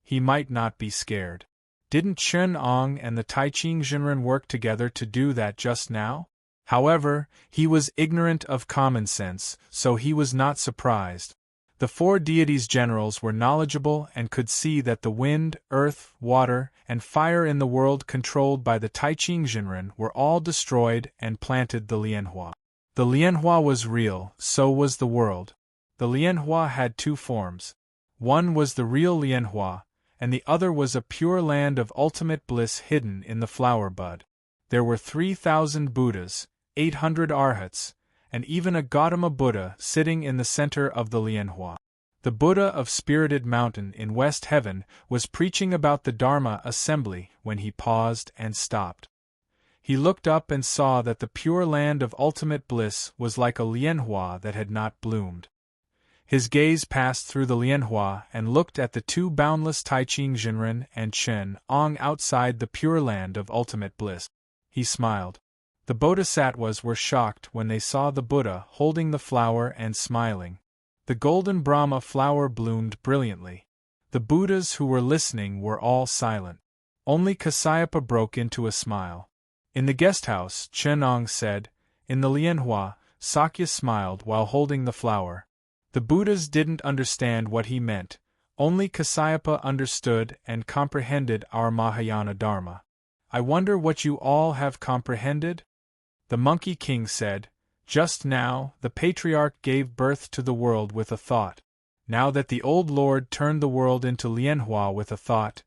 he might not be scared. Didn't Chen Ong and the Taiching Jinren work together to do that just now? However, he was ignorant of common sense, so he was not surprised. The 4 deities' generals were knowledgeable and could see that the wind, earth, water, and fire in the world controlled by the Taiching Jinren were all destroyed and planted the Lianhua. The Lianhua was real, so was the world. The Lianhua had 2 forms. One was the real Lianhua, and the other was a pure land of ultimate bliss hidden in the flower bud. There were 3,000 Buddhas, 800 Arhats, and even a Gautama Buddha sitting in the center of the Lianhua. The Buddha of Spirited Mountain in West Heaven was preaching about the Dharma assembly when he paused and stopped. He looked up and saw that the pure land of ultimate bliss was like a Lianhua that had not bloomed. His gaze passed through the Lianhua and looked at the 2 boundless Taiching Jinren and Chen Ong outside the pure land of ultimate bliss. He smiled. The Bodhisattvas were shocked when they saw the Buddha holding the flower and smiling. The golden Brahma flower bloomed brilliantly. The Buddhas who were listening were all silent. Only Kasyapa broke into a smile. In the guest house, Chen Ong said, "In the Lianhua," Sakya smiled while holding the flower. The Buddhas didn't understand what he meant, only Kasyapa understood and comprehended our Mahayana Dharma. "I wonder what you all have comprehended?" The Monkey King said, "Just now, the Patriarch gave birth to the world with a thought. Now that the old Lord turned the world into Lianhua with a thought,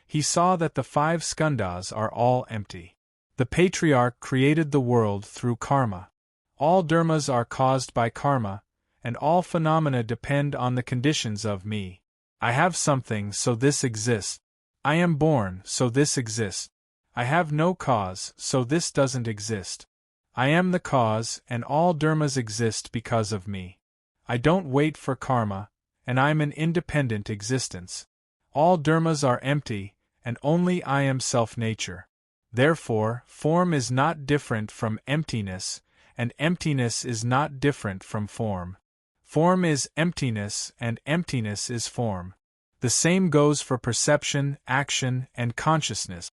he saw that the 5 skandhas are all empty. The Patriarch created the world through karma. All dharmas are caused by karma, and all phenomena depend on the conditions of me. I have something, so this exists. I am born, so this exists. I have no cause, so this doesn't exist. I am the cause, and all dharmas exist because of me. I don't wait for karma, and I'm an independent existence. All dharmas are empty, and only I am self-nature. Therefore, form is not different from emptiness, and emptiness is not different from form. Form is emptiness, and emptiness is form. The same goes for perception, action, and consciousness.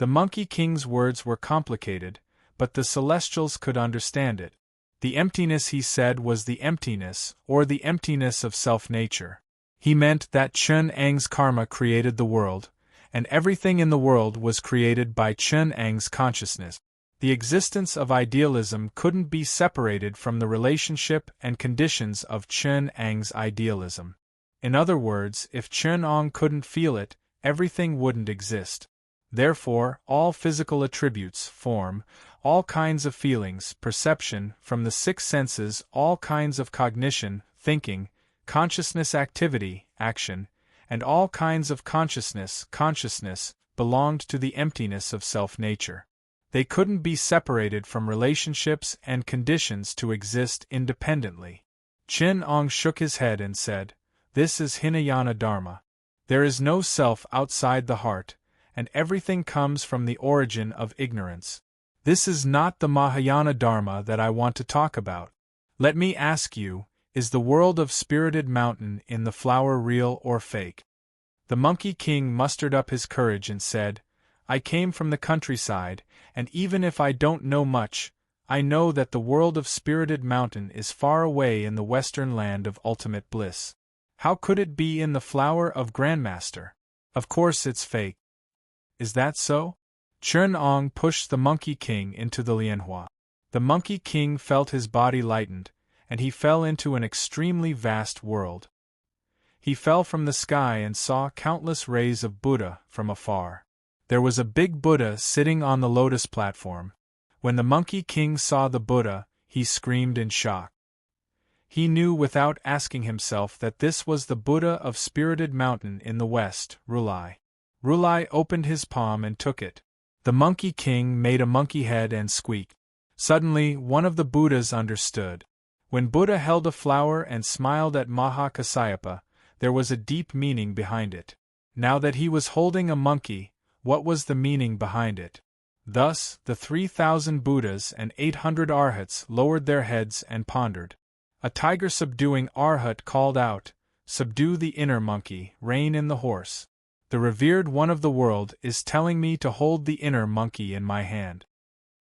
The Monkey King's words were complicated, but the celestials could understand it. The emptiness, he said, was the emptiness, or the emptiness of self-nature. He meant that Chun-Ang's karma created the world, and everything in the world was created by Chun-Ang's consciousness. The existence of idealism couldn't be separated from the relationship and conditions of Chun-Ang's idealism. In other words, if Chun-Ang couldn't feel it, everything wouldn't exist. Therefore, all physical attributes, form, all kinds of feelings, perception, from the six senses, all kinds of cognition, thinking, consciousness activity, action, and all kinds of consciousness, belonged to the emptiness of self-nature. They couldn't be separated from relationships and conditions to exist independently. Chun-Ang shook his head and said, "This is Hinayana Dharma. There is no self outside the heart, and everything comes from the origin of ignorance. This is not the Mahayana Dharma that I want to talk about. Let me ask you, is the world of spirited mountain in the flower real or fake?" The Monkey King mustered up his courage and said, "I came from the countryside, and even if I don't know much, I know that the world of spirited mountain is far away in the western land of ultimate bliss. How could it be in the flower of Grandmaster? Of course it's fake. Is that so?" Chun-Ang pushed the Monkey King into the Lianhua. The Monkey King felt his body lightened, and he fell into an extremely vast world. He fell from the sky and saw countless rays of Buddha from afar. There was a big Buddha sitting on the lotus platform. When the Monkey King saw the Buddha, he screamed in shock. He knew without asking himself that this was the Buddha of Spirited Mountain in the west, Rulai. Rulai opened his palm and took it. The Monkey King made a monkey head and squeaked. Suddenly, one of the Buddhas understood. When Buddha held a flower and smiled at Mahakassapa, there was a deep meaning behind it. Now that he was holding a monkey, what was the meaning behind it? Thus, the 3,000 Buddhas and 800 Arhats lowered their heads and pondered. A tiger-subduing Arhat called out, "Subdue the inner monkey, rein in the horse. The revered one of the world is telling me to hold the inner monkey in my hand."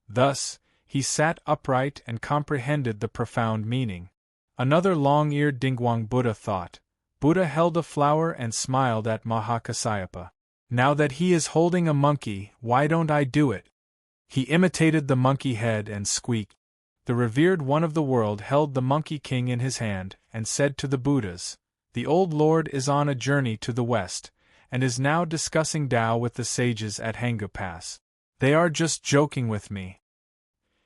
Thus, he sat upright and comprehended the profound meaning. Another long-eared Dingwang Buddha thought. Buddha held a flower and smiled at Mahakassapa. Now that he is holding a monkey, why don't I do it? He imitated the monkey head and squeaked. The revered one of the world held the Monkey King in his hand, and said to the Buddhas, "The old Lord is on a journey to the west, and is now discussing Tao with the sages at Hangu Pass. They are just joking with me."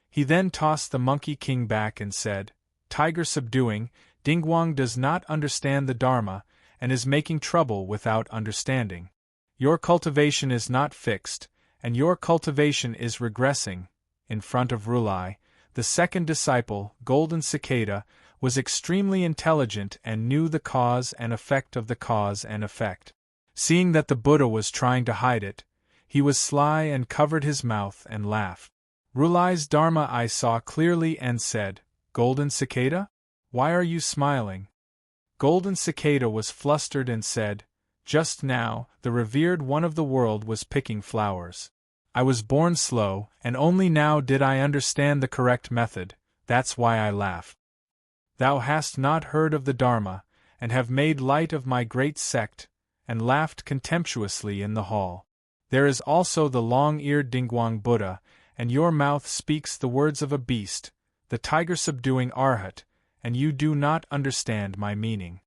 He then tossed the Monkey King back and said, "Tiger subduing, Dingwang does not understand the Dharma, and is making trouble without understanding. Your cultivation is not fixed, and your cultivation is regressing." In front of Rulai, the second disciple, Golden Cicada, was extremely intelligent and knew the cause and effect of the cause and effect. Seeing that the Buddha was trying to hide it, he was sly and covered his mouth and laughed. Rulai's Dharma I saw clearly and said, "Golden Cicada? Why are you smiling?" Golden Cicada was flustered and said, "Just now, the revered one of the world was picking flowers. I was born slow, and only now did I understand the correct method, that's why I laughed. Thou hast not heard of the Dharma, and have made light of my great sect, and laughed contemptuously in the hall. There is also the long-eared Dingwang Buddha, and your mouth speaks the words of a beast, the tiger-subduing Arhat, and you do not understand my meaning.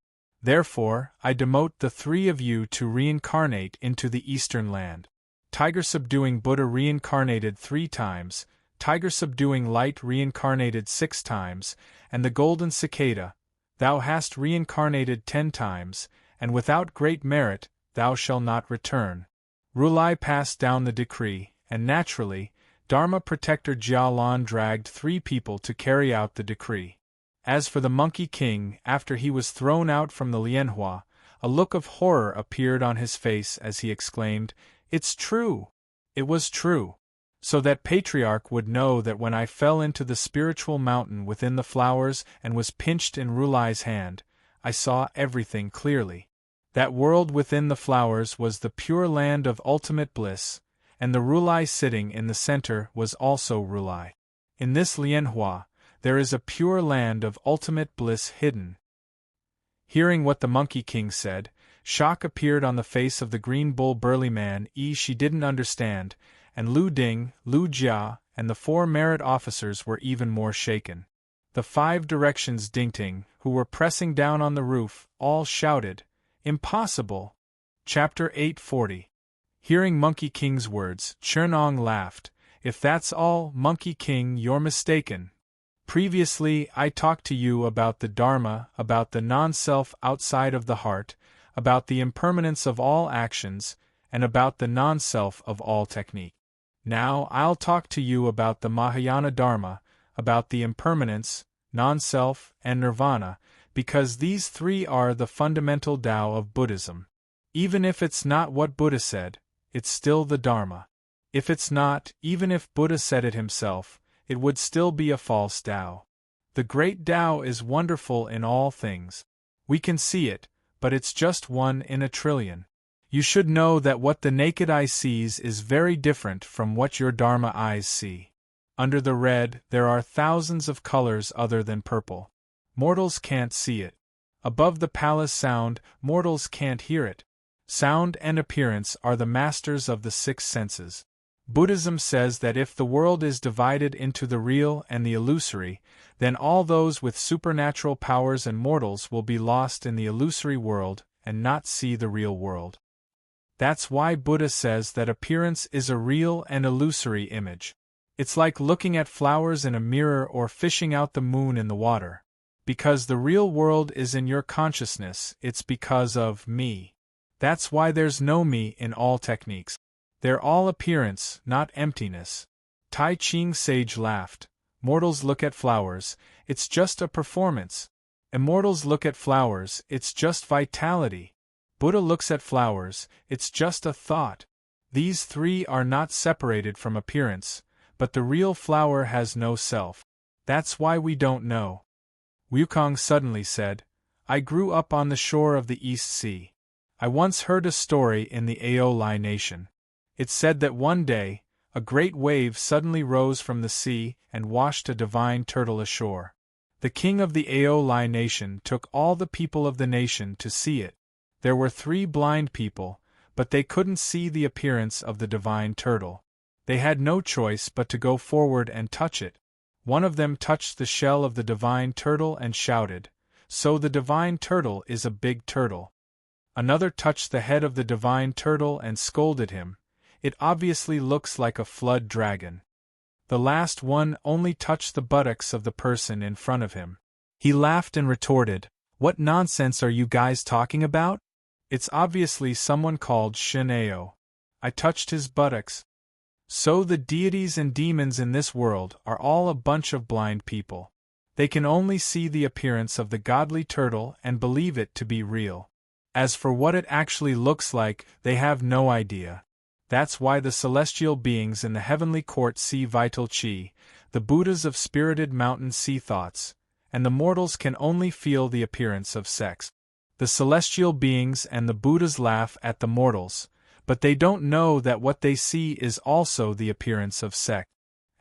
Therefore, I demote the three of you to reincarnate into the eastern land." Tiger-subduing Buddha reincarnated 3 times, tiger-subduing light reincarnated 6 times, and the Golden Cicada, "Thou hast reincarnated 10 times, and without great merit, thou shalt not return." Rulai passed down the decree, and naturally, Dharma Protector Jialan dragged 3 people to carry out the decree. As for the Monkey King, after he was thrown out from the Lianhua, a look of horror appeared on his face as he exclaimed, "It's true! It was true! So that Patriarch would know that when I fell into the spiritual mountain within the flowers and was pinched in Rulai's hand, I saw everything clearly. That world within the flowers was the pure land of ultimate bliss, and the Rulai sitting in the center was also Rulai. In this Lianhua, there is a pure land of ultimate bliss hidden. Hearing what the Monkey King said, shock appeared on the face of the green bull burly man. She didn't understand, and Lu Ding, Lu Jia, and the 4 merit officers were even more shaken. The 5 directions Dingting, who were pressing down on the roof, all shouted, "Impossible!" Chapter 840. Hearing Monkey King's words, Chernong laughed. "If that's all, Monkey King, you're mistaken. Previously, I talked to you about the Dharma, about the non-self outside of the heart, about the impermanence of all actions, and about the non-self of all technique. Now I'll talk to you about the Mahayana Dharma, about the impermanence, non-self, and nirvana, because these 3 are the fundamental Tao of Buddhism. Even if it's not what Buddha said, it's still the Dharma. If it's not, even if Buddha said it himself, it would still be a false Tao. The great Tao is wonderful in all things. We can see it, but it's just 1 in a trillion. You should know that what the naked eye sees is very different from what your Dharma eyes see. Under the red, there are thousands of colors other than purple. Mortals can't see it. Above the palace sound, mortals can't hear it. Sound and appearance are the masters of the 6 senses. Buddhism says that if the world is divided into the real and the illusory, then all those with supernatural powers and mortals will be lost in the illusory world and not see the real world. That's why Buddha says that appearance is a real and illusory image. It's like looking at flowers in a mirror or fishing out the moon in the water. Because the real world is in your consciousness, it's because of me. That's why there's no me in all techniques. They're all appearance, not emptiness. Tai Ching sage laughed. Mortals look at flowers, it's just a performance. Immortals look at flowers, it's just vitality. Buddha looks at flowers, it's just a thought. These 3 are not separated from appearance, but the real flower has no self. That's why we don't know. Wukong suddenly said, "I grew up on the shore of the East Sea. I once heard a story in the Aolai nation. It said that one day, a great wave suddenly rose from the sea and washed a divine turtle ashore. The king of the Aolai nation took all the people of the nation to see it. There were 3 blind people, but they couldn't see the appearance of the divine turtle. They had no choice but to go forward and touch it. One of them touched the shell of the divine turtle and shouted, 'So the divine turtle is a big turtle.' Another touched the head of the divine turtle and scolded him, 'It obviously looks like a flood dragon.' The last one only touched the buttocks of the person in front of him. He laughed and retorted, 'What nonsense are you guys talking about? It's obviously someone called Shineo. I touched his buttocks.' So the deities and demons in this world are all a bunch of blind people. They can only see the appearance of the godly turtle and believe it to be real. As for what it actually looks like, they have no idea. That's why the celestial beings in the heavenly court see vital chi, the Buddhas of spirited mountains see thoughts, and the mortals can only feel the appearance of sex. The celestial beings and the Buddhas laugh at the mortals, but they don't know that what they see is also the appearance of sex."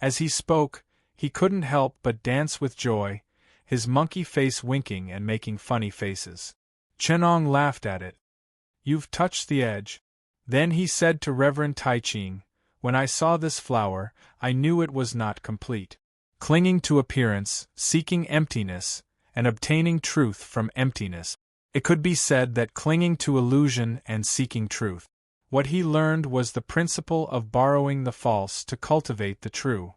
As he spoke, he couldn't help but dance with joy, his monkey face winking and making funny faces. Chenong laughed at it. "You've touched the edge." Then he said to Reverend Tai Ching, "When I saw this flower, I knew it was not complete. Clinging to appearance, seeking emptiness, and obtaining truth from emptiness. It could be said that clinging to illusion and seeking truth. What he learned was the principle of borrowing the false to cultivate the true.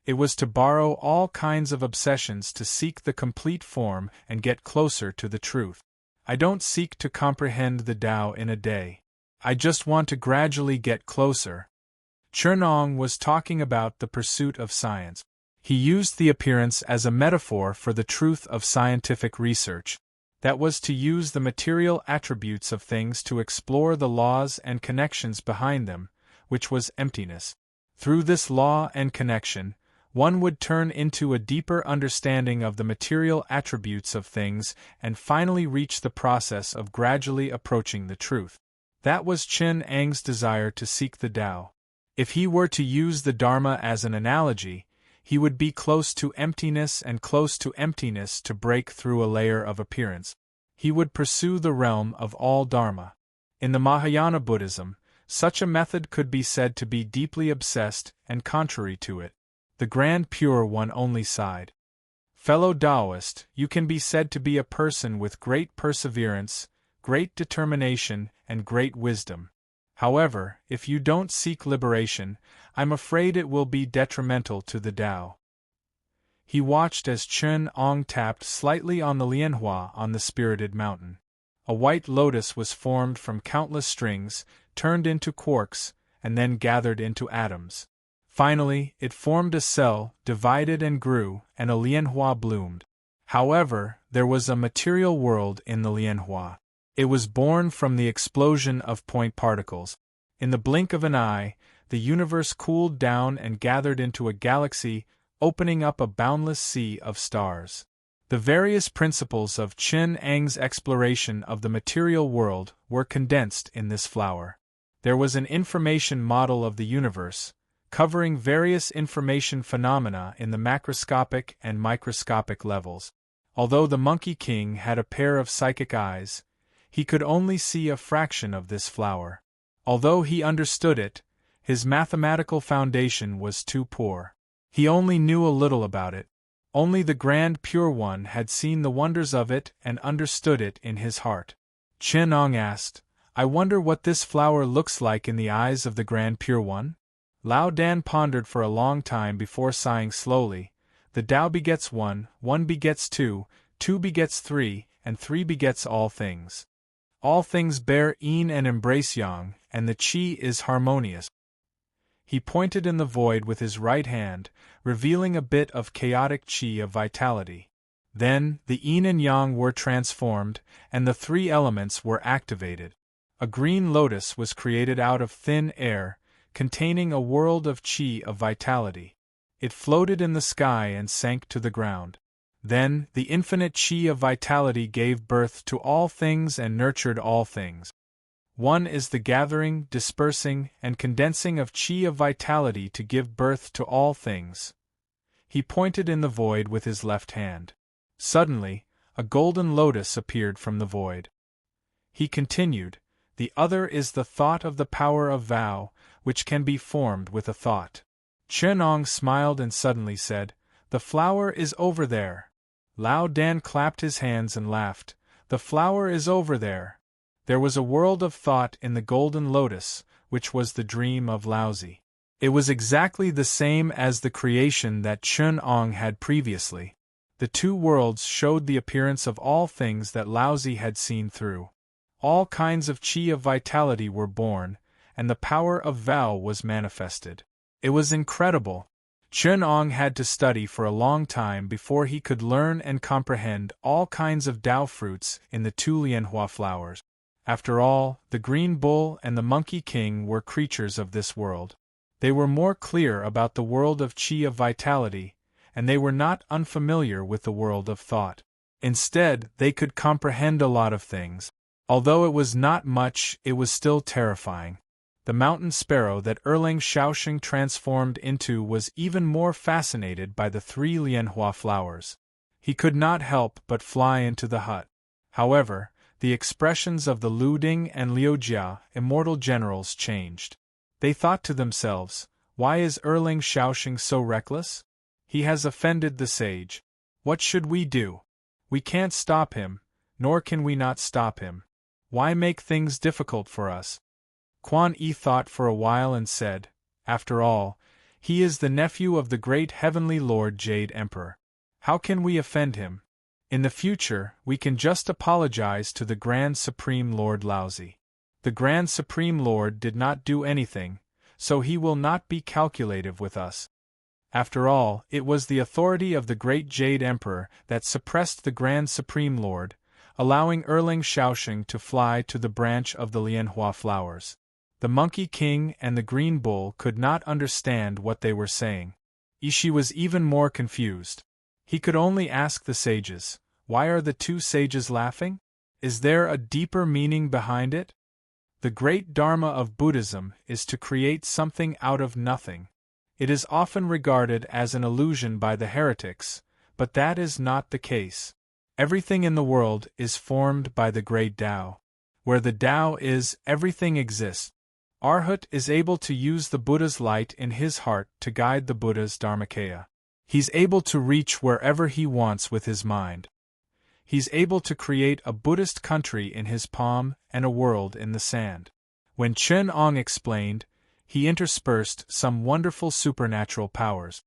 It was to borrow all kinds of obsessions to seek the complete form and get closer to the truth. I don't seek to comprehend the Tao in a day. I just want to gradually get closer." Chernong was talking about the pursuit of science. He used the appearance as a metaphor for the truth of scientific research. That was to use the material attributes of things to explore the laws and connections behind them, which was emptiness. Through this law and connection, one would turn into a deeper understanding of the material attributes of things and finally reach the process of gradually approaching the truth. That was Chen Ang's desire to seek the Tao. If he were to use the Dharma as an analogy, he would be close to emptiness and close to emptiness to break through a layer of appearance. He would pursue the realm of all Dharma. In the Mahayana Buddhism, such a method could be said to be deeply obsessed and contrary to it. The Grand Pure One only sighed. Fellow Taoist, you can be said to be a person with great perseverance, great determination, and great wisdom. However, if you don't seek liberation, I'm afraid it will be detrimental to the Tao. He watched as Chen Ong tapped slightly on the lianhua on the spirited mountain. A white lotus was formed from countless strings, turned into quarks, and then gathered into atoms. Finally, it formed a cell, divided and grew, and a lianhua bloomed. However, there was a material world in the lianhua. It was born from the explosion of point particles. In the blink of an eye, the universe cooled down and gathered into a galaxy, opening up a boundless sea of stars. The various principles of Chen Ang's exploration of the material world were condensed in this flower. There was an information model of the universe, covering various information phenomena in the macroscopic and microscopic levels. Although the Monkey King had a pair of psychic eyes, he could only see a fraction of this flower. Although he understood it, his mathematical foundation was too poor. He only knew a little about it. Only the Grand Pure One had seen the wonders of it and understood it in his heart. Chen Ong asked, I wonder what this flower looks like in the eyes of the Grand Pure One? Lao Dan pondered for a long time before sighing slowly. The Tao begets one, one begets two begets three, and three begets all things. All things bear yin and embrace yang, and the qi is harmonious. He pointed in the void with his right hand, revealing a bit of chaotic qi of vitality. Then, the yin and yang were transformed, and the three elements were activated. A green lotus was created out of thin air, containing a world of qi of vitality. It floated in the sky and sank to the ground. Then, the infinite qi of vitality gave birth to all things and nurtured all things. One is the gathering, dispersing, and condensing of qi of vitality to give birth to all things. He pointed in the void with his left hand. Suddenly, a golden lotus appeared from the void. He continued, the other is the thought of the power of vow, which can be formed with a thought. Chen Ong smiled and suddenly said, the flower is over there. Lao Dan clapped his hands and laughed, the flower is over there. There was a world of thought in the golden lotus, which was the dream of Laozi. It was exactly the same as the creation that Chen Ong had previously. The two worlds showed the appearance of all things that Laozi had seen through. All kinds of qi of vitality were born, and the power of vow was manifested. It was incredible. Chen Ong had to study for a long time before he could learn and comprehend all kinds of Tao fruits in the two lianhua flowers. After all, the Green Bull and the Monkey King were creatures of this world. They were more clear about the world of qi of vitality, and they were not unfamiliar with the world of thought. Instead, they could comprehend a lot of things. Although it was not much, it was still terrifying. The mountain sparrow that Erlang Shaoxing transformed into was even more fascinated by the three lianhua flowers. He could not help but fly into the hut. However, the expressions of the Lu Ding and Liu Jia, immortal generals, changed. They thought to themselves, why is Erlang Shaoxing so reckless? He has offended the sage. What should we do? We can't stop him, nor can we not stop him. Why make things difficult for us? Quan Yi thought for a while and said, after all, he is the nephew of the great heavenly Lord Jade Emperor. How can we offend him? In the future, we can just apologize to the Grand Supreme Lord Laozi. The Grand Supreme Lord did not do anything, so he will not be calculative with us. After all, it was the authority of the great Jade Emperor that suppressed the Grand Supreme Lord, allowing Erlang Shaoxing to fly to the branch of the lianhua flowers. The Monkey King and the Green Bull could not understand what they were saying. Ishi was even more confused. He could only ask the sages, why are the two sages laughing? Is there a deeper meaning behind it? The great dharma of Buddhism is to create something out of nothing. It is often regarded as an illusion by the heretics, but that is not the case. Everything in the world is formed by the great Tao. Where the Tao is, everything exists. Arhat is able to use the Buddha's light in his heart to guide the Buddha's Dharmakaya. He's able to reach wherever he wants with his mind. He's able to create a Buddhist country in his palm and a world in the sand. When Chen Ong explained, he interspersed some wonderful supernatural powers.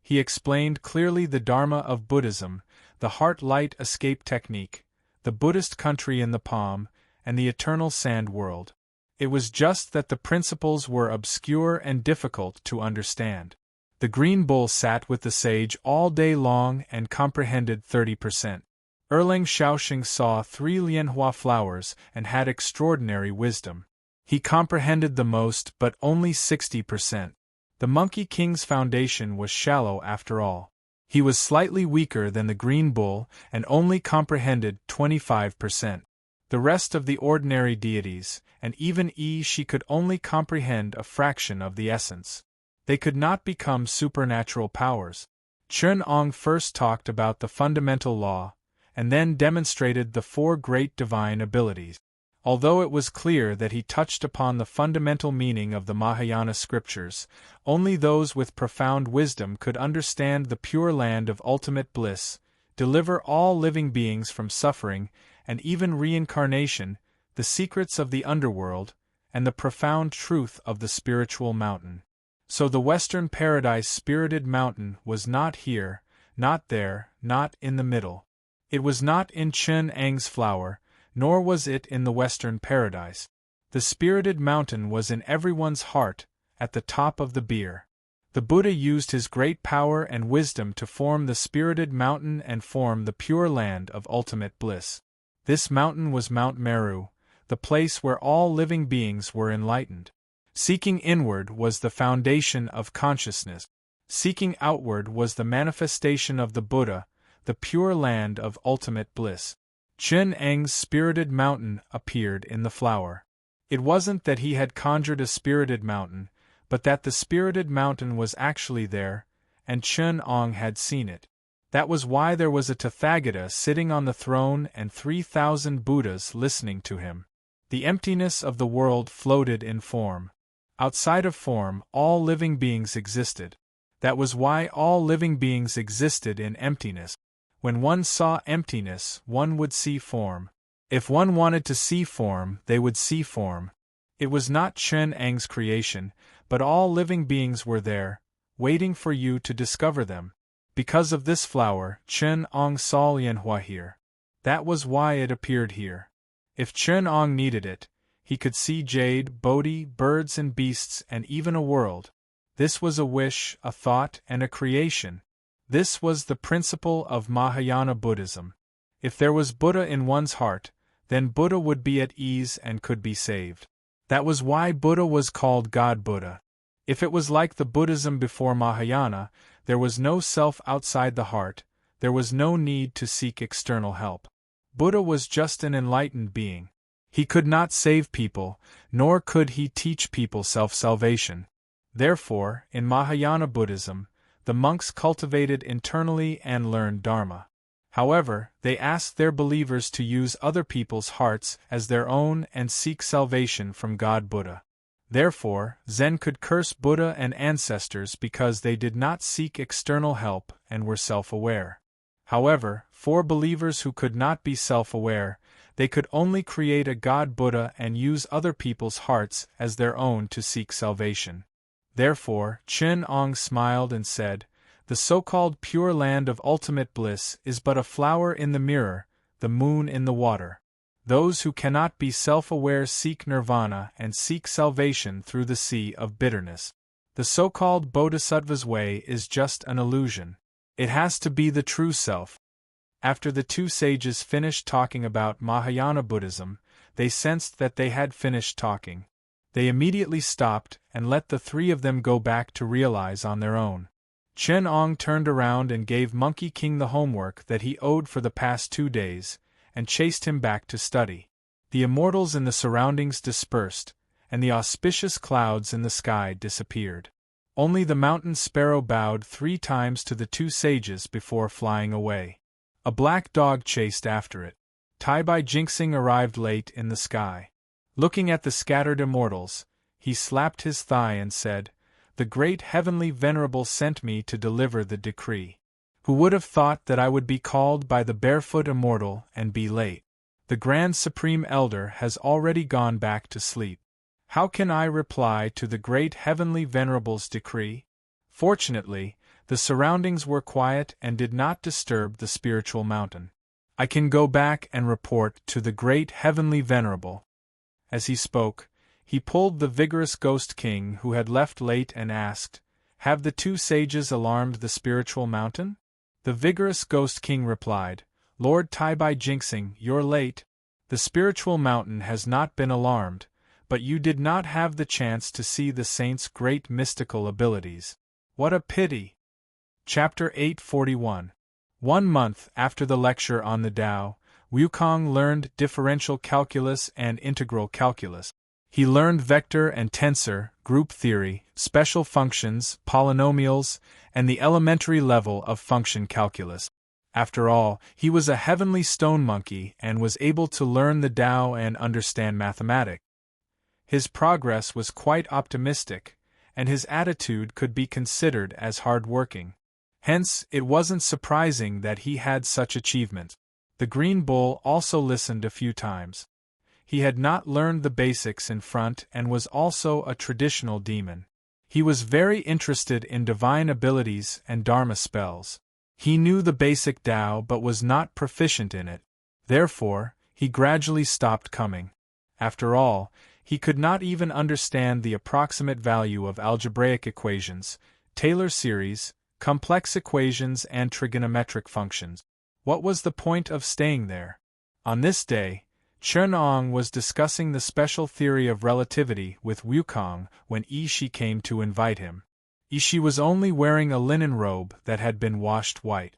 He explained clearly the Dharma of Buddhism, the heart light escape technique, the Buddhist country in the palm, and the eternal sand world. It was just that the principles were obscure and difficult to understand. The green bull sat with the sage all day long and comprehended 30%. Erlang Shaoxing saw 3 lianhua flowers and had extraordinary wisdom. He comprehended the most but only 60%. The Monkey King's foundation was shallow after all. He was slightly weaker than the green bull and only comprehended 25%. The rest of the ordinary deities, and even she could only comprehend a fraction of the essence. They could not become supernatural powers. Chen Ong first talked about the fundamental law, and then demonstrated the 4 great divine abilities. Although it was clear that he touched upon the fundamental meaning of the Mahayana scriptures, only those with profound wisdom could understand the pure land of ultimate bliss, deliver all living beings from suffering, and even reincarnation, the secrets of the underworld, and the profound truth of the spiritual mountain. So the Western Paradise spirited mountain was not here, not there, not in the middle. It was not in Chen Ang's flower, nor was it in the Western Paradise. The spirited mountain was in everyone's heart, at the top of the beer. The Buddha used his great power and wisdom to form the spirited mountain and form the pure land of ultimate bliss. This mountain was Mount Meru, the place where all living beings were enlightened. Seeking inward was the foundation of consciousness. Seeking outward was the manifestation of the Buddha, the pure land of ultimate bliss. Chen Ang's spirited mountain appeared in the flower. It wasn't that he had conjured a spirited mountain, but that the spirited mountain was actually there, and Chen Ong had seen it. That was why there was a Tathagata sitting on the throne and 3,000 Buddhas listening to him. The emptiness of the world floated in form. Outside of form, all living beings existed. That was why all living beings existed in emptiness. When one saw emptiness, one would see form. If one wanted to see form, they would see form. It was not Chen Ang's creation, but all living beings were there, waiting for you to discover them. Because of this flower, Chen Ong saw Lianhua here. That was why it appeared here. If Chen Ong needed it, he could see jade, bodhi, birds and beasts and even a world. This was a wish, a thought, and a creation. This was the principle of Mahayana Buddhism. If there was Buddha in one's heart, then Buddha would be at ease and could be saved. That was why Buddha was called God Buddha. If it was like the Buddhism before Mahayana, there was no self outside the heart, there was no need to seek external help. Buddha was just an enlightened being. He could not save people, nor could he teach people self-salvation. Therefore, in Mahayana Buddhism, the monks cultivated internally and learned Dharma. However, they asked their believers to use other people's hearts as their own and seek salvation from God Buddha. Therefore, Zen could curse Buddha and ancestors because they did not seek external help and were self-aware. However, for believers who could not be self-aware, they could only create a God Buddha and use other people's hearts as their own to seek salvation. Therefore, Chen Ong smiled and said, "The so-called pure land of ultimate bliss is but a flower in the mirror, the moon in the water. Those who cannot be self-aware seek nirvana and seek salvation through the sea of bitterness. The so-called Bodhisattva's way is just an illusion. It has to be the true self." After the 2 sages finished talking about Mahayana Buddhism, they sensed that they had finished talking. They immediately stopped and let the 3 of them go back to realize on their own. Chen Ong turned around and gave Monkey King the homework that he owed for the past 2 days, and chased him back to study. The immortals in the surroundings dispersed, and the auspicious clouds in the sky disappeared. Only the mountain sparrow bowed 3 times to the 2 sages before flying away. A black dog chased after it. Tai Jinxing arrived late in the sky. Looking at the scattered immortals, he slapped his thigh and said, "The great heavenly venerable sent me to deliver the decree. Who would have thought that I would be called by the barefoot immortal and be late? The Grand Supreme Elder has already gone back to sleep. How can I reply to the great heavenly venerable's decree?" Fortunately, the surroundings were quiet and did not disturb the spiritual mountain. "I can go back and report to the great heavenly venerable." As he spoke, he pulled the vigorous Ghost King who had left late and asked, "Have the 2 sages alarmed the spiritual mountain?" The vigorous Ghost King replied, "Lord Tai Jinxing, you're late. The spiritual mountain has not been alarmed, but you did not have the chance to see the saint's great mystical abilities. What a pity!" Chapter 841. 1 month after the lecture on the Tao, Wukong learned differential calculus and integral calculus. He learned vector and tensor, group theory, special functions, polynomials, and the elementary level of function calculus. After all, he was a heavenly stone monkey and was able to learn the Tao and understand mathematics. His progress was quite optimistic, and his attitude could be considered as hard-working. Hence, it wasn't surprising that he had such achievements. The Green Bull also listened a few times. He had not learned the basics in front and was also a traditional demon. He was very interested in divine abilities and Dharma spells. He knew the basic Tao but was not proficient in it. Therefore, he gradually stopped coming. After all, he could not even understand the approximate value of algebraic equations, Taylor series, complex equations and trigonometric functions. What was the point of staying there? On this day, Chen Ong was discussing the special theory of relativity with Wukong when Yi Shi came to invite him. Yi Shi was only wearing a linen robe that had been washed white.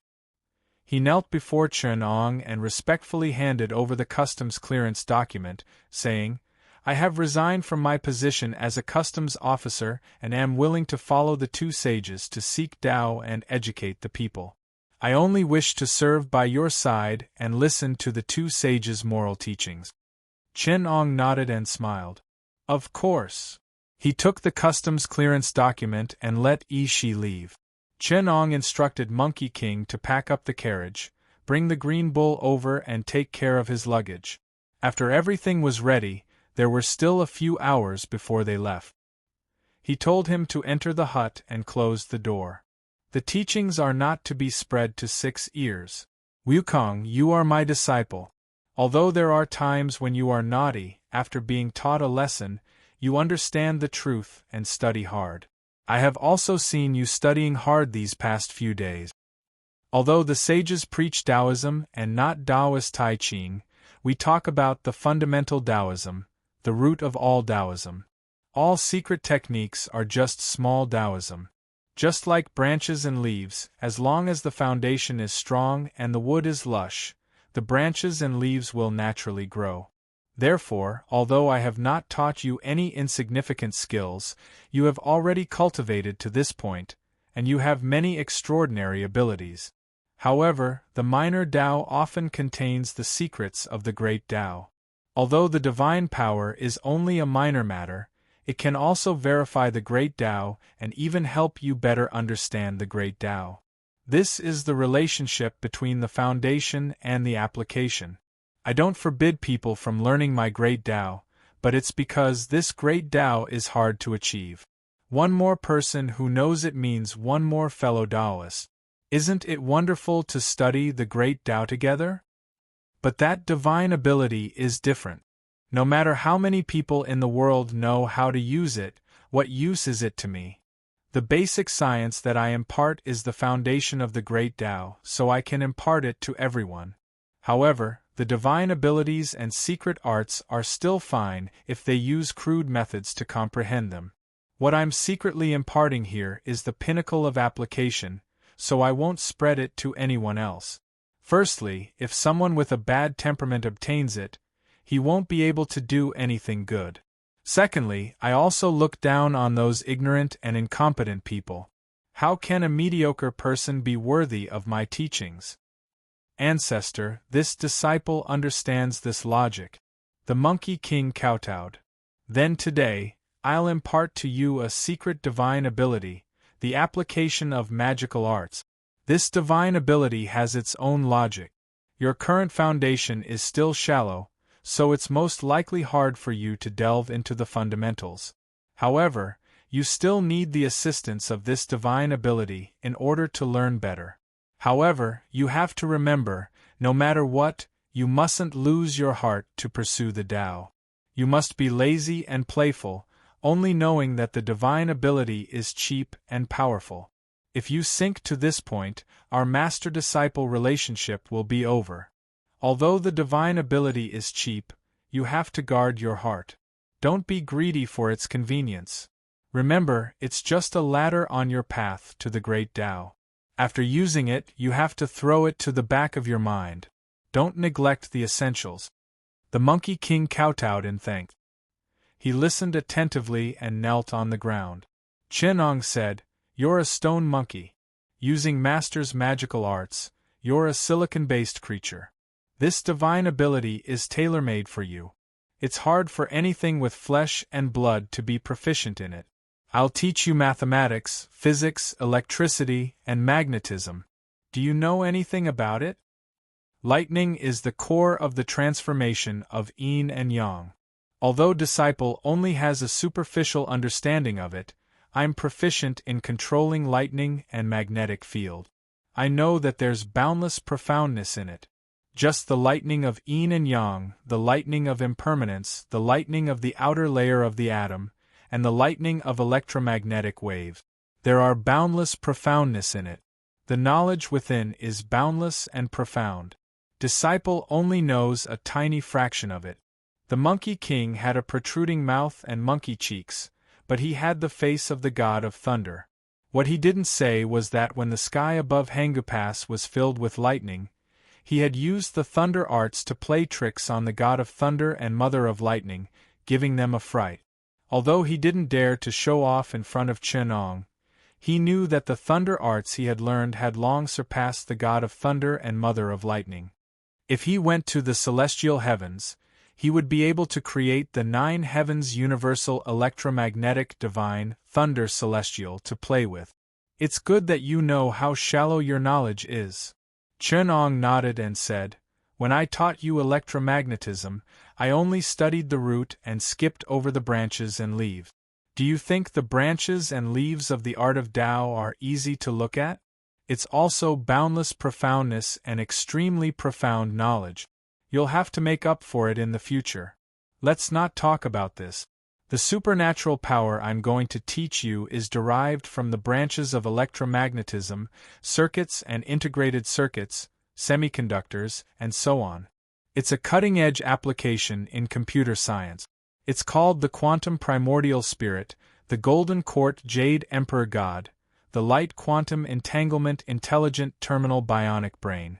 He knelt before Chen Ong and respectfully handed over the customs clearance document, saying, "I have resigned from my position as a customs officer and am willing to follow the 2 sages to seek Tao and educate the people. I only wish to serve by your side and listen to the 2 sages' moral teachings." Chen Ong nodded and smiled. Of course. He took the customs clearance document and let Yi Shi leave. Chen Ong instructed Monkey King to pack up the carriage, bring the Green Bull over and take care of his luggage. After everything was ready, there were still a few hours before they left. He told him to enter the hut and close the door. "The teachings are not to be spread to 6 ears. Wukong, you are my disciple. Although there are times when you are naughty, after being taught a lesson, you understand the truth and study hard. I have also seen you studying hard these past few days. Although the sages preach Taoism and not Taoist Tai Ching, we talk about the fundamental Taoism, the root of all Taoism. All secret techniques are just small Taoism. Just like branches and leaves, as long as the foundation is strong and the wood is lush, the branches and leaves will naturally grow. Therefore, although I have not taught you any insignificant skills, you have already cultivated to this point, and you have many extraordinary abilities. However, the minor Tao often contains the secrets of the great Tao. Although the divine power is only a minor matter, it can also verify the great Tao and even help you better understand the great Tao. This is the relationship between the foundation and the application. I don't forbid people from learning my great Tao, but it's because this great Tao is hard to achieve. One more person who knows it means one more fellow Taoist. Isn't it wonderful to study the great Tao together? But that divine ability is different. No matter how many people in the world know how to use it, what use is it to me? The basic science that I impart is the foundation of the great Tao, so I can impart it to everyone. However, the divine abilities and secret arts are still fine if they use crude methods to comprehend them. What I'm secretly imparting here is the pinnacle of application, so I won't spread it to anyone else. Firstly, if someone with a bad temperament obtains it, he won't be able to do anything good. Secondly, I also look down on those ignorant and incompetent people. How can a mediocre person be worthy of my teachings? Ancestor, this disciple understands this logic. The Monkey King kowtowed. Then today, I'll impart to you a secret divine ability, the application of magical arts. This divine ability has its own logic. Your current foundation is still shallow, so it's most likely hard for you to delve into the fundamentals. However, you still need the assistance of this divine ability in order to learn better. However, you have to remember, no matter what, you mustn't lose your heart to pursue the Tao. You must be lazy and playful, only knowing that the divine ability is cheap and powerful. If you sink to this point, our master-disciple relationship will be over. Although the divine ability is cheap, you have to guard your heart. Don't be greedy for its convenience. Remember, it's just a ladder on your path to the great Tao. After using it, you have to throw it to the back of your mind. Don't neglect the essentials. The Monkey King kowtowed in thanks. He listened attentively and knelt on the ground. Chenong said, "You're a stone monkey. Using Master's magical arts, you're a silicon-based creature. This divine ability is tailor-made for you. It's hard for anything with flesh and blood to be proficient in it. I'll teach you mathematics, physics, electricity, and magnetism. Do you know anything about it? Lightning is the core of the transformation of yin and yang. Although disciple only has a superficial understanding of it, I'm proficient in controlling lightning and magnetic field. I know that there's boundless profoundness in it. Just the lightning of yin and yang, the lightning of impermanence, the lightning of the outer layer of the atom, and the lightning of electromagnetic waves. There are boundless profoundness in it. The knowledge within is boundless and profound. Disciple only knows a tiny fraction of it. The Monkey King had a protruding mouth and monkey cheeks, but he had the face of the god of thunder. What he didn't say was that when the sky above Hangu Pass was filled with lightning, he had used the thunder arts to play tricks on the god of thunder and mother of lightning, giving them a fright. Although he didn't dare to show off in front of Chenong, he knew that the thunder arts he had learned had long surpassed the god of thunder and mother of lightning. If he went to the celestial heavens, he would be able to create the 9 heavens universal electromagnetic divine thunder celestial to play with. It's good that you know how shallow your knowledge is. Chenong nodded and said, "When I taught you electromagnetism, I only studied the root and skipped over the branches and leaves. Do you think the branches and leaves of the art of Tao are easy to look at? It's also boundless profoundness and extremely profound knowledge. You'll have to make up for it in the future. Let's not talk about this. The supernatural power I'm going to teach you is derived from the branches of electromagnetism, circuits and integrated circuits, semiconductors, and so on. It's a cutting-edge application in computer science. It's called the quantum primordial spirit, the golden court jade emperor god, the light quantum entanglement intelligent terminal bionic brain.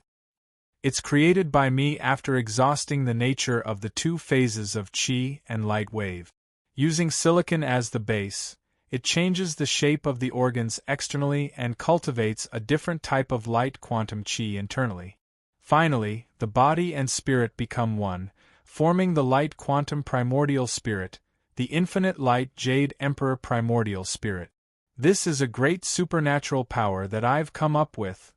It's created by me after exhausting the nature of the 2 phases of qi and light wave. Using silicon as the base, it changes the shape of the organs externally and cultivates a different type of light quantum qi internally. Finally, the body and spirit become one, forming the light quantum primordial spirit, the infinite light jade emperor primordial spirit. This is a great supernatural power that I've come up with,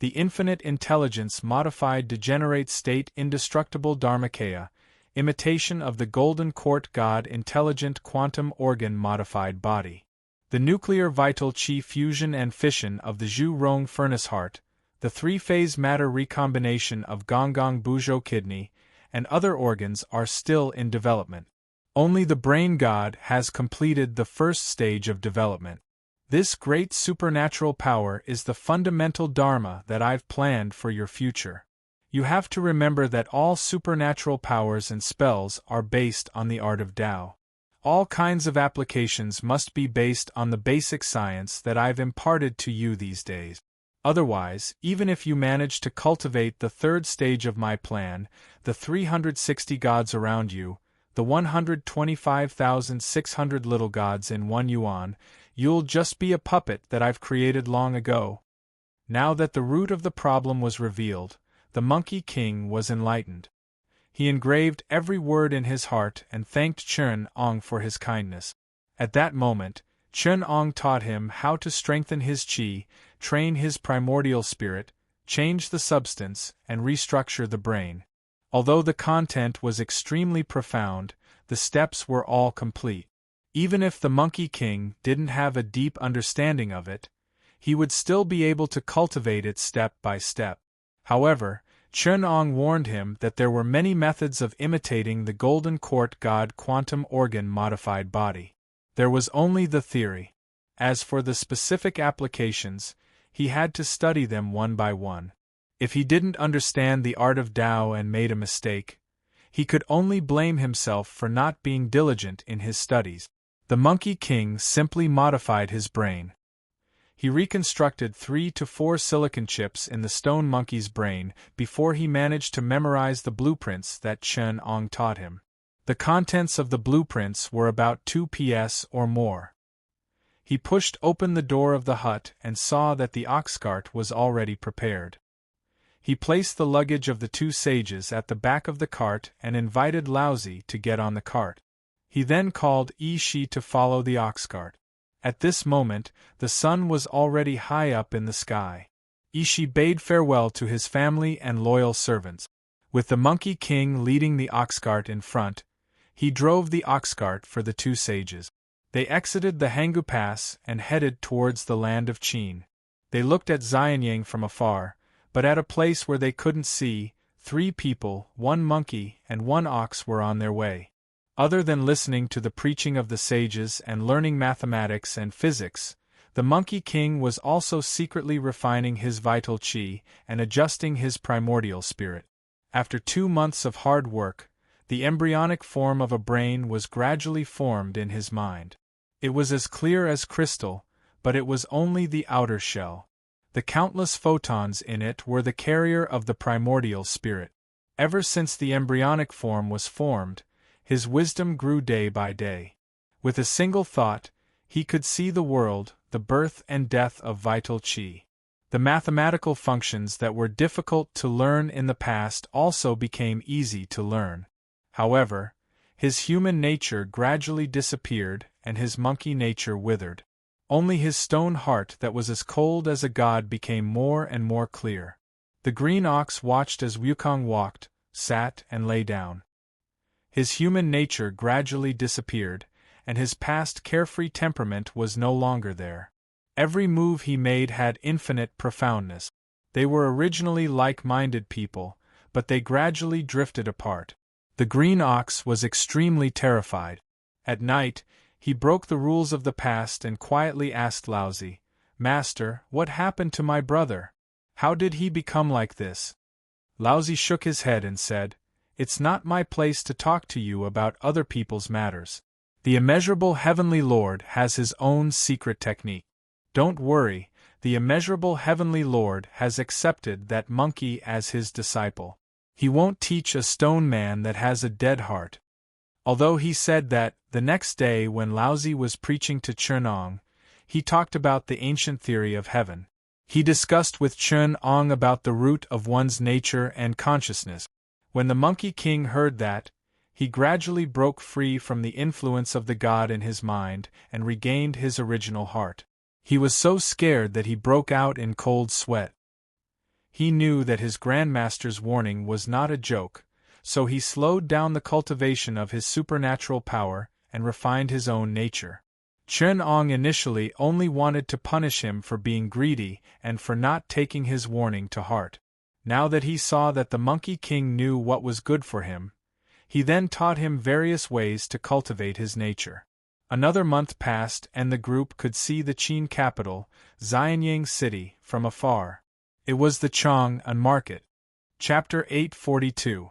the infinite intelligence modified degenerate state indestructible Dharmakaya, imitation of the golden court god intelligent quantum organ modified body. The nuclear vital qi fusion and fission of the Zhu Rong furnace heart, the 3-phase matter recombination of Gonggong Buzhou kidney, and other organs are still in development. Only the brain god has completed the first stage of development. This great supernatural power is the fundamental dharma that I've planned for your future. You have to remember that all supernatural powers and spells are based on the art of Tao. All kinds of applications must be based on the basic science that I've imparted to you these days. Otherwise, even if you manage to cultivate the third stage of my plan, the 360 gods around you, the 125,600 little gods in 1 yuan, you'll just be a puppet that I've created long ago." Now that the root of the problem was revealed, the Monkey King was enlightened. He engraved every word in his heart and thanked Chun Ong for his kindness. At that moment, Chun Ong taught him how to strengthen his qi, train his primordial spirit, change the substance, and restructure the brain. Although the content was extremely profound, the steps were all complete. Even if the Monkey King didn't have a deep understanding of it, he would still be able to cultivate it step by step. However, Chun Ong warned him that there were many methods of imitating the Golden Court God quantum organ modified body. There was only the theory. As for the specific applications, he had to study them one by one. If he didn't understand the art of Tao and made a mistake, he could only blame himself for not being diligent in his studies. The Monkey King simply modified his brain. He reconstructed 3 to 4 silicon chips in the stone monkey's brain before he managed to memorize the blueprints that Chun Ong taught him. The contents of the blueprints were about 2 ps or more. He pushed open the door of the hut and saw that the ox cart was already prepared. He placed the luggage of the 2 sages at the back of the cart and invited Laozi to get on the cart. He then called Yi Shi to follow the ox cart. At this moment, the sun was already high up in the sky. Yi Shi bade farewell to his family and loyal servants. With the Monkey King leading the ox cart in front, he drove the ox cart for the 2 sages. They exited the Hanggu Pass and headed towards the land of Qin. They looked at Xianyang from afar, but at a place where they couldn't see, 3 people, 1 monkey, and 1 ox were on their way. Other than listening to the preaching of the sages and learning mathematics and physics, the Monkey King was also secretly refining his vital qi and adjusting his primordial spirit. After 2 months of hard work, the embryonic form of a brain was gradually formed in his mind. It was as clear as crystal, but it was only the outer shell. The countless photons in it were the carrier of the primordial spirit. Ever since the embryonic form was formed, his wisdom grew day by day. With a single thought, he could see the world, the birth and death of vital qi. The mathematical functions that were difficult to learn in the past also became easy to learn. However, his human nature gradually disappeared and his monkey nature withered. Only his stone heart that was as cold as a god became more and more clear. The green ox watched as Wukong walked, sat, and lay down. His human nature gradually disappeared, and his past carefree temperament was no longer there. Every move he made had infinite profoundness. They were originally like-minded people, but they gradually drifted apart. The green ox was extremely terrified. At night, he broke the rules of the past and quietly asked Laozi, "Master, what happened to my brother? How did he become like this?" Laozi shook his head and said, "It's not my place to talk to you about other people's matters. The immeasurable Heavenly Lord has his own secret technique. Don't worry, the immeasurable Heavenly Lord has accepted that monkey as his disciple. He won't teach a stone man that has a dead heart." Although he said that, the next day when Laozi was preaching to Chun Ong, he talked about the ancient theory of heaven. He discussed with Chun Ong about the root of one's nature and consciousness. When the Monkey King heard that, he gradually broke free from the influence of the god in his mind and regained his original heart. He was so scared that he broke out in cold sweat. He knew that his Grandmaster's warning was not a joke, so he slowed down the cultivation of his supernatural power and refined his own nature. Chun Ong initially only wanted to punish him for being greedy and for not taking his warning to heart. Now that he saw that the Monkey King knew what was good for him, he then taught him various ways to cultivate his nature. Another month passed and the group could see the Qin capital, Xianyang City, from afar. It was the Chang'an Market. Chapter 842.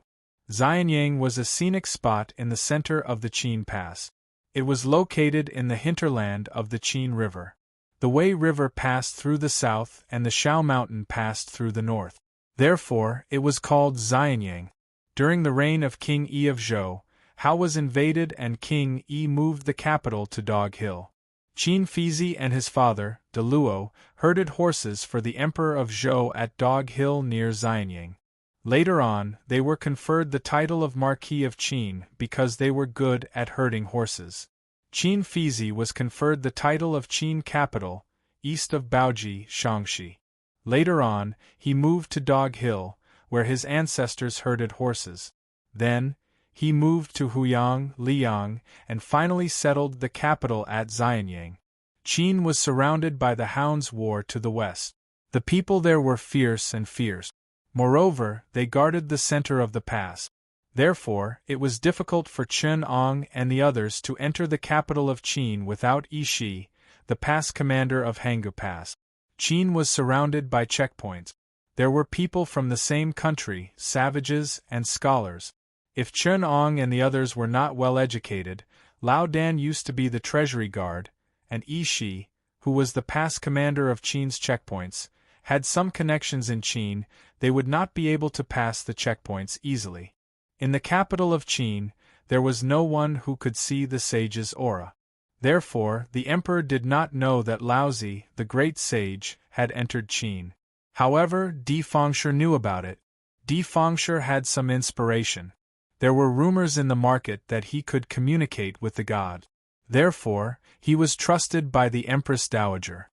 Xianyang was a scenic spot in the center of the Qin Pass. It was located in the hinterland of the Qin River. The Wei River passed through the south and the Shao Mountain passed through the north. Therefore, it was called Xianyang. During the reign of King Yi of Zhou, Hao was invaded and King Yi moved the capital to Dog Hill. Qin Fizi and his father, De Luo, herded horses for the Emperor of Zhou at Dog Hill near Xianyang. Later on, they were conferred the title of Marquis of Qin because they were good at herding horses. Qin Fizi was conferred the title of Qin Capital, east of Baoji, Shaanxi. Later on, he moved to Dog Hill, where his ancestors herded horses. Then, he moved to Huyang, Liang, and finally settled the capital at Xianyang. Qin was surrounded by the Hound's War to the west. The people there were fierce and fierce. Moreover, they guarded the center of the pass. Therefore, it was difficult for Chen Ong and the others to enter the capital of Qin without Yi Shi, the pass commander of Hangu Pass. Qin was surrounded by checkpoints. There were people from the same country, savages and scholars. If Chen Ong and the others were not well educated, Lao Dan used to be the treasury guard, and Yi Shi, who was the pass commander of Qin's checkpoints, had some connections in Qin. They would not be able to pass the checkpoints easily. In the capital of Qin, there was no one who could see the sage's aura. Therefore, the emperor did not know that Laozi, the great sage, had entered Qin. However, Di Fengshe knew about it. Di Fengshe had some inspiration. There were rumors in the market that he could communicate with the god. Therefore, he was trusted by the Empress Dowager.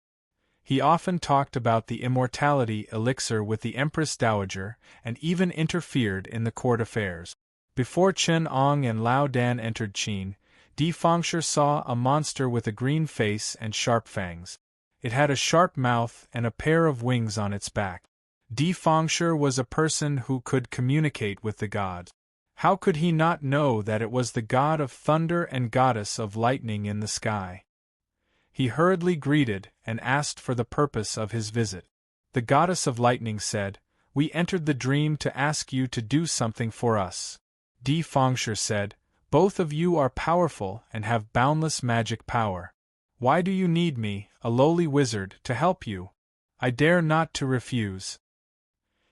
He often talked about the immortality elixir with the Empress Dowager and even interfered in the court affairs. Before Chen Ong and Lao Dan entered Qin, Di Fengshe saw a monster with a green face and sharp fangs. It had a sharp mouth and a pair of wings on its back. Di Fengshe was a person who could communicate with the gods. How could he not know that it was the god of thunder and goddess of lightning in the sky? He hurriedly greeted and asked for the purpose of his visit. The goddess of lightning said, "We entered the dream to ask you to do something for us." Di Fengshe said, "Both of you are powerful and have boundless magic power. Why do you need me, a lowly wizard, to help you? I dare not to refuse."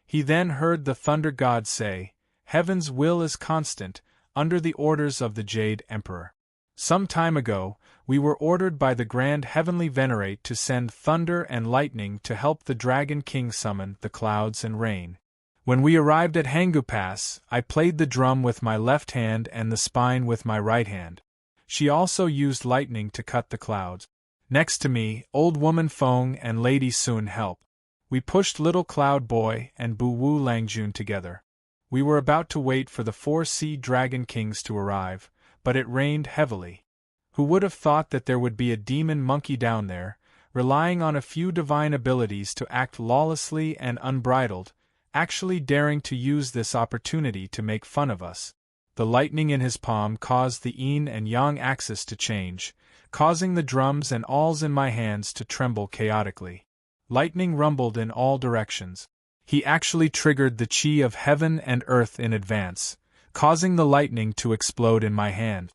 He then heard the thunder god say, "Heaven's will is constant, under the orders of the Jade Emperor. Some time ago, we were ordered by the Grand Heavenly Venerate to send thunder and lightning to help the Dragon King summon the clouds and rain. When we arrived at Hangu Pass, I played the drum with my left hand and the spine with my right hand. She also used lightning to cut the clouds. Next to me, Old Woman Feng and Lady Sun helped. We pushed Little Cloud Boy and Bu Wu Langjun together. We were about to wait for the 4 Sea Dragon Kings to arrive, but it rained heavily. Who would have thought that there would be a demon monkey down there, relying on a few divine abilities to act lawlessly and unbridled, actually daring to use this opportunity to make fun of us? The lightning in his palm caused the yin and yang axis to change, causing the drums and awls in my hands to tremble chaotically. Lightning rumbled in all directions. He actually triggered the chi of heaven and earth in advance, causing the lightning to explode in my hand.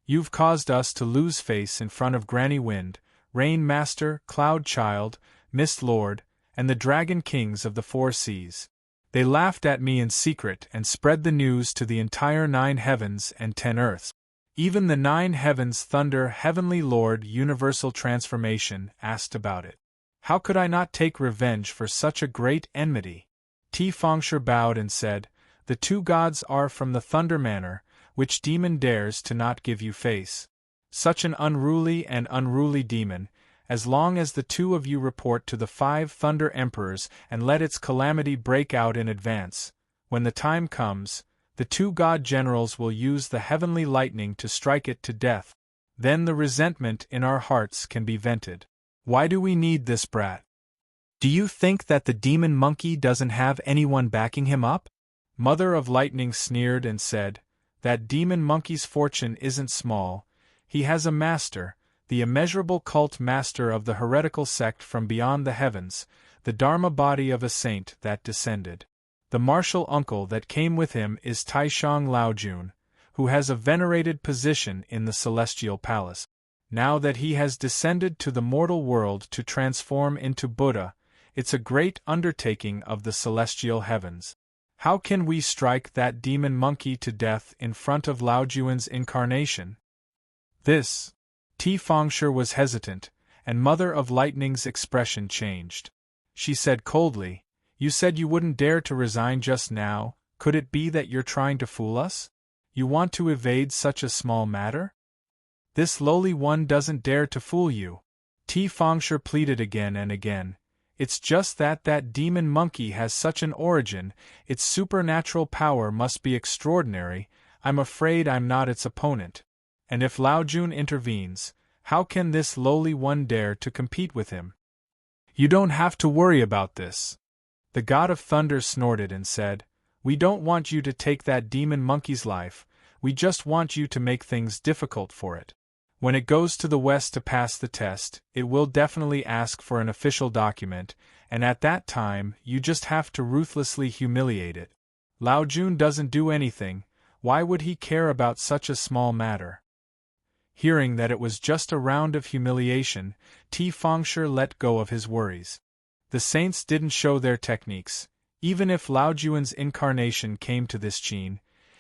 You've caused us to lose face in front of Granny Wind, Rain Master, Cloud Child, Mist Lord, and the Dragon Kings of the 4 Seas. They laughed at me in secret and spread the news to the entire 9 heavens and 10 earths. Even the 9 heavens Thunder Heavenly Lord Universal Transformation asked about it. How could I not take revenge for such a great enmity? Di Fengshe bowed and said, "The 2 gods are from the Thunder Manor, which demon dares to not give you face? Such an unruly demon, as long as the 2 of you report to the 5 Thunder Emperors and let its calamity break out in advance, when the time comes, the 2 god generals will use the heavenly lightning to strike it to death. Then the resentment in our hearts can be vented. Why do we need this brat? Do you think that the demon monkey doesn't have anyone backing him up?" Mother of Lightning sneered and said, "That demon monkey's fortune isn't small. He has a master, the immeasurable cult master of the heretical sect from beyond the heavens, the Dharma body of a saint that descended. The martial uncle that came with him is Taishang Laojun, who has a venerated position in the celestial palace. Now that he has descended to the mortal world to transform into Buddha, it's a great undertaking of the celestial heavens. How can we strike that demon monkey to death in front of Lao Juan's incarnation? This. Ti Fongshi was hesitant, and Mother of Lightning's expression changed. She said coldly, "You said you wouldn't dare to resign just now. Could it be that you're trying to fool us? You want to evade such a small matter? This lowly one doesn't dare to fool you." Ti Fongshi pleaded again and again. "It's just that demon monkey has such an origin, its supernatural power must be extraordinary. I'm afraid I'm not its opponent. And if Lao Jun intervenes, how can this lowly one dare to compete with him?" "You don't have to worry about this." The God of Thunder snorted and said, "We don't want you to take that demon monkey's life, we just want you to make things difficult for it. When it goes to the West to pass the test, it will definitely ask for an official document, and at that time you just have to ruthlessly humiliate it. Lao Jun doesn't do anything, why would he care about such a small matter?" Hearing that it was just a round of humiliation, Ti Fongshi let go of his worries. The saints didn't show their techniques. Even if Lao Juan's incarnation came to this Qin,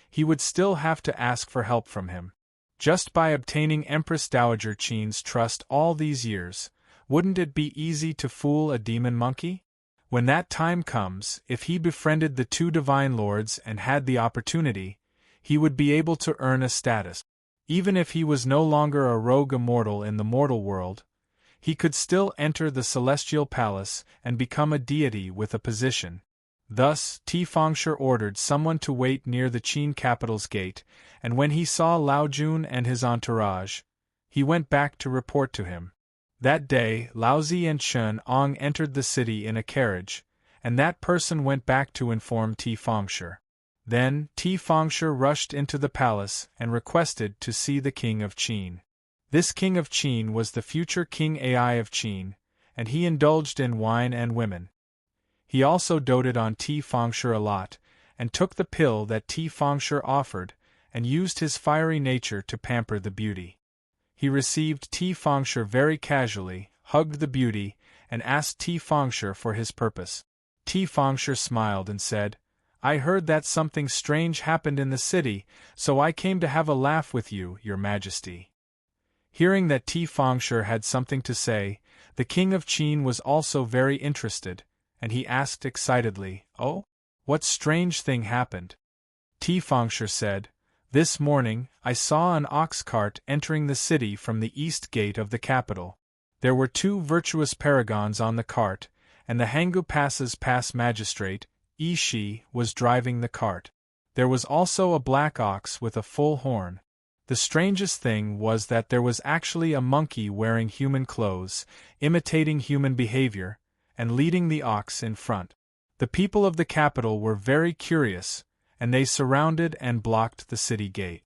he would still have to ask for help from him. Just by obtaining Empress Dowager Qin's trust all these years, wouldn't it be easy to fool a demon monkey? When that time comes, if he befriended the two divine lords and had the opportunity, he would be able to earn a status. Even if he was no longer a rogue immortal in the mortal world, he could still enter the celestial palace and become a deity with a position. Thus, Ti Fongshi ordered someone to wait near the Qin capital's gate, and when he saw Lao Jun and his entourage, he went back to report to him. That day, Laozi and Chen Ong entered the city in a carriage, and that person went back to inform Ti Fongshi. Then, Ti Fongshi rushed into the palace and requested to see the King of Qin. This King of Qin was the future King Ai of Qin, and he indulged in wine and women. He also doted on Ti Fongshi a lot, and took the pill that Ti Fongshi offered, and used his fiery nature to pamper the beauty. He received Ti Fongshi very casually, hugged the beauty, and asked Ti Fongshi for his purpose. Ti Fongshi smiled and said, "I heard that something strange happened in the city, so I came to have a laugh with you, Your Majesty." Hearing that Ti Fongshi had something to say, the King of Qin was also very interested, and he asked excitedly, "Oh? What strange thing happened?" Ti Fongshi said, "This morning, I saw an ox cart entering the city from the east gate of the capital. There were two virtuous paragons on the cart, and the Hangu Pass's pass magistrate, Ishi, was driving the cart. There was also a black ox with a full horn. The strangest thing was that there was actually a monkey wearing human clothes, imitating human behavior, and leading the ox in front. The people of the capital were very curious, and they surrounded and blocked the city gate."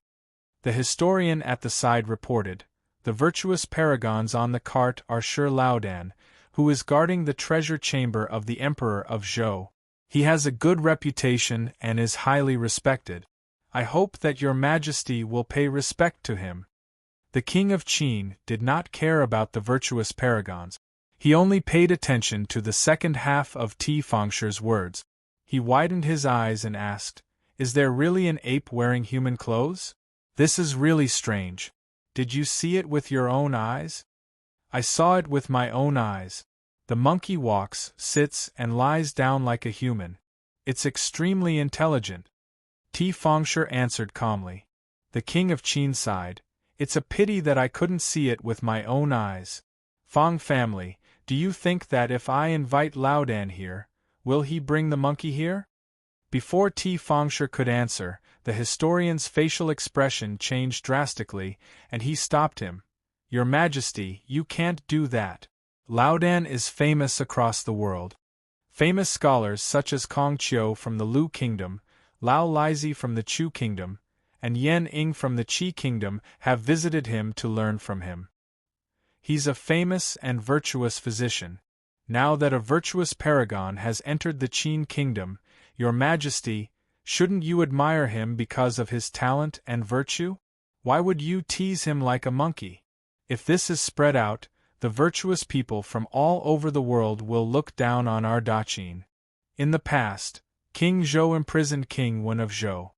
The historian at the side reported, "The virtuous paragons on the cart are Shi Laodan, who is guarding the treasure chamber of the Emperor of Zhou. He has a good reputation and is highly respected. I hope that Your Majesty will pay respect to him." The King of Qin did not care about the virtuous paragons. He only paid attention to the second half of Ti Fongshi's words. He widened his eyes and asked, "Is there really an ape wearing human clothes? This is really strange. Did you see it with your own eyes?" "I saw it with my own eyes. The monkey walks, sits, and lies down like a human. It's extremely intelligent." Ti Fongshi answered calmly. The King of Qin sighed, "It's a pity that I couldn't see it with my own eyes. Fong family, do you think that if I invite Laodan here, will he bring the monkey here?" Before Ti Fongshi could answer, the historian's facial expression changed drastically, and he stopped him. "Your Majesty, you can't do that. Laodan is famous across the world. Famous scholars such as Kong Qiu from the Lu Kingdom, Lao Lizi from the Chu Kingdom, and Yen Ing from the Qi Kingdom have visited him to learn from him. He's a famous and virtuous physician. Now that a virtuous paragon has entered the Qin Kingdom, Your Majesty, shouldn't you admire him because of his talent and virtue? Why would you tease him like a monkey?" If this is spread out, the virtuous people from all over the world will look down on our Daqin. In the past, King Zhou imprisoned King Wen of Zhou.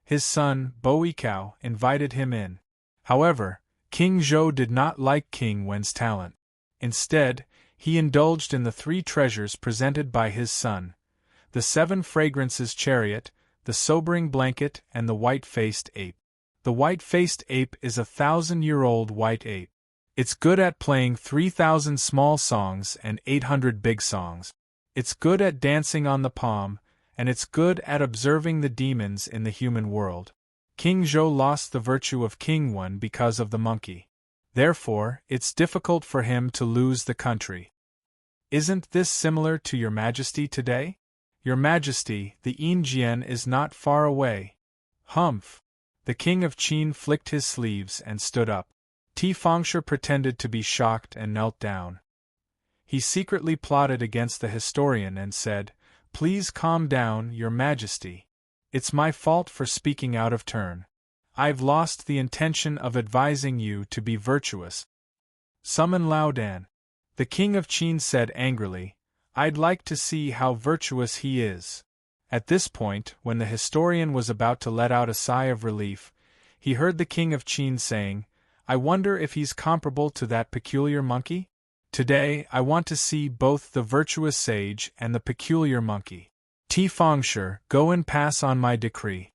His son, Boikao, invited him in. However, King Zhou did not like King Wen's talent. Instead, he indulged in the 3 treasures presented by his son: the 7 fragrances chariot, the sobering blanket, and the white-faced ape. The white-faced ape is a 1,000-year-old white ape. It's good at playing 3,000 small songs and 800 big songs. It's good at dancing on the palm, and it's good at observing the demons in the human world. King Zhou lost the virtue of King Wen because of the monkey. Therefore, it's difficult for him to lose the country. Isn't this similar to Your Majesty today? Your Majesty, the Jian is not far away. Humph! The King of Qin flicked his sleeves and stood up. Fangshe pretended to be shocked and knelt down. He secretly plotted against the historian and said, "Please calm down, Your Majesty. It's my fault for speaking out of turn. I've lost the intention of advising you to be virtuous." "Summon Lao Dan," the King of Qin said angrily. "I'd like to see how virtuous he is." At this point, when the historian was about to let out a sigh of relief, he heard the King of Qin saying, "I wonder if he's comparable to that peculiar monkey? Today, I want to see both the virtuous sage and the peculiar monkey. Fangshe, go and pass on my decree."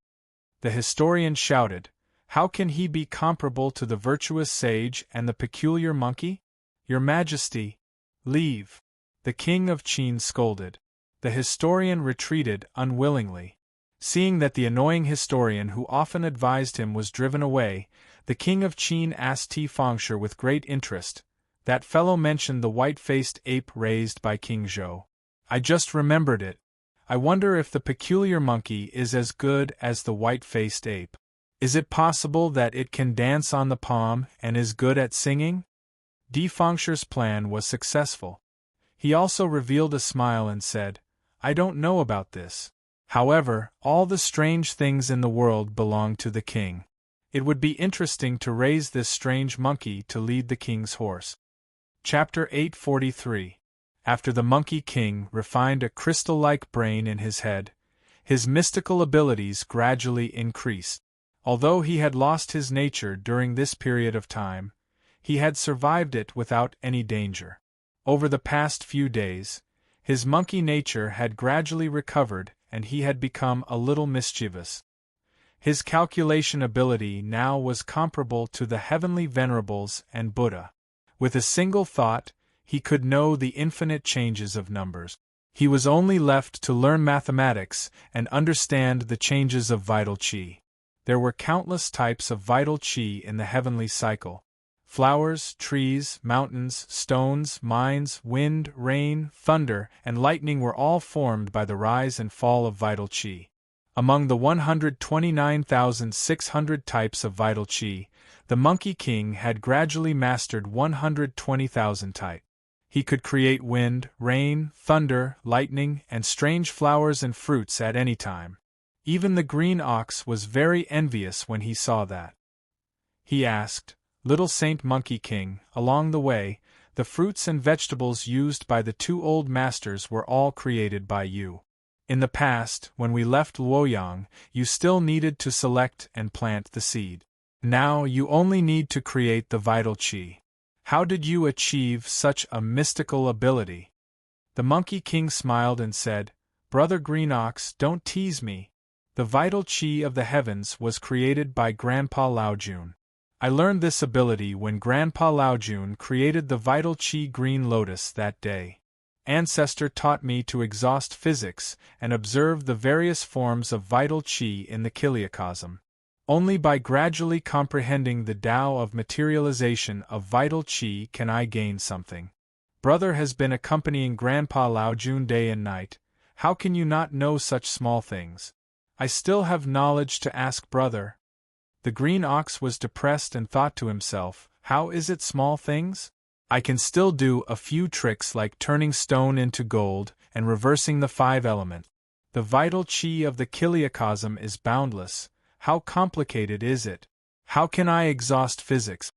The historian shouted, "How can he be comparable to the virtuous sage and the peculiar monkey? Your Majesty, leave." The King of Qin scolded. The historian retreated unwillingly. Seeing that the annoying historian who often advised him was driven away, the King of Qin asked Fangshe with great interest, "That fellow mentioned the white-faced ape raised by King Zhou. I just remembered it. I wonder if the peculiar monkey is as good as the white-faced ape. Is it possible that it can dance on the palm and is good at singing?" Fangshe's plan was successful. He also revealed a smile and said, "I don't know about this. However, all the strange things in the world belong to the king. It would be interesting to raise this strange monkey to lead the king's horse." Chapter 843. After the Monkey King refined a crystal-like brain in his head, his mystical abilities gradually increased. Although he had lost his nature during this period of time, he had survived it without any danger. Over the past few days, his monkey nature had gradually recovered and he had become a little mischievous. His calculation ability now was comparable to the heavenly venerables and Buddha. With a single thought, he could know the infinite changes of numbers. He was only left to learn mathematics and understand the changes of vital qi. There were countless types of vital qi in the heavenly cycle. Flowers, trees, mountains, stones, mines, wind, rain, thunder, and lightning were all formed by the rise and fall of vital qi. Among the 129,600 types of vital qi, the Monkey King had gradually mastered 120,000 types. He could create wind, rain, thunder, lightning, and strange flowers and fruits at any time. Even the green ox was very envious when he saw that. He asked, "Little Saint Monkey King, along the way, the fruits and vegetables used by the 2 old masters were all created by you. In the past, when we left Luoyang, you still needed to select and plant the seed. Now you only need to create the vital qi. How did you achieve such a mystical ability?" The Monkey King smiled and said, "Brother Green Ox, don't tease me. The vital qi of the heavens was created by Grandpa Laojun. I learned this ability when Grandpa Laojun created the vital qi green lotus that day. Ancestor taught me to exhaust physics and observe the various forms of vital qi in the kiliacosm. Only by gradually comprehending the Tao of materialization of vital qi can I gain something. Brother has been accompanying Grandpa Laojun day and night. How can you not know such small things? I still have knowledge to ask brother." The green ox was depressed and thought to himself, "How is it small things? I can still do a few tricks like turning stone into gold and reversing the 5 elements. The vital qi of the kiliacosm is boundless. How complicated is it? How can I exhaust physics?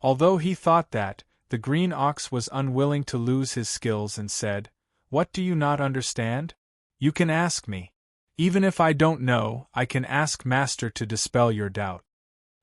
Although he thought that, the green ox was unwilling to lose his skills and said, "What do you not understand? You can ask me. Even if I don't know, I can ask Master to dispel your doubt."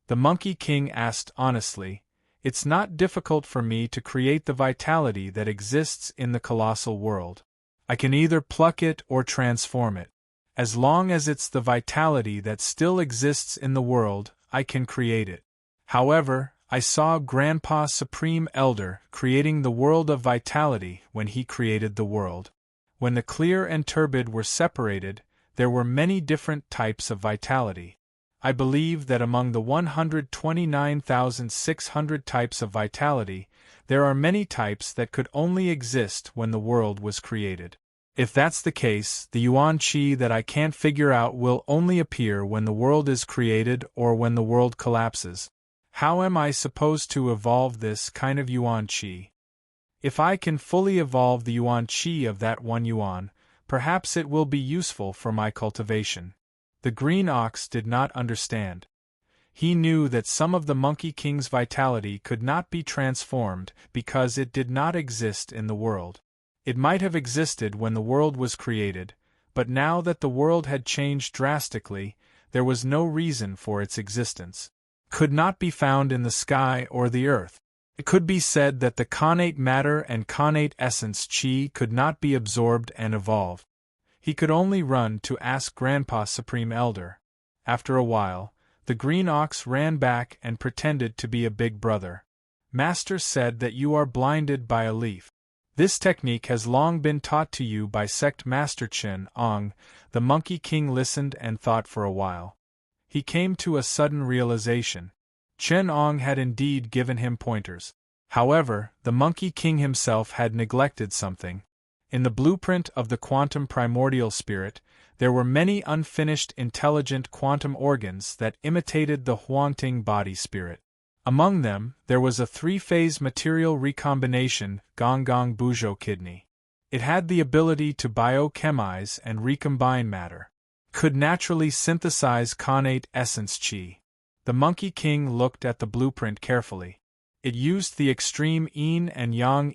The Monkey King asked honestly, "It's not difficult for me to create the vitality that exists in the colossal world. I can either pluck it or transform it. As long as it's the vitality that still exists in the world, I can create it. However, I saw Grandpa Supreme Elder creating the world of vitality when he created the world. When the clear and turbid were separated, there were many different types of vitality. I believe that among the 129,600 types of vitality, there are many types that could only exist when the world was created. If that's the case, the yuan qi that I can't figure out will only appear when the world is created or when the world collapses. How am I supposed to evolve this kind of yuan qi? If I can fully evolve the yuan qi of that one yuan, perhaps it will be useful for my cultivation." The green ox did not understand. He knew that some of the Monkey King's vitality could not be transformed because it did not exist in the world. It might have existed when the world was created, but now that the world had changed drastically, there was no reason for its existence. Could not be found in the sky or the earth. It could be said that the connate matter and connate essence qi could not be absorbed and evolved. He could only run to ask Grandpa Supreme Elder. After a while, the green ox ran back and pretended to be a big brother. "Master said that you are blinded by a leaf. This technique has long been taught to you by sect Master Chen Ong." The Monkey King listened and thought for a while. He came to a sudden realization. Chen Ong had indeed given him pointers. However, the Monkey King himself had neglected something. In the blueprint of the quantum primordial spirit, there were many unfinished intelligent quantum organs that imitated the Huangting body spirit. Among them, there was a three-phase material recombination Gong Bujo kidney. It had the ability to biochemize and recombine matter. Could naturally synthesize connate essence qi. The Monkey King looked at the blueprint carefully. It used the extreme yin and yang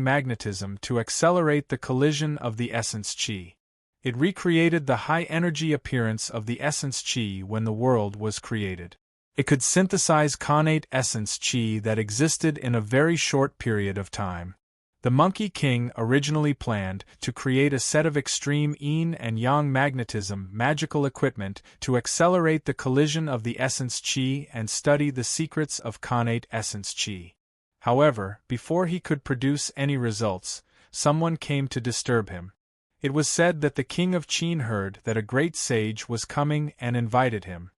magnetism to accelerate the collision of the essence qi. It recreated the high-energy appearance of the essence qi when the world was created. It could synthesize connate essence qi that existed in a very short period of time. The Monkey King originally planned to create a set of extreme yin and yang magnetism magical equipment to accelerate the collision of the essence qi and study the secrets of connate essence qi. However, before he could produce any results, someone came to disturb him. It was said that the king of Qin heard that a great sage was coming and invited him.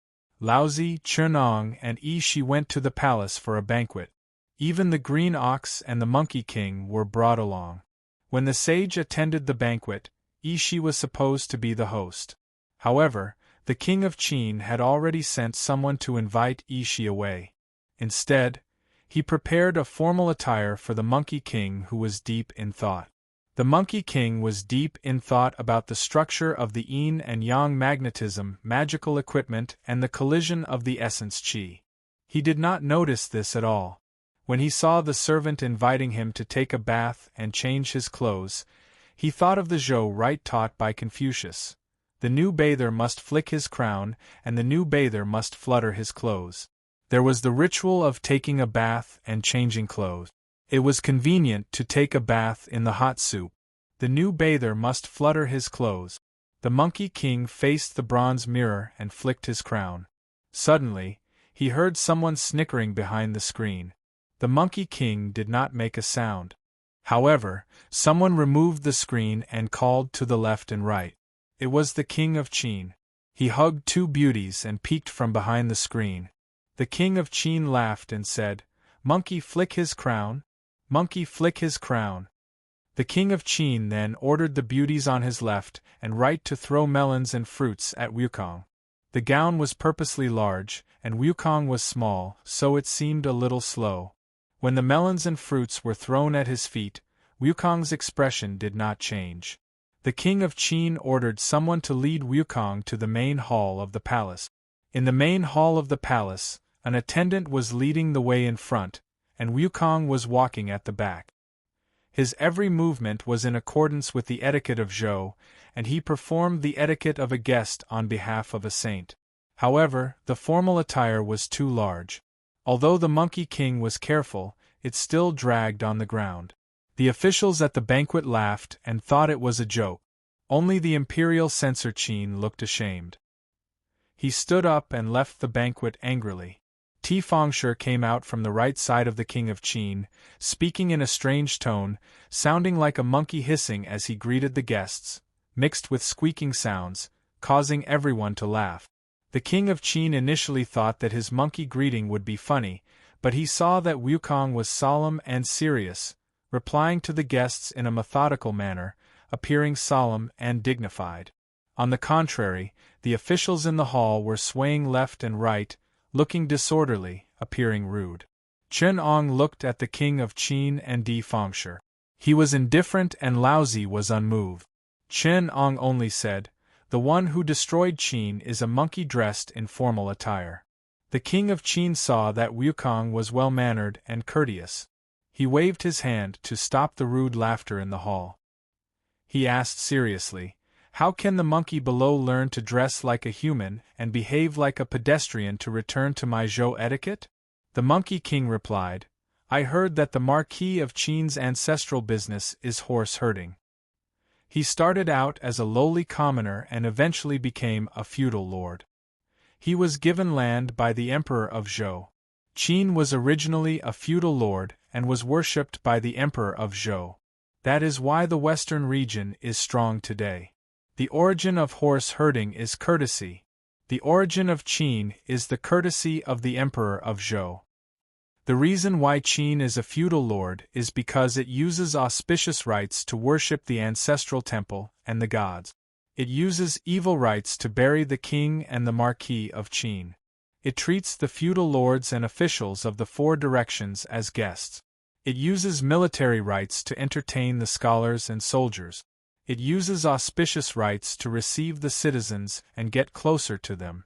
Laozi, Chernong, and Yi Shi went to the palace for a banquet. Even the green ox and the Monkey King were brought along. When the sage attended the banquet, Yi Shi was supposed to be the host. However, the king of Qin had already sent someone to invite Yi Shi away. Instead, he prepared a formal attire for the Monkey King, who was deep in thought. The Monkey King was deep in thought about the structure of the yin and yang magnetism magical equipment and the collision of the essence qi. He did not notice this at all. When he saw the servant inviting him to take a bath and change his clothes, he thought of the Zhou rite taught by Confucius. The new bather must flick his crown, and the new bather must flutter his clothes. There was the ritual of taking a bath and changing clothes. It was convenient to take a bath in the hot soup. The new bather must flutter his clothes. The Monkey King faced the bronze mirror and flicked his crown. Suddenly, he heard someone snickering behind the screen. The Monkey King did not make a sound. However, someone removed the screen and called to the left and right. It was the King of Qin. He hugged two beauties and peeked from behind the screen. The King of Qin laughed and said, "Monkey flick his crown? Monkey flick his crown." The King of Qin then ordered the beauties on his left and right to throw melons and fruits at Wukong. The gown was purposely large, and Wukong was small, so it seemed a little slow. When the melons and fruits were thrown at his feet, Wukong's expression did not change. The King of Qin ordered someone to lead Wukong to the main hall of the palace. In the main hall of the palace, an attendant was leading the way in front, and Wukong was walking at the back. His every movement was in accordance with the etiquette of Zhou, and he performed the etiquette of a guest on behalf of a saint. However, the formal attire was too large. Although the Monkey King was careful, it still dragged on the ground. The officials at the banquet laughed and thought it was a joke. Only the imperial censor Qin looked ashamed. He stood up and left the banquet angrily. Tifangshe came out from the right side of the King of Qin, speaking in a strange tone, sounding like a monkey hissing as he greeted the guests, mixed with squeaking sounds, causing everyone to laugh. The King of Qin initially thought that his monkey greeting would be funny, but he saw that Wukong was solemn and serious, replying to the guests in a methodical manner, appearing solemn and dignified. On the contrary, the officials in the hall were swaying left and right, looking disorderly, appearing rude. Chen-ong looked at the King of Qin and Tifangshe. He was indifferent and Laozi was unmoved. Chen-ong only said, "The one who destroyed Qin is a monkey dressed in formal attire." The King of Qin saw that Wukong was well-mannered and courteous. He waved his hand to stop the rude laughter in the hall. He asked seriously, "How can the monkey below learn to dress like a human and behave like a pedestrian to return to my Zhou etiquette?" The Monkey King replied, "I heard that the Marquis of Qin's ancestral business is horse herding. He started out as a lowly commoner and eventually became a feudal lord. He was given land by the Emperor of Zhou. Qin was originally a feudal lord and was worshipped by the Emperor of Zhou. That is why the western region is strong today. The origin of horse herding is courtesy. The origin of Qin is the courtesy of the Emperor of Zhou. The reason why Qin is a feudal lord is because it uses auspicious rites to worship the ancestral temple and the gods. It uses evil rites to bury the king and the Marquis of Qin. It treats the feudal lords and officials of the four directions as guests. It uses military rites to entertain the scholars and soldiers. It uses auspicious rites to receive the citizens and get closer to them.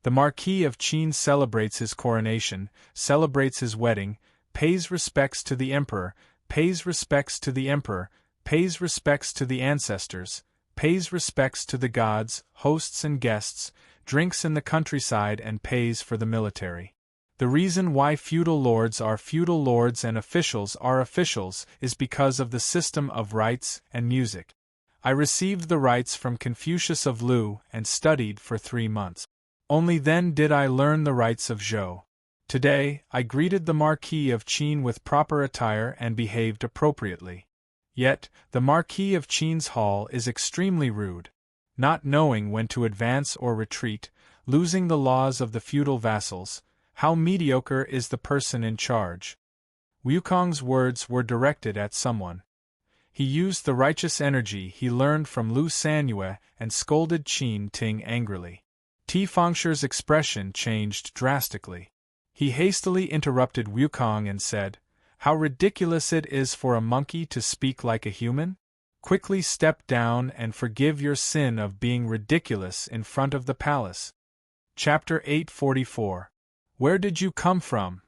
The Marquis of Qin celebrates his coronation, celebrates his wedding, pays respects to the emperor, pays respects to the emperor, pays respects to the ancestors, pays respects to the gods, hosts and guests, drinks in the countryside and pays for the military. The reason why feudal lords are feudal lords and officials are officials is because of the system of rites and music. I received the rites from Confucius of Lu and studied for 3 months. Only then did I learn the rites of Zhou. Today, I greeted the Marquis of Qin with proper attire and behaved appropriately. Yet, the Marquis of Qin's hall is extremely rude. Not knowing when to advance or retreat, losing the laws of the feudal vassals, how mediocre is the person in charge. Wukong's words were directed at someone. He used the righteous energy he learned from Lu Sanyue and scolded Qin Ting angrily. Tifangshe's expression changed drastically. He hastily interrupted Wukong and said, "How ridiculous it is for a monkey to speak like a human? Quickly step down and forgive your sin of being ridiculous in front of the palace." Chapter 844. Where did you come from?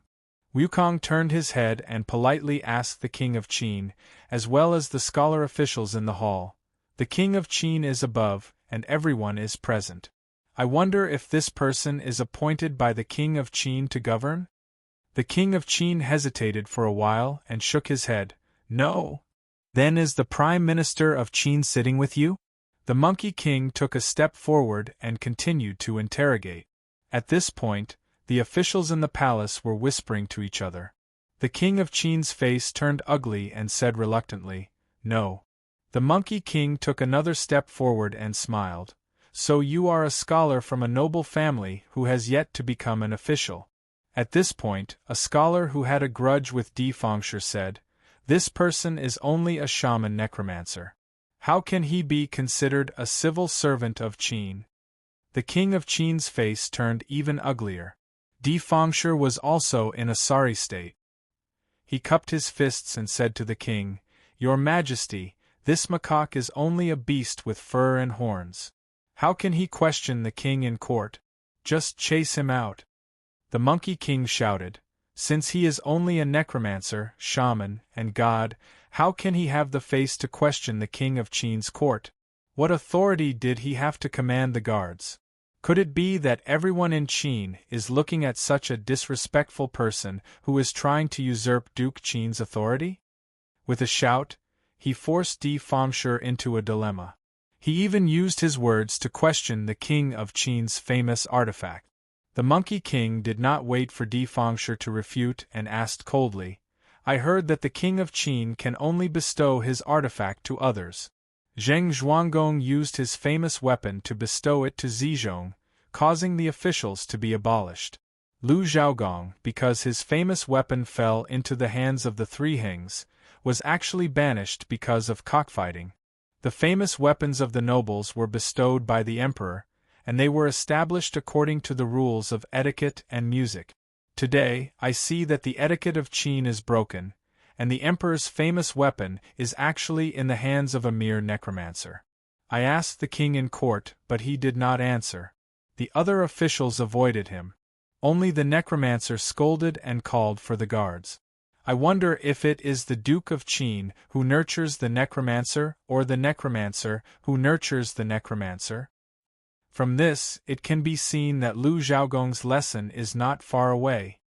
Wukong turned his head and politely asked the King of Qin, as well as the scholar officials in the hall. The King of Qin is above, and everyone is present. I wonder if this person is appointed by the King of Qin to govern? The King of Qin hesitated for a while and shook his head. No. Then is the Prime Minister of Qin sitting with you? The Monkey King took a step forward and continued to interrogate. At this point, the officials in the palace were whispering to each other. The King of Qin's face turned ugly and said reluctantly, "No." The Monkey King took another step forward and smiled. "So you are a scholar from a noble family who has yet to become an official." At this point, a scholar who had a grudge with Tifangshe said, "This person is only a shaman necromancer. How can he be considered a civil servant of Qin?" The King of Qin's face turned even uglier. Tifangshe was also in a sorry state. He cupped his fists and said to the king, "Your Majesty, this macaque is only a beast with fur and horns. How can he question the king in court? Just chase him out." The Monkey King shouted, Since he is only a necromancer, shaman, and god, how can he have the face to question the king of Qin's court? What authority did he have to command the guards? Could it be that everyone in Qin is looking at such a disrespectful person who is trying to usurp Duke Qin's authority? With a shout, he forced Di Fengshe into a dilemma. He even used his words to question the king of Qin's famous artifact. The Monkey King did not wait for Di Fengshe to refute and asked coldly, "I heard that the king of Qin can only bestow his artifact to others." Zheng Zhuanggong used his famous weapon to bestow it to Zizhong, causing the officials to be abolished. Lu Zhaogong, because his famous weapon fell into the hands of the three Hengs, was actually banished because of cockfighting. The famous weapons of the nobles were bestowed by the emperor, and they were established according to the rules of etiquette and music. Today, I see that the etiquette of Qin is broken, and the emperor's famous weapon is actually in the hands of a mere necromancer. I asked the king in court, but he did not answer. The other officials avoided him. Only the necromancer scolded and called for the guards. I wonder if it is the Duke of Qin who nurtures the necromancer or the necromancer who nurtures the necromancer. From this, it can be seen that Lu Zhaogong's lesson is not far away.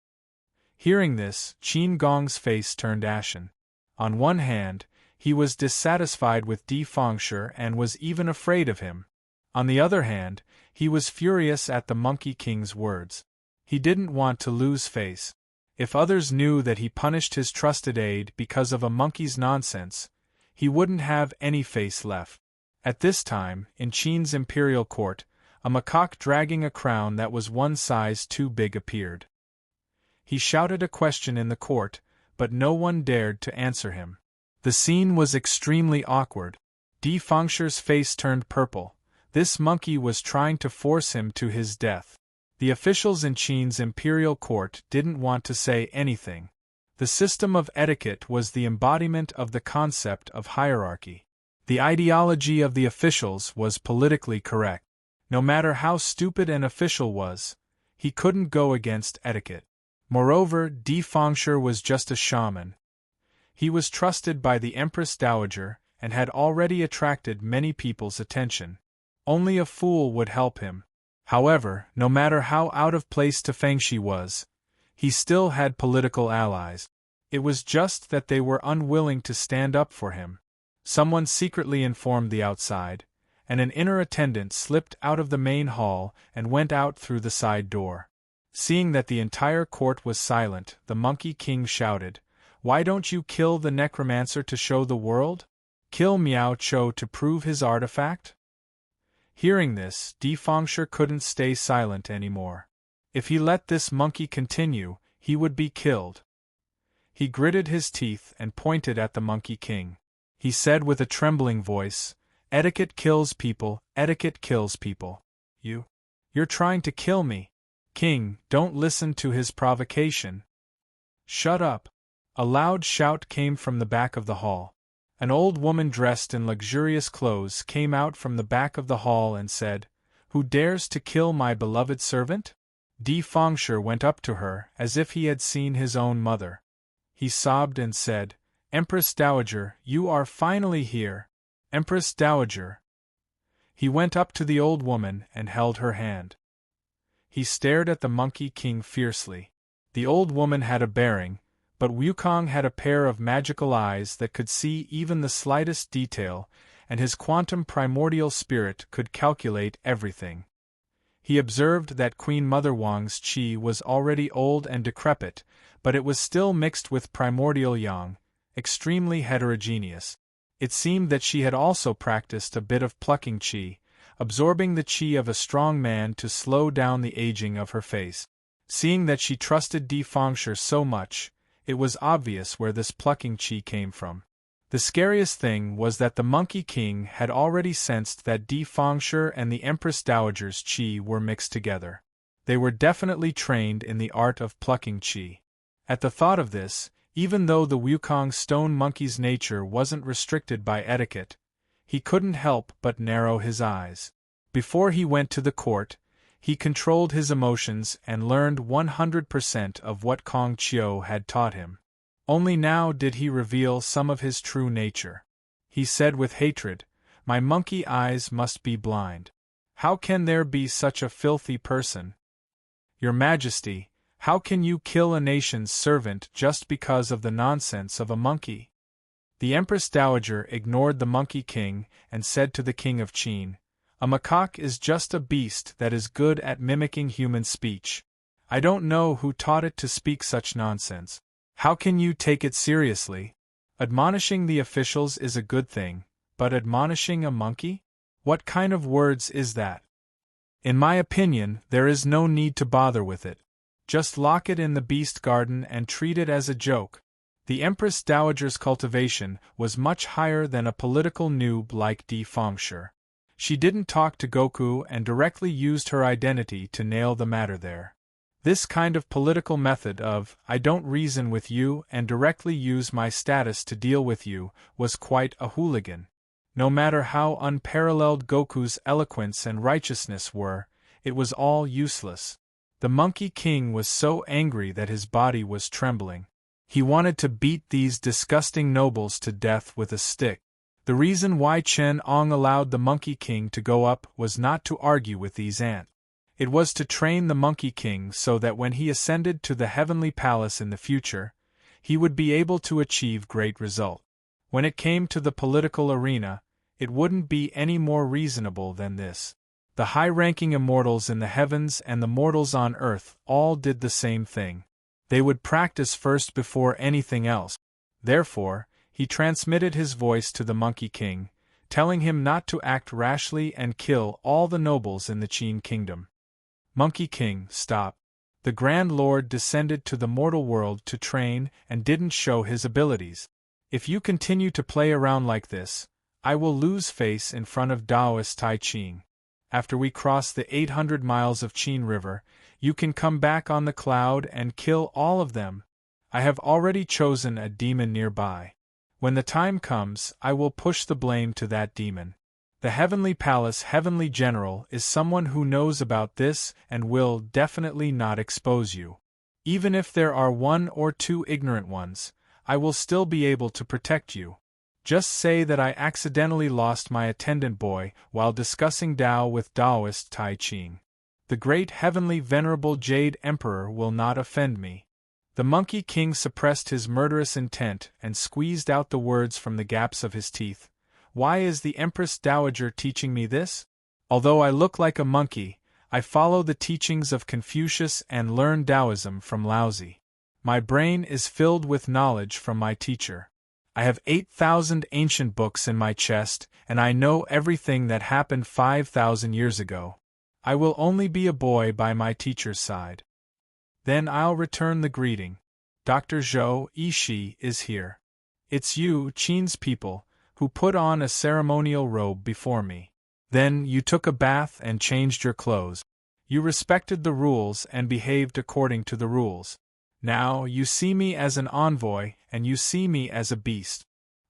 Hearing this, Qin Gong's face turned ashen. On one hand, he was dissatisfied with Di Fengshe and was even afraid of him. On the other hand, he was furious at the Monkey King's words. He didn't want to lose face. If others knew that he punished his trusted aide because of a monkey's nonsense, he wouldn't have any face left. At this time, in Qin's imperial court, a macaque dragging a crown that was one size too big appeared. He shouted a question in the court, but no one dared to answer him. The scene was extremely awkward. Di Fengshe's face turned purple. This monkey was trying to force him to his death. The officials in Qin's imperial court didn't want to say anything. The system of etiquette was the embodiment of the concept of hierarchy. The ideology of the officials was politically correct. No matter how stupid an official was, he couldn't go against etiquette. Moreover, Di Fengshe was just a shaman. He was trusted by the Empress Dowager and had already attracted many people's attention. Only a fool would help him. However, no matter how out of place Fengshe was, he still had political allies. It was just that they were unwilling to stand up for him. Someone secretly informed the outside, and an inner attendant slipped out of the main hall and went out through the side door. Seeing that the entire court was silent, the Monkey King shouted, "Why don't you kill the necromancer to show the world? Kill Miao Cho to prove his artifact?" Hearing this, Di Fengshe couldn't stay silent anymore. If he let this monkey continue, he would be killed. He gritted his teeth and pointed at the Monkey King. He said with a trembling voice, "Etiquette kills people, etiquette kills people. You're trying to kill me. King, don't listen to his provocation." "Shut up." A loud shout came from the back of the hall. An old woman dressed in luxurious clothes came out from the back of the hall and said, "Who dares to kill my beloved servant?" Di Fengshe went up to her as if he had seen his own mother. He sobbed and said, "Empress Dowager, you are finally here. Empress Dowager." He went up to the old woman and held her hand. He stared at the Monkey King fiercely. The old woman had a bearing, but Wukong had a pair of magical eyes that could see even the slightest detail, and his quantum primordial spirit could calculate everything. He observed that Queen Mother Wang's qi was already old and decrepit, but it was still mixed with primordial yang, extremely heterogeneous. It seemed that she had also practiced a bit of plucking qi, absorbing the qi of a strong man to slow down the aging of her face. Seeing that she trusted Di Fengshe so much, it was obvious where this plucking qi came from. The scariest thing was that the Monkey King had already sensed that Di Fengshe and the Empress Dowager's qi were mixed together. They were definitely trained in the art of plucking qi. At the thought of this, even though the Wukong stone monkey's nature wasn't restricted by etiquette, he couldn't help but narrow his eyes. Before he went to the court, He controlled his emotions and learned 100% of what Kong Chiu had taught him. Only now did he reveal some of his true nature. He said with hatred, "My monkey eyes must be blind. How can there be such a filthy person? Your Majesty, how can you kill a nation's servant just because of the nonsense of a monkey?" The Empress Dowager ignored the Monkey King and said to the King of Qin, "A macaque is just a beast that is good at mimicking human speech. I don't know who taught it to speak such nonsense. How can you take it seriously? Admonishing the officials is a good thing, but admonishing a monkey? What kind of words is that? In my opinion, there is no need to bother with it. Just lock it in the beast garden and treat it as a joke." The Empress Dowager's cultivation was much higher than a political noob like Di Fengshi. She didn't talk to Goku and directly used her identity to nail the matter there. This kind of political method of, "I don't reason with you and directly use my status to deal with you," was quite a hooligan. No matter how unparalleled Goku's eloquence and righteousness were, it was all useless. The Monkey King was so angry that his body was trembling. He wanted to beat these disgusting nobles to death with a stick. The reason why Chen Ong allowed the Monkey King to go up was not to argue with these ants. It was to train the Monkey King so that when he ascended to the heavenly palace in the future, he would be able to achieve great result. When it came to the political arena, it wouldn't be any more reasonable than this. The high-ranking immortals in the heavens and the mortals on earth all did the same thing. They would practice first before anything else. Therefore, he transmitted his voice to the Monkey King, telling him not to act rashly and kill all the nobles in the Qin kingdom. "Monkey King, stop. The Grand Lord descended to the mortal world to train and didn't show his abilities. If you continue to play around like this, I will lose face in front of Taoist Tai Qing. After we cross the 800 miles of Qin River, you can come back on the cloud and kill all of them. I have already chosen a demon nearby. When the time comes, I will push the blame to that demon. The Heavenly Palace Heavenly General is someone who knows about this and will definitely not expose you. Even if there are 1 or 2 ignorant ones, I will still be able to protect you. Just say that I accidentally lost my attendant boy while discussing Tao with Taoist Tai Qing. The great heavenly venerable Jade Emperor will not offend me." The Monkey King suppressed his murderous intent and squeezed out the words from the gaps of his teeth. "Why is the Empress Dowager teaching me this? Although I look like a monkey, I follow the teachings of Confucius and learn Taoism from Laozi. My brain is filled with knowledge from my teacher. I have 8,000 ancient books in my chest, and I know everything that happened 5,000 years ago. I will only be a boy by my teacher's side. Then I'll return the greeting. Dr. Zhou Yishi is here. It's you, Qin's people, who put on a ceremonial robe before me. Then you took a bath and changed your clothes. You respected the rules and behaved according to the rules. Now you see me as an envoy and you see me as a beast.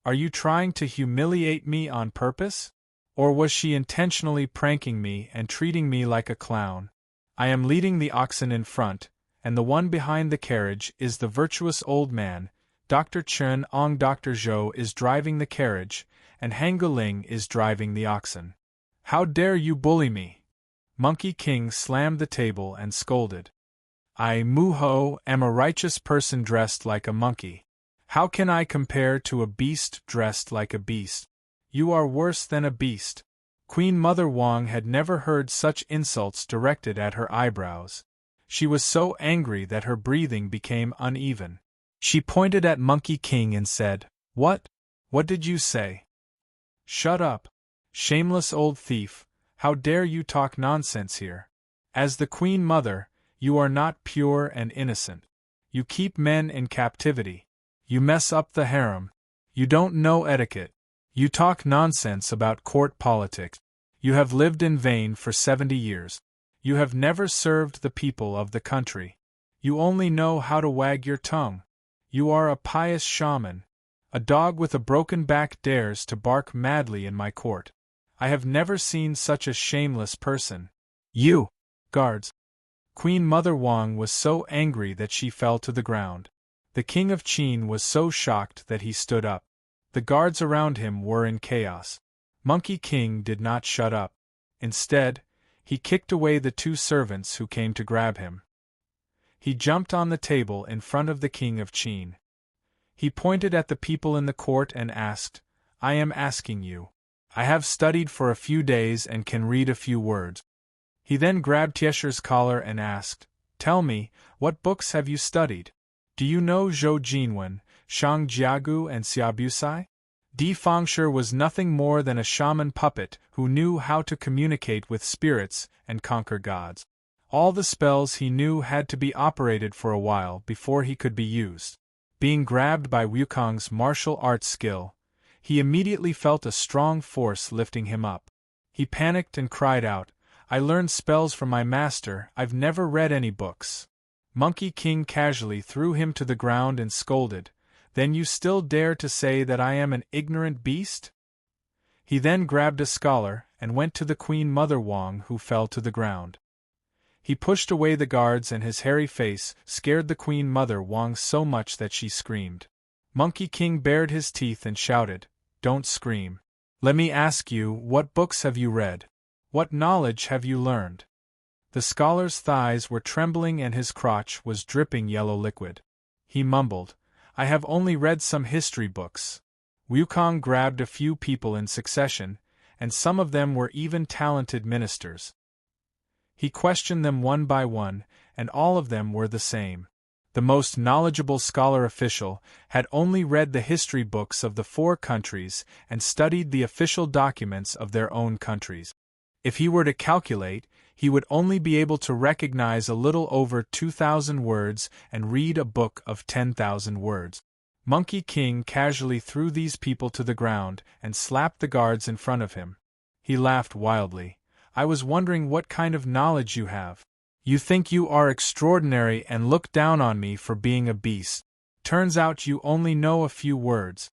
Are you trying to humiliate me on purpose? Or was she intentionally pranking me and treating me like a clown? I am leading the oxen in front, and the one behind the carriage is the virtuous old man. Dr. Chen Ong. Dr. Zhou is driving the carriage, and Hanguling is driving the oxen. How dare you bully me? Monkey King slammed the table and scolded. I, Muho, am a righteous person dressed like a monkey. How can I compare to a beast dressed like a beast? You are worse than a beast. Queen Mother Wang had never heard such insults directed at her eyebrows. She was so angry that her breathing became uneven. She pointed at Monkey King and said, What? What did you say? Shut up. Shameless old thief, how dare you talk nonsense here? As the Queen Mother, you are not pure and innocent. You keep men in captivity. You mess up the harem. You don't know etiquette. You talk nonsense about court politics. You have lived in vain for 70 years. You have never served the people of the country. You only know how to wag your tongue. You are a pious shaman. A dog with a broken back dares to bark madly in my court. I have never seen such a shameless person. You! Guards! Queen Mother Wang was so angry that she fell to the ground. The king of Qin was so shocked that he stood up. The guards around him were in chaos. Monkey King did not shut up. Instead, he kicked away the two servants who came to grab him. He jumped on the table in front of the king of Qin. He pointed at the people in the court and asked, "I am asking you. I have studied for a few days and can read a few words." He then grabbed Tiesher's collar and asked, "Tell me, what books have you studied? Do you know Zhou Jinwen, Shang Jiagu and Xiaobusai?" Di Fengshi was nothing more than a shaman puppet who knew how to communicate with spirits and conquer gods. All the spells he knew had to be operated for a while before he could be used. Being grabbed by Wukong's martial arts skill, he immediately felt a strong force lifting him up. He panicked and cried out, "I learned spells from my master, I've never read any books." Monkey King casually threw him to the ground and scolded, "Then you still dare to say that I am an ignorant beast?" He then grabbed a scholar and went to the Queen Mother Wang, who fell to the ground. He pushed away the guards and his hairy face scared the Queen Mother Wang so much that she screamed. Monkey King bared his teeth and shouted, "Don't scream. Let me ask you, what books have you read? What knowledge have you learned?" The scholar's thighs were trembling and his crotch was dripping yellow liquid. He mumbled, "I have only read some history books." Wukong grabbed a few people in succession, and some of them were even talented ministers. He questioned them one by one, and all of them were the same. The most knowledgeable scholar official had only read the history books of the 4 countries and studied the official documents of their own countries. If he were to calculate, he would only be able to recognize a little over 2,000 words and read a book of 10,000 words. Monkey King casually threw these people to the ground and slapped the guards in front of him. He laughed wildly. "I was wondering what kind of knowledge you have. You think you are extraordinary and look down on me for being a beast. Turns out you only know a few words.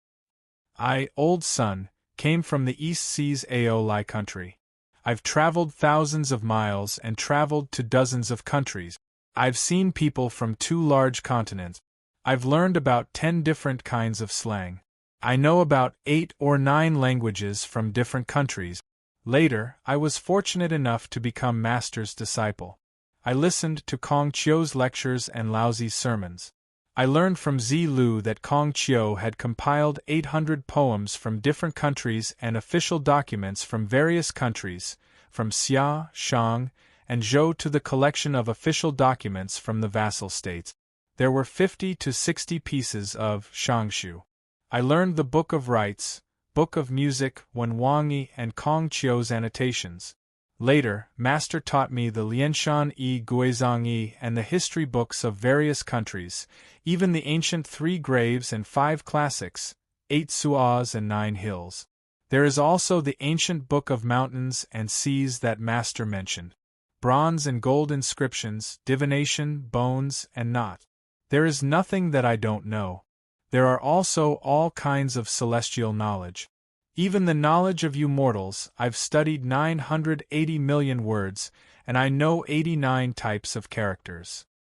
I, old son, came from the East Seas Aolai country. I've traveled thousands of miles and traveled to dozens of countries. I've seen people from 2 large continents. I've learned about 10 different kinds of slang. I know about 8 or 9 languages from different countries. Later, I was fortunate enough to become Master's disciple. I listened to Kong Qiu's lectures and Laozi's sermons. I learned from Zi Lu that Kong Qiu had compiled 800 poems from different countries and official documents from various countries, from Xia, Shang, and Zhou to the collection of official documents from the vassal states. There were 50 to 60 pieces of Shangshu. I learned the Book of Rites, Book of Music, Wenwangyi, and Kong Qiu's annotations. Later, Master taught me the Lianshan Yi Guizhongyi and the history books of various countries, even the ancient 3 graves and 5 classics, 8 suas and 9 hills. There is also the ancient book of mountains and seas that Master mentioned. Bronze and gold inscriptions, divination, bones, and not. There is nothing that I don't know. There are also all kinds of celestial knowledge. Even the knowledge of you mortals. I've studied 980 million words, and I know 89 types of characters.